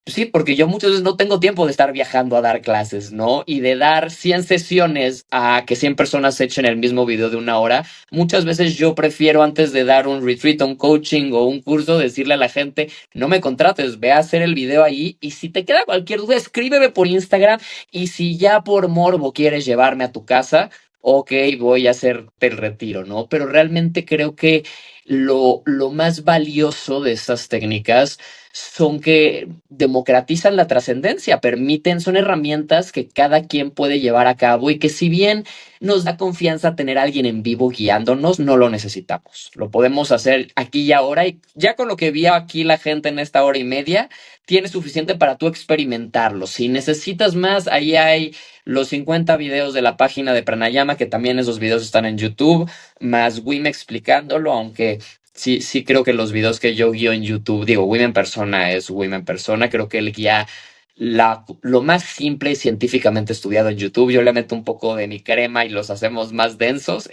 Sí, porque yo muchas veces no tengo tiempo de estar viajando a dar clases, ¿no? Y de dar 100 sesiones a que 100 personas echen el mismo video de 1 hora. Muchas veces yo prefiero antes de dar un retreat, un coaching o un curso, decirle a la gente, no me contrates, ve a hacer el video ahí y si te queda cualquier duda, escríbeme por Instagram y si ya por morbo quieres llevarme a tu casa, ok, voy a hacerte el retiro, ¿no? Pero realmente creo que lo más valioso de estas técnicas son que democratizan la trascendencia, permiten, son herramientas que cada quien puede llevar a cabo y que si bien nos da confianza tener a alguien en vivo guiándonos, no lo necesitamos. Lo podemos hacer aquí y ahora y ya con lo que vi aquí la gente en esta hora y media, tiene suficiente para tú experimentarlo. Si necesitas más, ahí hay los 50 videos de la página de Pranayama, que también esos videos están en YouTube, más Wim explicándolo, aunque sí, sí creo que los videos que yo guío en YouTube, digo, Women Persona es Women Persona, creo que él guía lo más simple y científicamente estudiado en YouTube. Yo le meto un poco de mi crema y los hacemos más densos,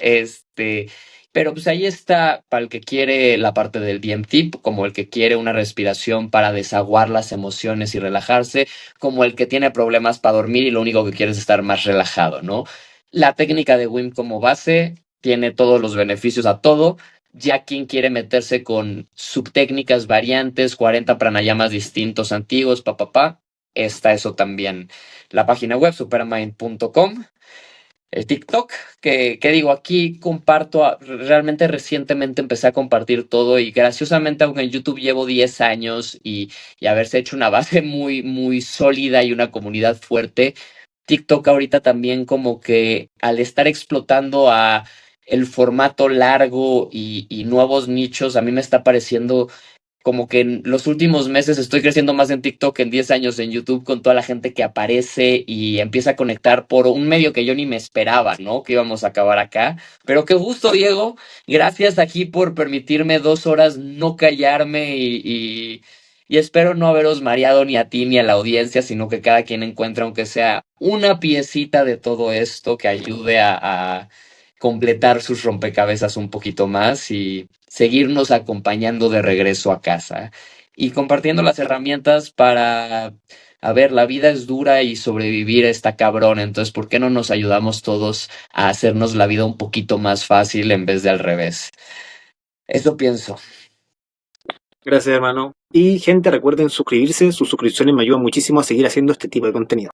pero pues ahí está para el que quiere la parte del DMT, como el que quiere una respiración para desaguar las emociones y relajarse, como el que tiene problemas para dormir y lo único que quiere es estar más relajado, ¿no? La técnica de Wim como base tiene todos los beneficios a todo. Ya quien quiere meterse con subtécnicas variantes, 40 pranayamas distintos antiguos, está eso también. La página web, supermind.com. El TikTok, que digo, aquí comparto, realmente recientemente empecé a compartir todo y graciosamente, aunque en YouTube llevo 10 años y haberse hecho una base muy, muy sólida y una comunidad fuerte, TikTok ahorita también como que al estar explotando a el formato largo y nuevos nichos, a mí me está pareciendo como que en los últimos meses estoy creciendo más en TikTok que en 10 años en YouTube con toda la gente que aparece y empieza a conectar por un medio que yo ni me esperaba, ¿no? Que íbamos a acabar acá. Pero qué gusto, Diego. Gracias aquí por permitirme 2 horas no callarme y espero no haberos mareado ni a ti ni a la audiencia, sino que cada quien encuentre, aunque sea una piecita de todo esto que ayude a completar sus rompecabezas un poquito más y seguirnos acompañando de regreso a casa y compartiendo las herramientas para, a ver, la vida es dura y sobrevivir está cabrón, entonces, ¿por qué no nos ayudamos todos a hacernos la vida un poquito más fácil en vez de al revés? Eso pienso. Gracias, hermano. Y gente, recuerden suscribirse, sus suscripciones me ayudan muchísimo a seguir haciendo este tipo de contenido.